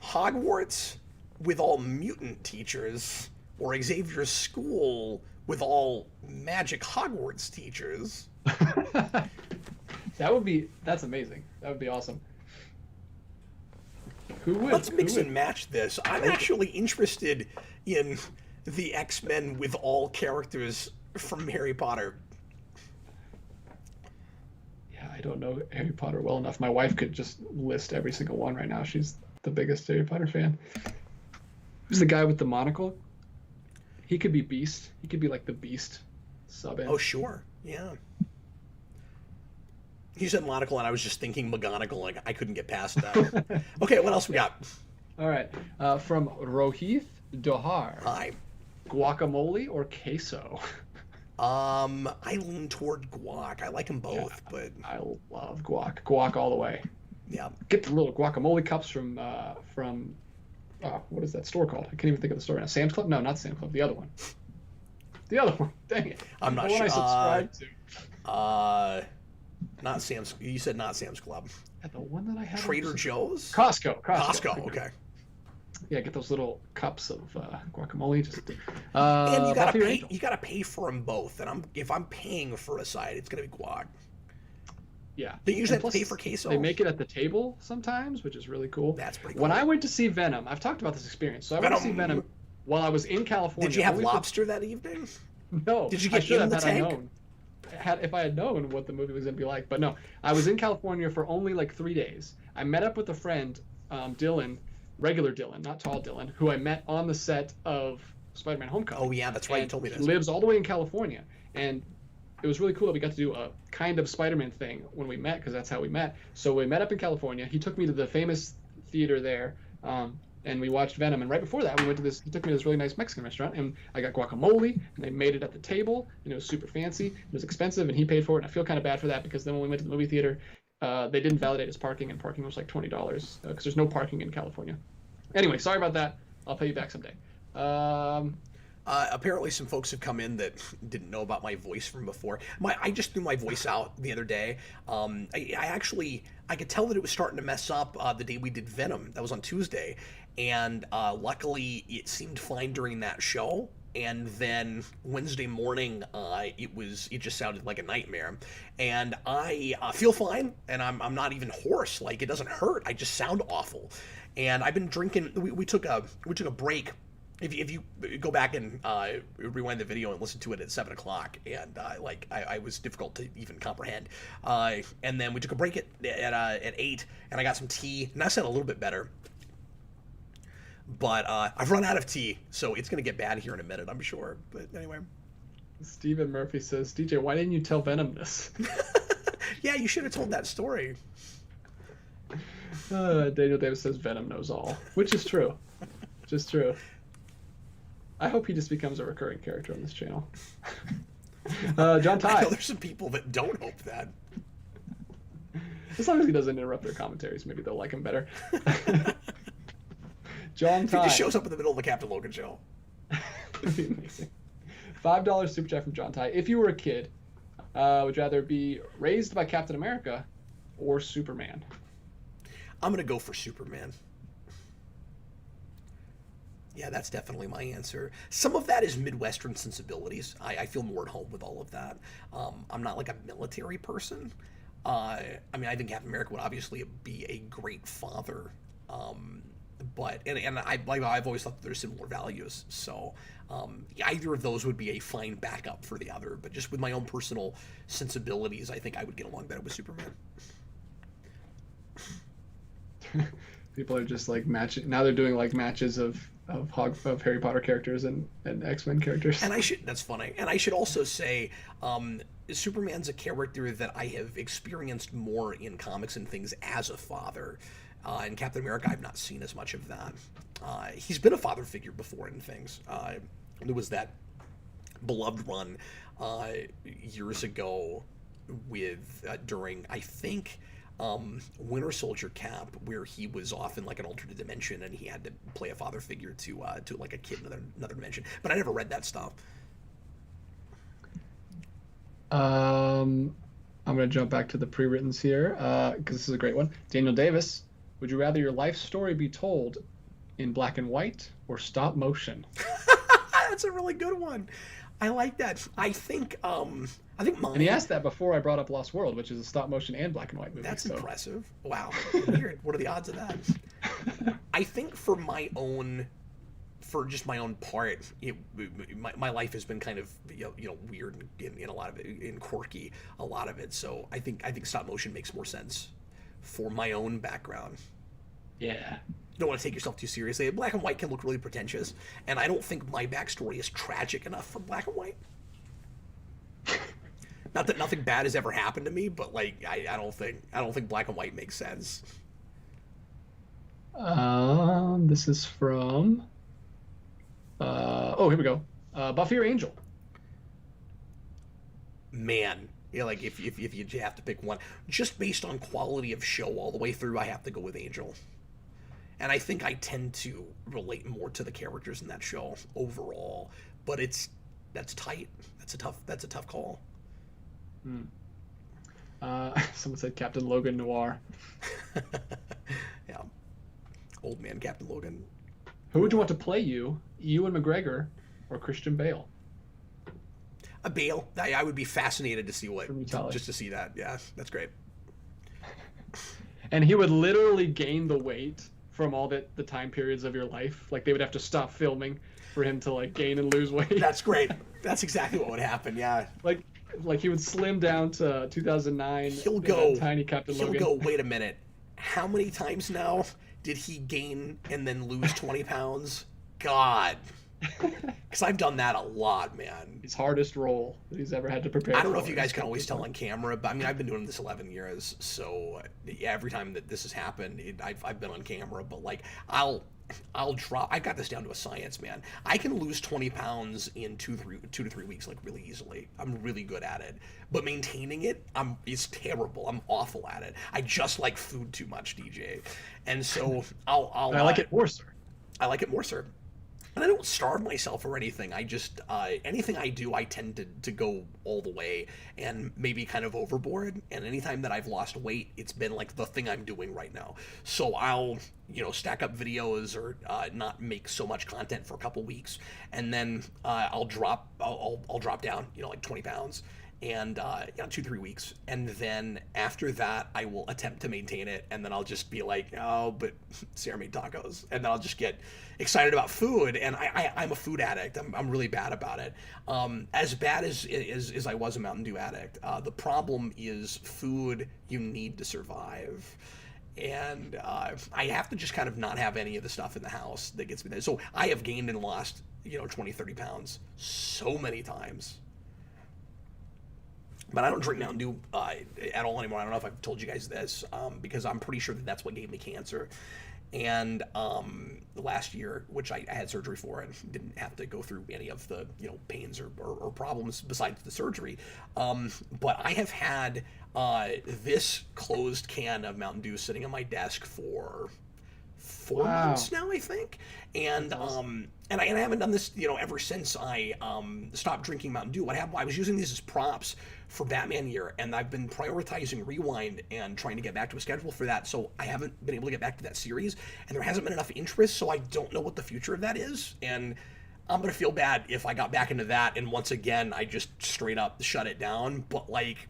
A: Hogwarts with all mutant teachers, or Xavier's school with all magic Hogwarts teachers.
B: That's amazing. That would be awesome. Who would?
A: Let's mix and match this. I'm actually interested in the X-Men with all characters from Harry Potter.
B: Yeah, I don't know Harry Potter well enough. My wife could just list every single one right now. She's the biggest Harry Potter fan. Who's the guy with the monocle? He could be Beast. He could be like the Beast sub-in.
A: Oh, sure. Yeah. He said monocle, and I was just thinking McGonagall. Like, I couldn't get past that. Okay, what else we got?
B: All right. From Rohith Dohar.
A: Hi.
B: Guacamole or queso?
A: I lean toward guac. I like them both, but
B: I love guac. Guac all the way.
A: yeah.
B: Get the little guacamole cups from what is that store called? I can't even think of the store now. Sam's Club? No, not Sam's Club. The other one. The other one. Dang it.
A: I'm not
B: the
A: sure.
B: one I subscribed to.
A: Not Sam's. You said not Sam's Club.
B: Yeah, the one that I had.
A: Trader Joe's.
B: Costco.
A: Okay.
B: Yeah, get those little cups of guacamole. Just.
A: And you gotta
B: Buffy or
A: pay.
B: Angel?
A: You gotta pay for them both. And if I'm paying for a side, it's gonna be guac.
B: Yeah.
A: They usually
B: And
A: have to pay
B: plus,
A: for queso.
B: They make it at the table sometimes, which is really cool.
A: That's pretty cool.
B: When I went to see Venom, I've talked about this experience. So I went to see Venom while I was in California.
A: Did you have
B: only
A: lobster that evening?
B: No.
A: Did you
B: I
A: get
B: should
A: in
B: have
A: the
B: had I
A: tank?
B: known. If I had known what the movie was going to be like. But no, I was in California for only like 3 days. I met up with a friend, Dylan, regular Dylan, not tall Dylan, who I met on the set of Spider-Man Homecoming.
A: Oh yeah, that's right. You
B: And
A: told me
B: he
A: this.
B: lives all the way in California. And it was really cool that we got to do a kind of Spider-Man thing when we met, because that's how we met. So we met up in California. He took me to the famous theater there, and we watched Venom. And right before that, he took me to this really nice Mexican restaurant, and I got guacamole, and they made it at the table, and it was super fancy. It was expensive, and he paid for it. And I feel kind of bad for that, because then when we went to the movie theater, they didn't validate his parking, and parking was like $20, because there's no parking in California. Anyway, sorry about that. I'll pay you back someday.
A: Apparently, some folks have come in that didn't know about my voice from before. I just threw my voice out the other day. I could tell that it was starting to mess up the day we did Venom. That was on Tuesday, and luckily it seemed fine during that show. And then Wednesday morning, it just sounded like a nightmare. And I feel fine, and I'm not even hoarse. Like, it doesn't hurt. I just sound awful. And I've been drinking. We took a break. If you go back and rewind the video and listen to it at 7 o'clock, and I was difficult to even comprehend. And then we took a break at 8, and I got some tea, and I sound a little bit better. But I've run out of tea, so it's gonna get bad here in a minute, I'm sure. But anyway.
B: Stephen Murphy says, DJ, why didn't you tell Venom this?
A: Yeah, you should have told that story.
B: Daniel Davis says Venom knows all, which is true. Just true. I hope he just becomes a recurring character on this channel. John Ty.
A: I know there's some people that don't hope that.
B: As long as he doesn't interrupt their commentaries, maybe they'll like him better. John
A: He
B: Ty.
A: just shows up in the middle of the Captain Logan show.
B: That'd be amazing. $5 super chat from John Ty. If you were a kid, would you rather be raised by Captain America or Superman?
A: I'm going to go for Superman. Yeah, that's definitely my answer. Some of that is Midwestern sensibilities. I feel more at home with all of that. I'm not like a military person. I mean, I think Captain America would obviously be a great father. But I've always thought that there's similar values. So either of those would be a fine backup for the other. But just with my own personal sensibilities, I think I would get along better with Superman.
B: People are just like matching. Now they're doing like matches of Harry Potter characters and X-Men characters.
A: And that's funny. And I should also say, Superman's a character that I have experienced more in comics and things as a father. In Captain America, I've not seen as much of that. He's been a father figure before in things. There was that beloved run years ago with during, I think, Winter Soldier Cap, where he was off in like an alternate dimension and he had to play a father figure to like a kid in another dimension. But I never read that stuff.
B: I'm gonna jump back to the pre-writtens here because this is a great one. Daniel Davis, would you rather your life story be told in black and white or stop motion?
A: That's a really good one. I like that. I think mine.
B: And he asked that before I brought up Lost World, which is a stop motion and black and white movie.
A: That's impressive. Wow. Weird. What are the odds of that? I think for just my own part, my life has been kind of weird in a lot of it, in quirky a lot of it. So I think stop motion makes more sense for my own background.
B: Yeah.
A: You don't want to take yourself too seriously. Black and white can look really pretentious, and I don't think my backstory is tragic enough for black and white. Not that nothing bad has ever happened to me, but like I don't think black and white makes sense.
B: This is from. Here we go. Buffy or Angel?
A: Man, like if you have to pick one, just based on quality of show all the way through, I have to go with Angel. And I think I tend to relate more to the characters in that show overall. But that's tight. That's a tough call.
B: Someone said Captain Logan Noir.
A: Yeah. Old man Captain Logan.
B: Who would you want to play you? Ewan McGregor or Christian Bale?
A: A Bale. I would be fascinated to see just to see that. Yeah, that's great.
B: And he would literally gain the weight from all the time periods of your life. Like, they would have to stop filming for him to, like, gain and lose weight.
A: That's great. That's exactly what would happen, yeah.
B: Like he would slim down to 2009.
A: He'll go,
B: tiny Captain Logan.
A: He'll go, wait a minute. How many times now did he gain and then lose 20 pounds? God. Because I've done that a lot, man.
B: His hardest role that he's ever had to prepare for.
A: I don't know if you guys can always tell on camera, but I mean, I've been doing this 11 years, so every time that this has happened, I've been on camera. But like, I'll drop. I got this down to a science, man. I can lose 20 pounds in 2 to 3 weeks, like really easily. I'm really good at it, but maintaining it, it's terrible. I'm awful at it. I just like food too much, DJ, and so I
B: like it more, sir.
A: I like it more, sir. And I don't starve myself or anything. I just, anything I do, I tend to go all the way and maybe kind of overboard. And anytime that I've lost weight, it's been like the thing I'm doing right now. So I'll, stack up videos or not make so much content for a couple weeks. And then I'll drop down, like 20 pounds. And 2-3 weeks, and then after that I will attempt to maintain it, and then I'll just be like, oh, but Sarah made tacos, and then I'll just get excited about food, and I'm a food addict. I'm really bad about it, as bad as I was a Mountain Dew addict. The problem is food you need to survive. And I have to just kind of not have any of the stuff in the house that gets me there. So I have gained and lost 20-30 pounds so many times. But I don't drink Mountain Dew at all anymore. I don't know if I've told you guys this, because I'm pretty sure that's what gave me cancer. And last year, which I had surgery for and didn't have to go through any of the pains or problems besides the surgery. But I have had this closed can of Mountain Dew sitting on my desk for 4 months now, I think. And I haven't done this, ever since I stopped drinking Mountain Dew. What happened? I was using these as props for Batman Year, and I've been prioritizing Rewind and trying to get back to a schedule for that. So I haven't been able to get back to that series, and there hasn't been enough interest. So I don't know what the future of that is, and I'm gonna feel bad if I got back into that and once again I just straight up shut it down. But like,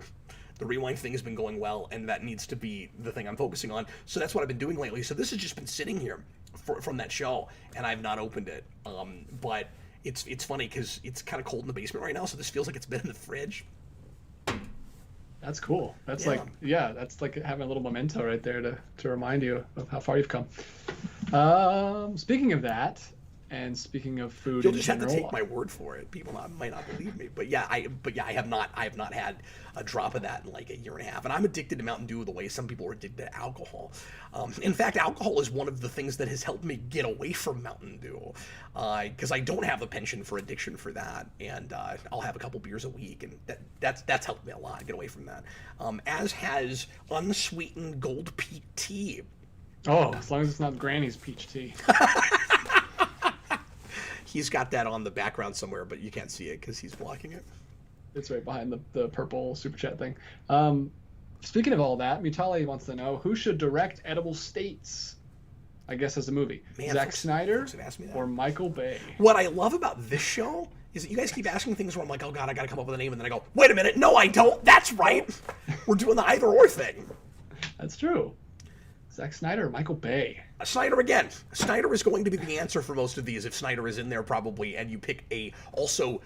A: the Rewind thing has been going well, and that needs to be the thing I'm focusing on. So that's what I've been doing lately. So this has just been sitting here from that show, and I've not opened it. But it's funny because it's kind of cold in the basement right now, so this feels like it's been in the fridge.
B: That's cool. That's that's like having a little memento right there to remind you of how far you've come. Speaking of that, and speaking of food,
A: you'll just have to take my word for it. People might not believe me, but I have not had a drop of that in like a year and a half, and I'm addicted to Mountain Dew the way some people are addicted to alcohol. In fact, alcohol is one of the things that has helped me get away from Mountain Dew, because I don't have a penchant for addiction for that, and I'll have a couple beers a week, and that's helped me a lot get away from that. As has unsweetened Gold Peak tea.
B: Oh, as long as it's not Granny's peach tea.
A: He's got that on the background somewhere, but you can't see it because he's blocking it.
B: It's right behind the purple super chat thing. Speaking of all that, Mutale wants to know who should direct Edible States. I guess, as a movie?
A: Man,
B: Zack
A: folks
B: Snyder
A: have asked me that.
B: or Michael Bay?
A: What I love about this show is that you guys keep asking things where I'm like, oh god, I gotta come up with a name, and then I go, wait a minute, no I don't, that's right. We're doing the either or thing.
B: That's true. Zack Snyder or Michael Bay?
A: Snyder again. Snyder is going to be the answer for most of these if Snyder is in there probably, and you pick a also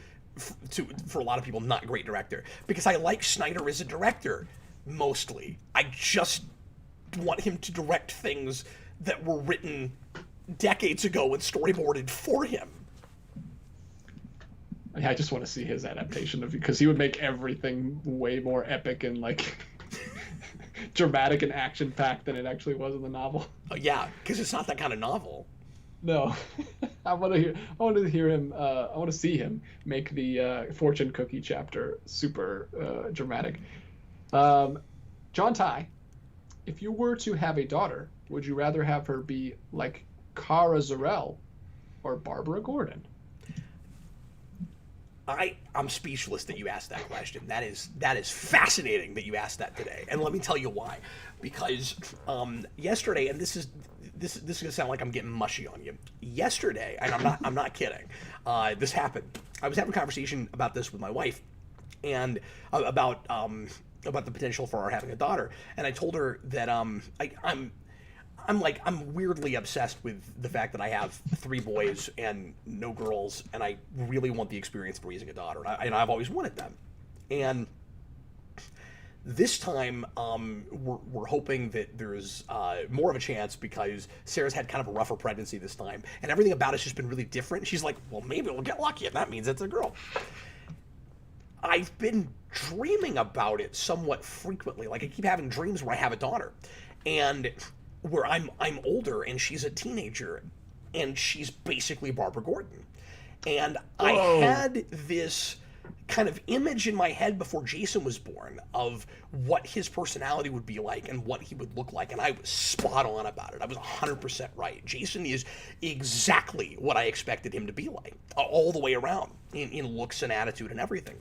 A: for a lot of people not great director, because I like Snyder as a director mostly. I just want him to direct things that were written decades ago and storyboarded for him.
B: I just want to see his adaptation of it, because he would make everything way more epic and like dramatic and action packed than it actually was in the novel.
A: Yeah, because it's not that kind of novel.
B: No, I want to hear him. I want to see him make the fortune cookie chapter super dramatic. John Ty, if you were to have a daughter, would you rather have her be like Kara Zor-El or Barbara Gordon?
A: I'm speechless that you asked that question. That is fascinating that you asked that today, and let me tell you why. Because yesterday, and this is gonna sound like I'm getting mushy on you. Yesterday, and I'm not kidding. This happened. I was having a conversation about this with my wife, and about the potential for our having a daughter, and I told her that I'm weirdly obsessed with the fact that I have 3 boys and no girls, and I really want the experience of raising a daughter, and I've always wanted that. And this time, we're hoping that there's more of a chance, because Sarah's had kind of a rougher pregnancy this time, and everything about it's just been really different. She's like, well, maybe we'll get lucky, and that means it's a girl. I've been dreaming about it somewhat frequently. Like, I keep having dreams where I have a daughter, and where I'm older and she's a teenager, and she's basically Barbara Gordon. And I had this kind of image in my head before Jason was born of what his personality would be like and what he would look like, and I was spot on about it. I was 100% right. Jason is exactly what I expected him to be like, all the way around, in looks and attitude and everything.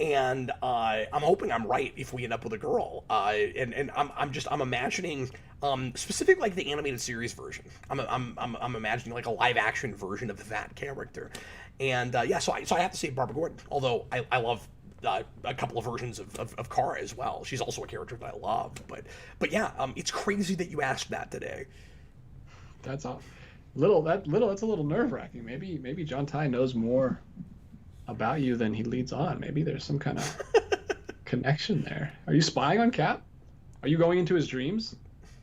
A: And I'm hoping I'm right if we end up with a girl. And I'm imagining specifically like the animated series version. I'm imagining like a live action version of that character. And so I have to say Barbara Gordon. Although I love a couple of versions of Kara as well. She's also a character that I love. But yeah, it's crazy that you asked that today.
B: That's a little nerve-wracking. Maybe John Ty knows more about you than he leads on. Maybe there's some kind of connection there. Are you spying on Cap? Are you going into his dreams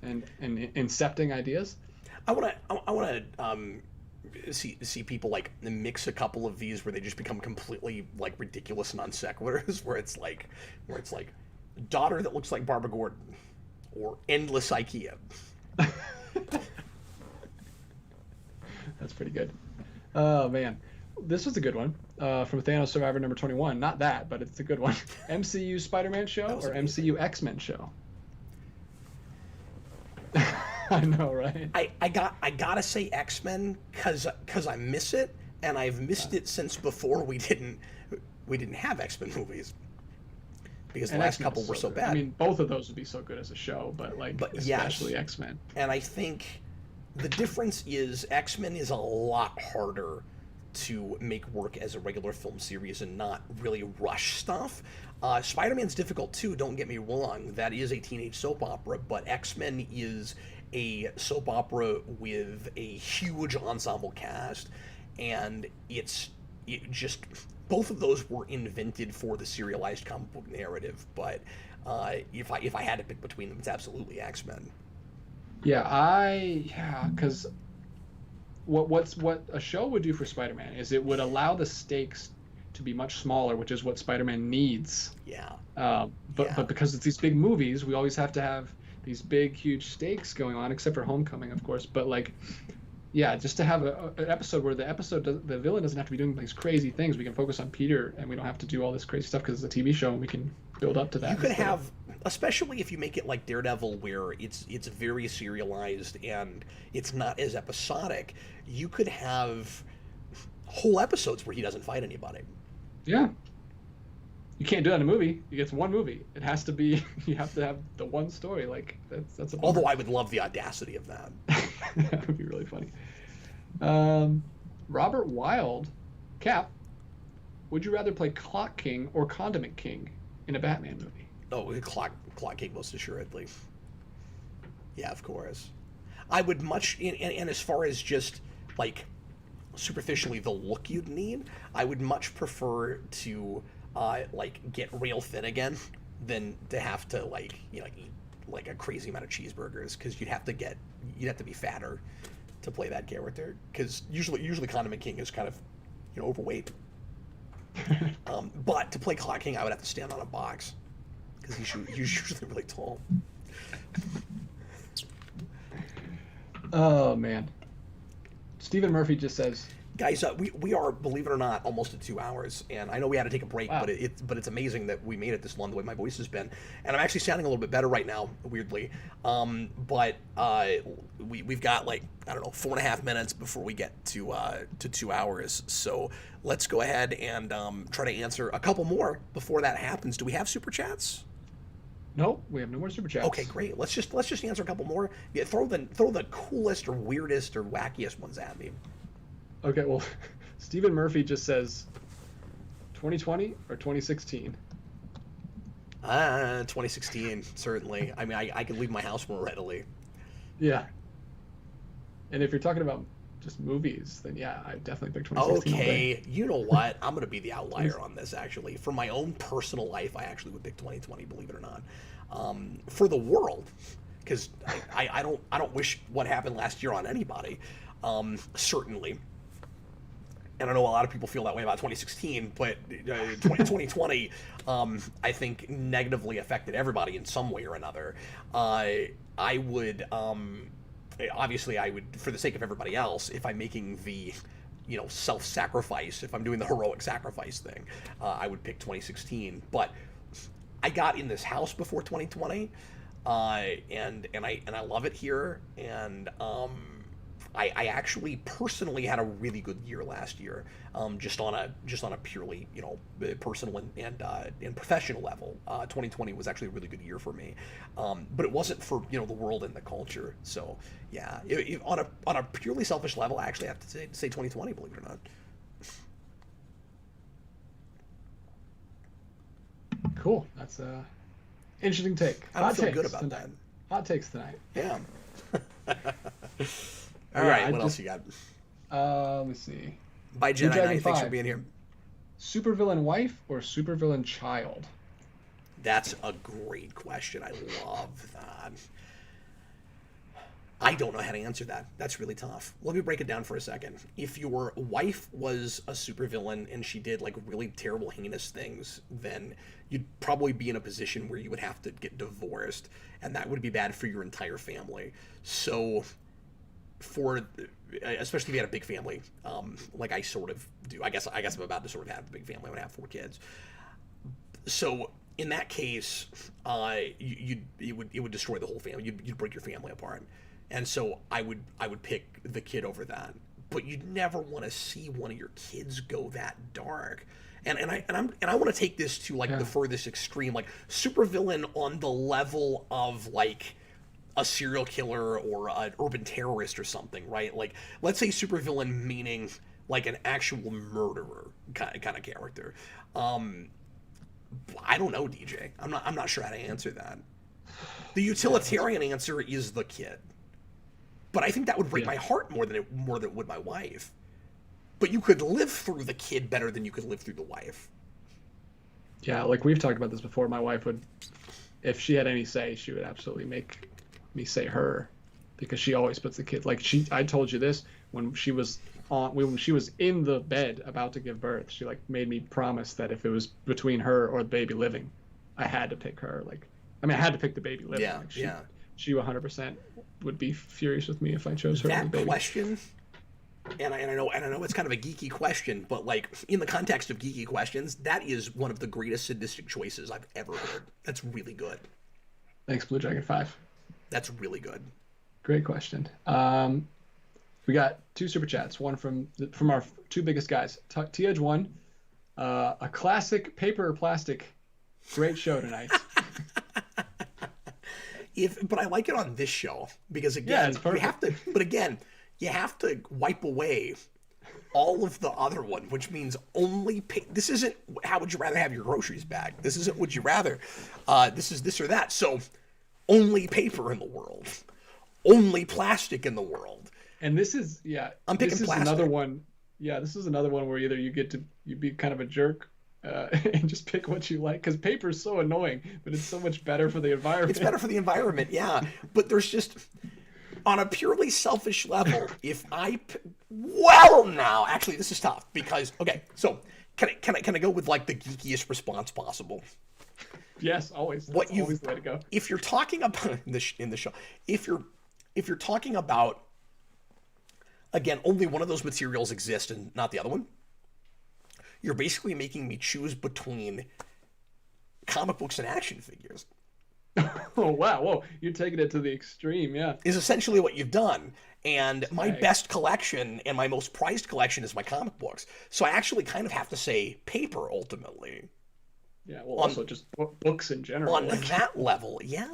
B: and incepting ideas?
A: I want to see people like mix a couple of these where they just become completely like ridiculous non sequiturs, where it's like daughter that looks like Barbara Gordon, or endless IKEA.
B: That's pretty good. Oh man, this was a good one. From Thanos Survivor number 21. Not that, but it's a good one. MCU Spider-Man show or MCU X-Men show? I know, right?
A: I gotta say X-Men because I miss it, and I've missed it since before we didn't have X-Men movies, because the last couple were so bad.
B: I mean, both of those would be so good as a show, but especially
A: yes.
B: X-Men.
A: And I think the difference is X-Men is a lot harder to make work as a regular film series and not really rush stuff. Spider-Man's difficult too, don't get me wrong. That is a teenage soap opera, but X-Men is a soap opera with a huge ensemble cast, and both of those were invented for the serialized comic book narrative. But if I had to pick between them, it's absolutely X-Men.
B: Because what a show would do for Spider-Man is it would allow the stakes to be much smaller, which is what Spider-Man needs. But because it's these big movies, we always have to have these big, huge stakes going on, except for Homecoming, of course. But just to have an episode where the villain doesn't have to be doing these crazy things. We can focus on Peter, and we don't have to do all this crazy stuff because it's a TV show, and we can build up to that.
A: You could have, especially if you make it like Daredevil, where it's very serialized and it's not as episodic. You could have whole episodes where he doesn't fight anybody.
B: Yeah. You can't do that in a movie. It's one movie. It has to be. You have to have the one story. Like that's a bummer.
A: Although I would love the audacity of that.
B: That would be really funny. Robert Wilde, Cap. Would you rather play Clock King or Condiment King in a Batman movie?
A: Oh, Clock King most assuredly. Yeah, of course. I would much, and as far as just like superficially the look you'd need, I would much prefer to like get real thin again than to have to like eat like a crazy amount of cheeseburgers, because you'd have to be fatter to play that character, because usually Condiment King is kind of overweight. But to play Clock King, I would have to stand on a box because he's usually really tall.
B: Oh man. Stephen Murphy just says,
A: guys, we are, believe it or not, almost at 2 hours, and I know we had to take a break,
B: wow.
A: but it's amazing that we made it this long the way my voice has been, and I'm actually sounding a little bit better right now, weirdly. But we've got like, I don't know, 4.5 minutes before we get to 2 hours, so let's go ahead and try to answer a couple more before that happens. Do we have super chats?
B: no, we have no more super chats.
A: Okay, great. Let's just answer a couple more. Yeah, throw the coolest or weirdest or wackiest ones at me.
B: Okay, well, Stephen Murphy just says 2020 or 2016?
A: 2016, certainly. I mean, I can leave my house more readily.
B: Yeah. And if you're talking about just movies, then yeah, I definitely pick 2016.
A: Okay, you know what? I'm going to be the outlier on this, actually. For my own personal life, I actually would pick 2020, believe it or not. For the world, because I don't wish what happened last year on anybody, certainly. And I know a lot of people feel that way about 2016, but 2020, I think, negatively affected everybody in some way or another. I would, obviously, I would, for the sake of everybody else, if I'm making the, self-sacrifice, if I'm doing the heroic sacrifice thing, I would pick 2016. But I got in this house before 2020, and I love it here, and I actually personally had a really good year last year, just on a purely personal and professional level. 2020 was actually a really good year for me, but it wasn't for the world and the culture. So yeah, on a purely selfish level, I actually have to say 2020, believe it or not.
B: Cool. That's a interesting take.
A: I don't feel good about
B: tonight. Hot takes tonight.
A: Yeah. All right, what else you got?
B: Let me see.
A: Bye, Jedi Knight. Thanks for being here.
B: Supervillain wife or supervillain child?
A: That's a great question. I love that. I don't know how to answer that. That's really tough. Let me break it down for a second. If your wife was a supervillain and she did like really terrible, heinous things, then you'd probably be in a position where you would have to get divorced, and that would be bad for your entire family. So, especially if you had a big family, like I sort of do. I guess I'm about to sort of have a big family. I'm gonna have 4 kids. So in that case, it would destroy the whole family. You'd break your family apart. And so I would pick the kid over that. But you'd never want to see one of your kids go that dark. And I want to take this to like the furthest extreme, like supervillain on the level of like a serial killer or an urban terrorist or something, right? Like, let's say supervillain meaning like an actual murderer kind of character. I don't know, DJ. I'm not sure how to answer that. The utilitarian answer is the kid, but I think that would break my heart more than it would my wife. But you could live through the kid better than you could live through the wife.
B: Yeah, like we've talked about this before. My wife would, if she had any say, she would absolutely make me say her, because she always puts the kid. Like I told you this when she was in the bed about to give birth. She like made me promise that if it was between her or the baby living, I had to pick her. Like, I mean, I had to pick the baby living.
A: Yeah,
B: like she 100% would be furious with me if I chose her.
A: That question, and I know it's kind of a geeky question, but like in the context of geeky questions, that is one of the greatest sadistic choices I've ever heard. That's really good.
B: Thanks, Blue Dragon 5.
A: That's really good.
B: Great question. We got 2 super chats. One from our 2 biggest guys. T-Edge 1. A classic paper or plastic. Great show tonight.
A: But I like it on this show because
B: Yeah,
A: again,
B: it's perfect.
A: you have to wipe away all of the other one, which means only this isn't how would you rather have your groceries bag. This isn't would you rather. This is this or that. So only paper in the world, only plastic in the world.
B: And this is
A: I'm picking
B: this is
A: plastic.
B: another one. Yeah, this is another one where either you be kind of a jerk and just pick what you like because paper is so annoying, but it's so much better for the environment.
A: It's better for the environment, yeah. But there's just on a purely selfish level, if now actually this is tough because okay, so can I go with like the geekiest response possible?
B: Yes, always.
A: What
B: That's always the way to go.
A: If you're talking about in the show, if you're talking about again only one of those materials exists and not the other one, you're basically making me choose between comic books and action figures.
B: Oh wow, whoa! You're taking it to the extreme, yeah.
A: Is essentially what you've done. And my
B: Right.
A: best collection and my most prized collection is my comic books. So I actually kind of have to say paper ultimately.
B: Yeah, well, also just books in general.
A: On
B: like,
A: that level, yeah.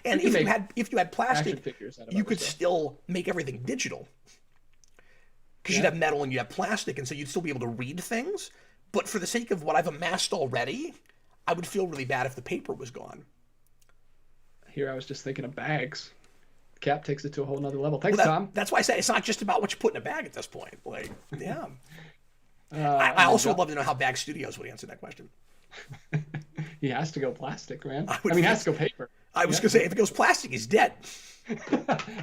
A: And
B: You can
A: if you had plastic,
B: action figures out of
A: you
B: other
A: could
B: stuff.
A: still make everything digital. Because you'd
B: Yeah.
A: have metal and you'd have plastic, and so you'd still be able to read things. But for the sake of what I've amassed already, I would feel really bad if the paper was gone.
B: Here, I was just thinking of bags. Cap takes it to a whole nother level. Thanks,
A: Well,
B: Tom.
A: that's why I say it's not just about what you put in a bag at this point. Like, yeah. I
B: And
A: also
B: then
A: would love to know how Bag Studios would answer that question.
B: he has to go plastic, man. I,
A: would
B: mean, he
A: think
B: has to go paper.
A: I was gonna say if it goes plastic, he's dead.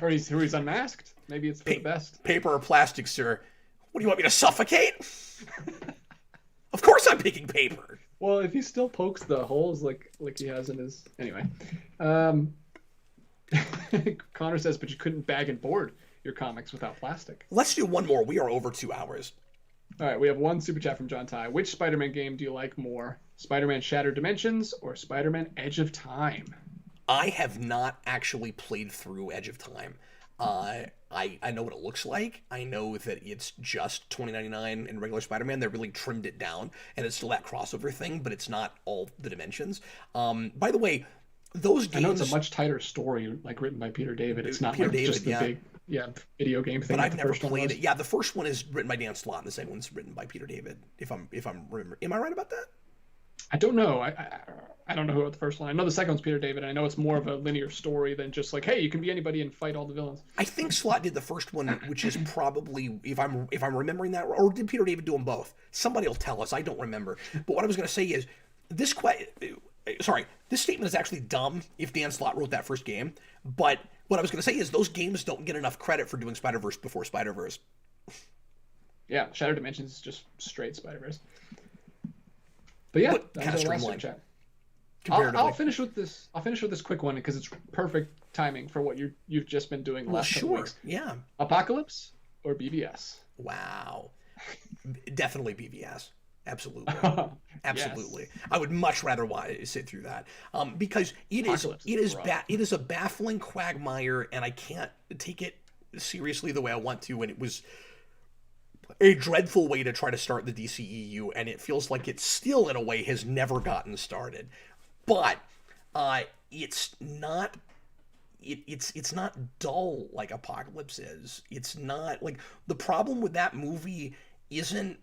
B: Or he's unmasked. Maybe it's for the best.
A: Paper or plastic, sir? What do you want me to suffocate? Of course I'm picking paper.
B: Well, if he still pokes the holes like he has in his anyway. Connor says, but you couldn't bag and board your comics without plastic.
A: Let's do one more. We are over 2 hours.
B: All right, we have one super chat from John Ty. Which Spider-Man game do you like more? Spider-Man Shattered Dimensions or Spider-Man Edge of Time?
A: I have not actually played through Edge of Time. I know what it looks like. I know that it's just $20.99 in regular Spider-Man. They really trimmed it down, and it's still that crossover thing, but it's not all the dimensions. By the way, those games.
B: I know it's a much tighter story, like written by Peter David. It's not
A: Peter
B: like
A: David,
B: just the
A: yeah.
B: big video game thing.
A: But
B: like
A: I've
B: the
A: never
B: first one
A: played
B: was.
A: it. Yeah, the first one is written by Dan Slott, and the second one's written by Peter David. If I'm remembering, am I right about that?
B: I don't know. I don't know who wrote the first one. I know the second one's Peter David. And I know it's more of a linear story than just like, hey, you can be anybody and fight all the villains.
A: I think Slott did the first one, which is probably if I'm remembering that, or did Peter David do them both? Somebody will tell us. I don't remember. But what I was going to say is this statement is actually dumb if Dan Slott wrote that first game. But what I was going to say is those games don't get enough credit for doing Spider-Verse before Spider-Verse.
B: Yeah, Shattered Dimensions is just straight Spider-Verse. But yeah,
A: But
B: that
A: kinda
B: was our last
A: streamlined.
B: super chat.
A: Comparatively.
B: I'll finish with this. I'll finish with this quick one because it's perfect timing for what you've just been doing the
A: Well,
B: last couple
A: sure.
B: weeks.
A: Yeah.
B: Apocalypse or BBS?
A: Wow. Definitely BVS. Absolutely.
B: Yes.
A: Absolutely. I would much rather sit through that because
B: Apocalypse is rough.
A: it is a baffling quagmire, and I can't take it seriously the way I want to. And it was a dreadful way to try to start the DCEU, and it feels like it still, in a way, has never gotten started. But it's not. It's not dull like Apocalypse is. It's not like the problem with that movie isn't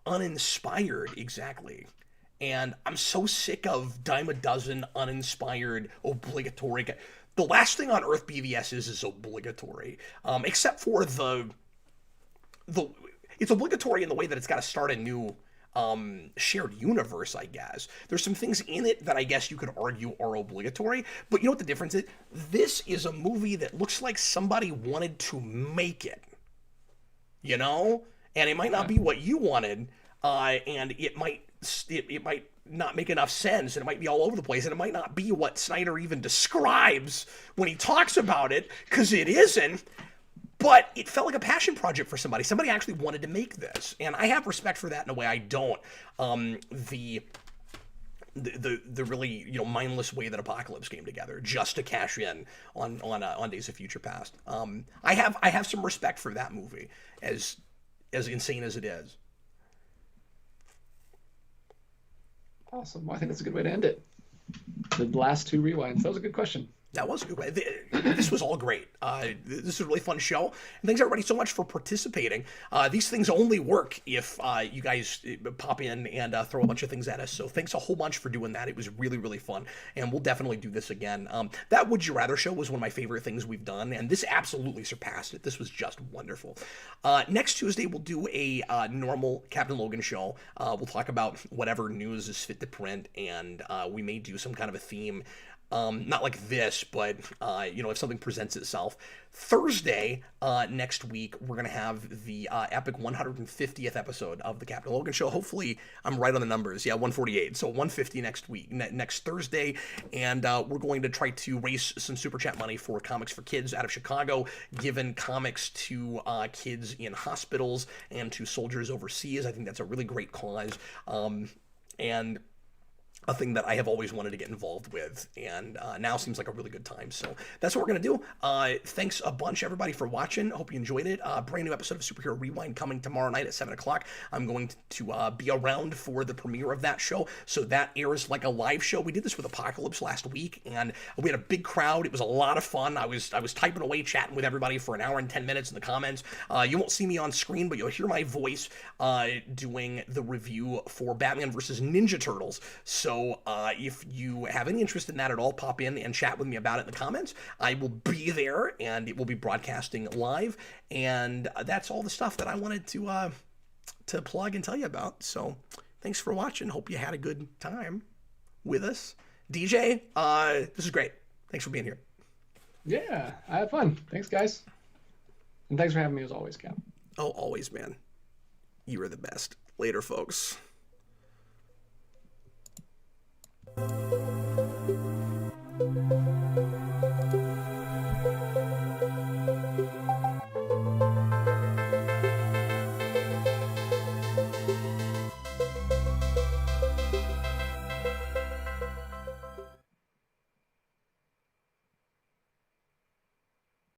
A: uninspired exactly. And I'm so sick of dime a dozen uninspired obligatory. The last thing on Earth BVS is obligatory, except for the. It's obligatory in the way that it's got to start a new shared universe, I guess. There's some things in it that I guess you could argue are obligatory, but you know what the difference is? This is a movie that looks like somebody wanted to make it, you know? And it might not be what you wanted, and it might not make enough sense, and it might be all over the place, and it might not be what Snyder even describes when he talks about it, because it isn't. But it felt like a passion project for somebody. Somebody actually wanted to make this, and I have respect for that in a way I don't. The really mindless way that Apocalypse came together just to cash in on Days of Future Past. I have some respect for that movie, as insane as it is.
B: Awesome. Well, I think that's a good way to end it. The last 2 rewinds. That was a good question.
A: That was a good way. This was all great. This is a really fun show. And thanks everybody so much for participating. These things only work if you guys pop in and throw a bunch of things at us. So thanks a whole bunch for doing that. It was really, really fun. And we'll definitely do this again. That Would You Rather show was one of my favorite things we've done. And this absolutely surpassed it. This was just wonderful. Next Tuesday, we'll do a normal Captain Logan show. We'll talk about whatever news is fit to print. And we may do some kind of a theme. Not like this, but, if something presents itself. Thursday, next week, we're going to have the epic 150th episode of the Captain Logan Show. Hopefully, I'm right on the numbers. Yeah, 148. So 150 next week, next Thursday. And we're going to try to raise some Super Chat money for Comics for Kids out of Chicago, giving comics to kids in hospitals and to soldiers overseas. I think that's a really great cause. And a thing that I have always wanted to get involved with, and now seems like a really good time. So that's what we're going to do. Thanks a bunch, everybody, for watching. Hope you enjoyed it. Brand new episode of Superhero Rewind coming tomorrow night at 7 o'clock. I'm going to be around for the premiere of that show, so that airs like a live show. We did this with Apocalypse last week, and we had a big crowd. It was a lot of fun. I was typing away, chatting with everybody for an hour and 10 minutes in the comments. You won't see me on screen, but you'll hear my voice doing the review for Batman vs. Ninja Turtles. So if you have any interest in that at all, pop in and chat with me about it in the comments. I will be there, and it will be broadcasting live. And that's all the stuff that I wanted to plug and tell you about. So thanks for watching. Hope you had a good time with us. DJ, this is great. Thanks for being here.
B: Yeah, I had fun. Thanks, guys. And thanks for having me as always, Cap.
A: Oh, always, man. You are the best. Later, folks.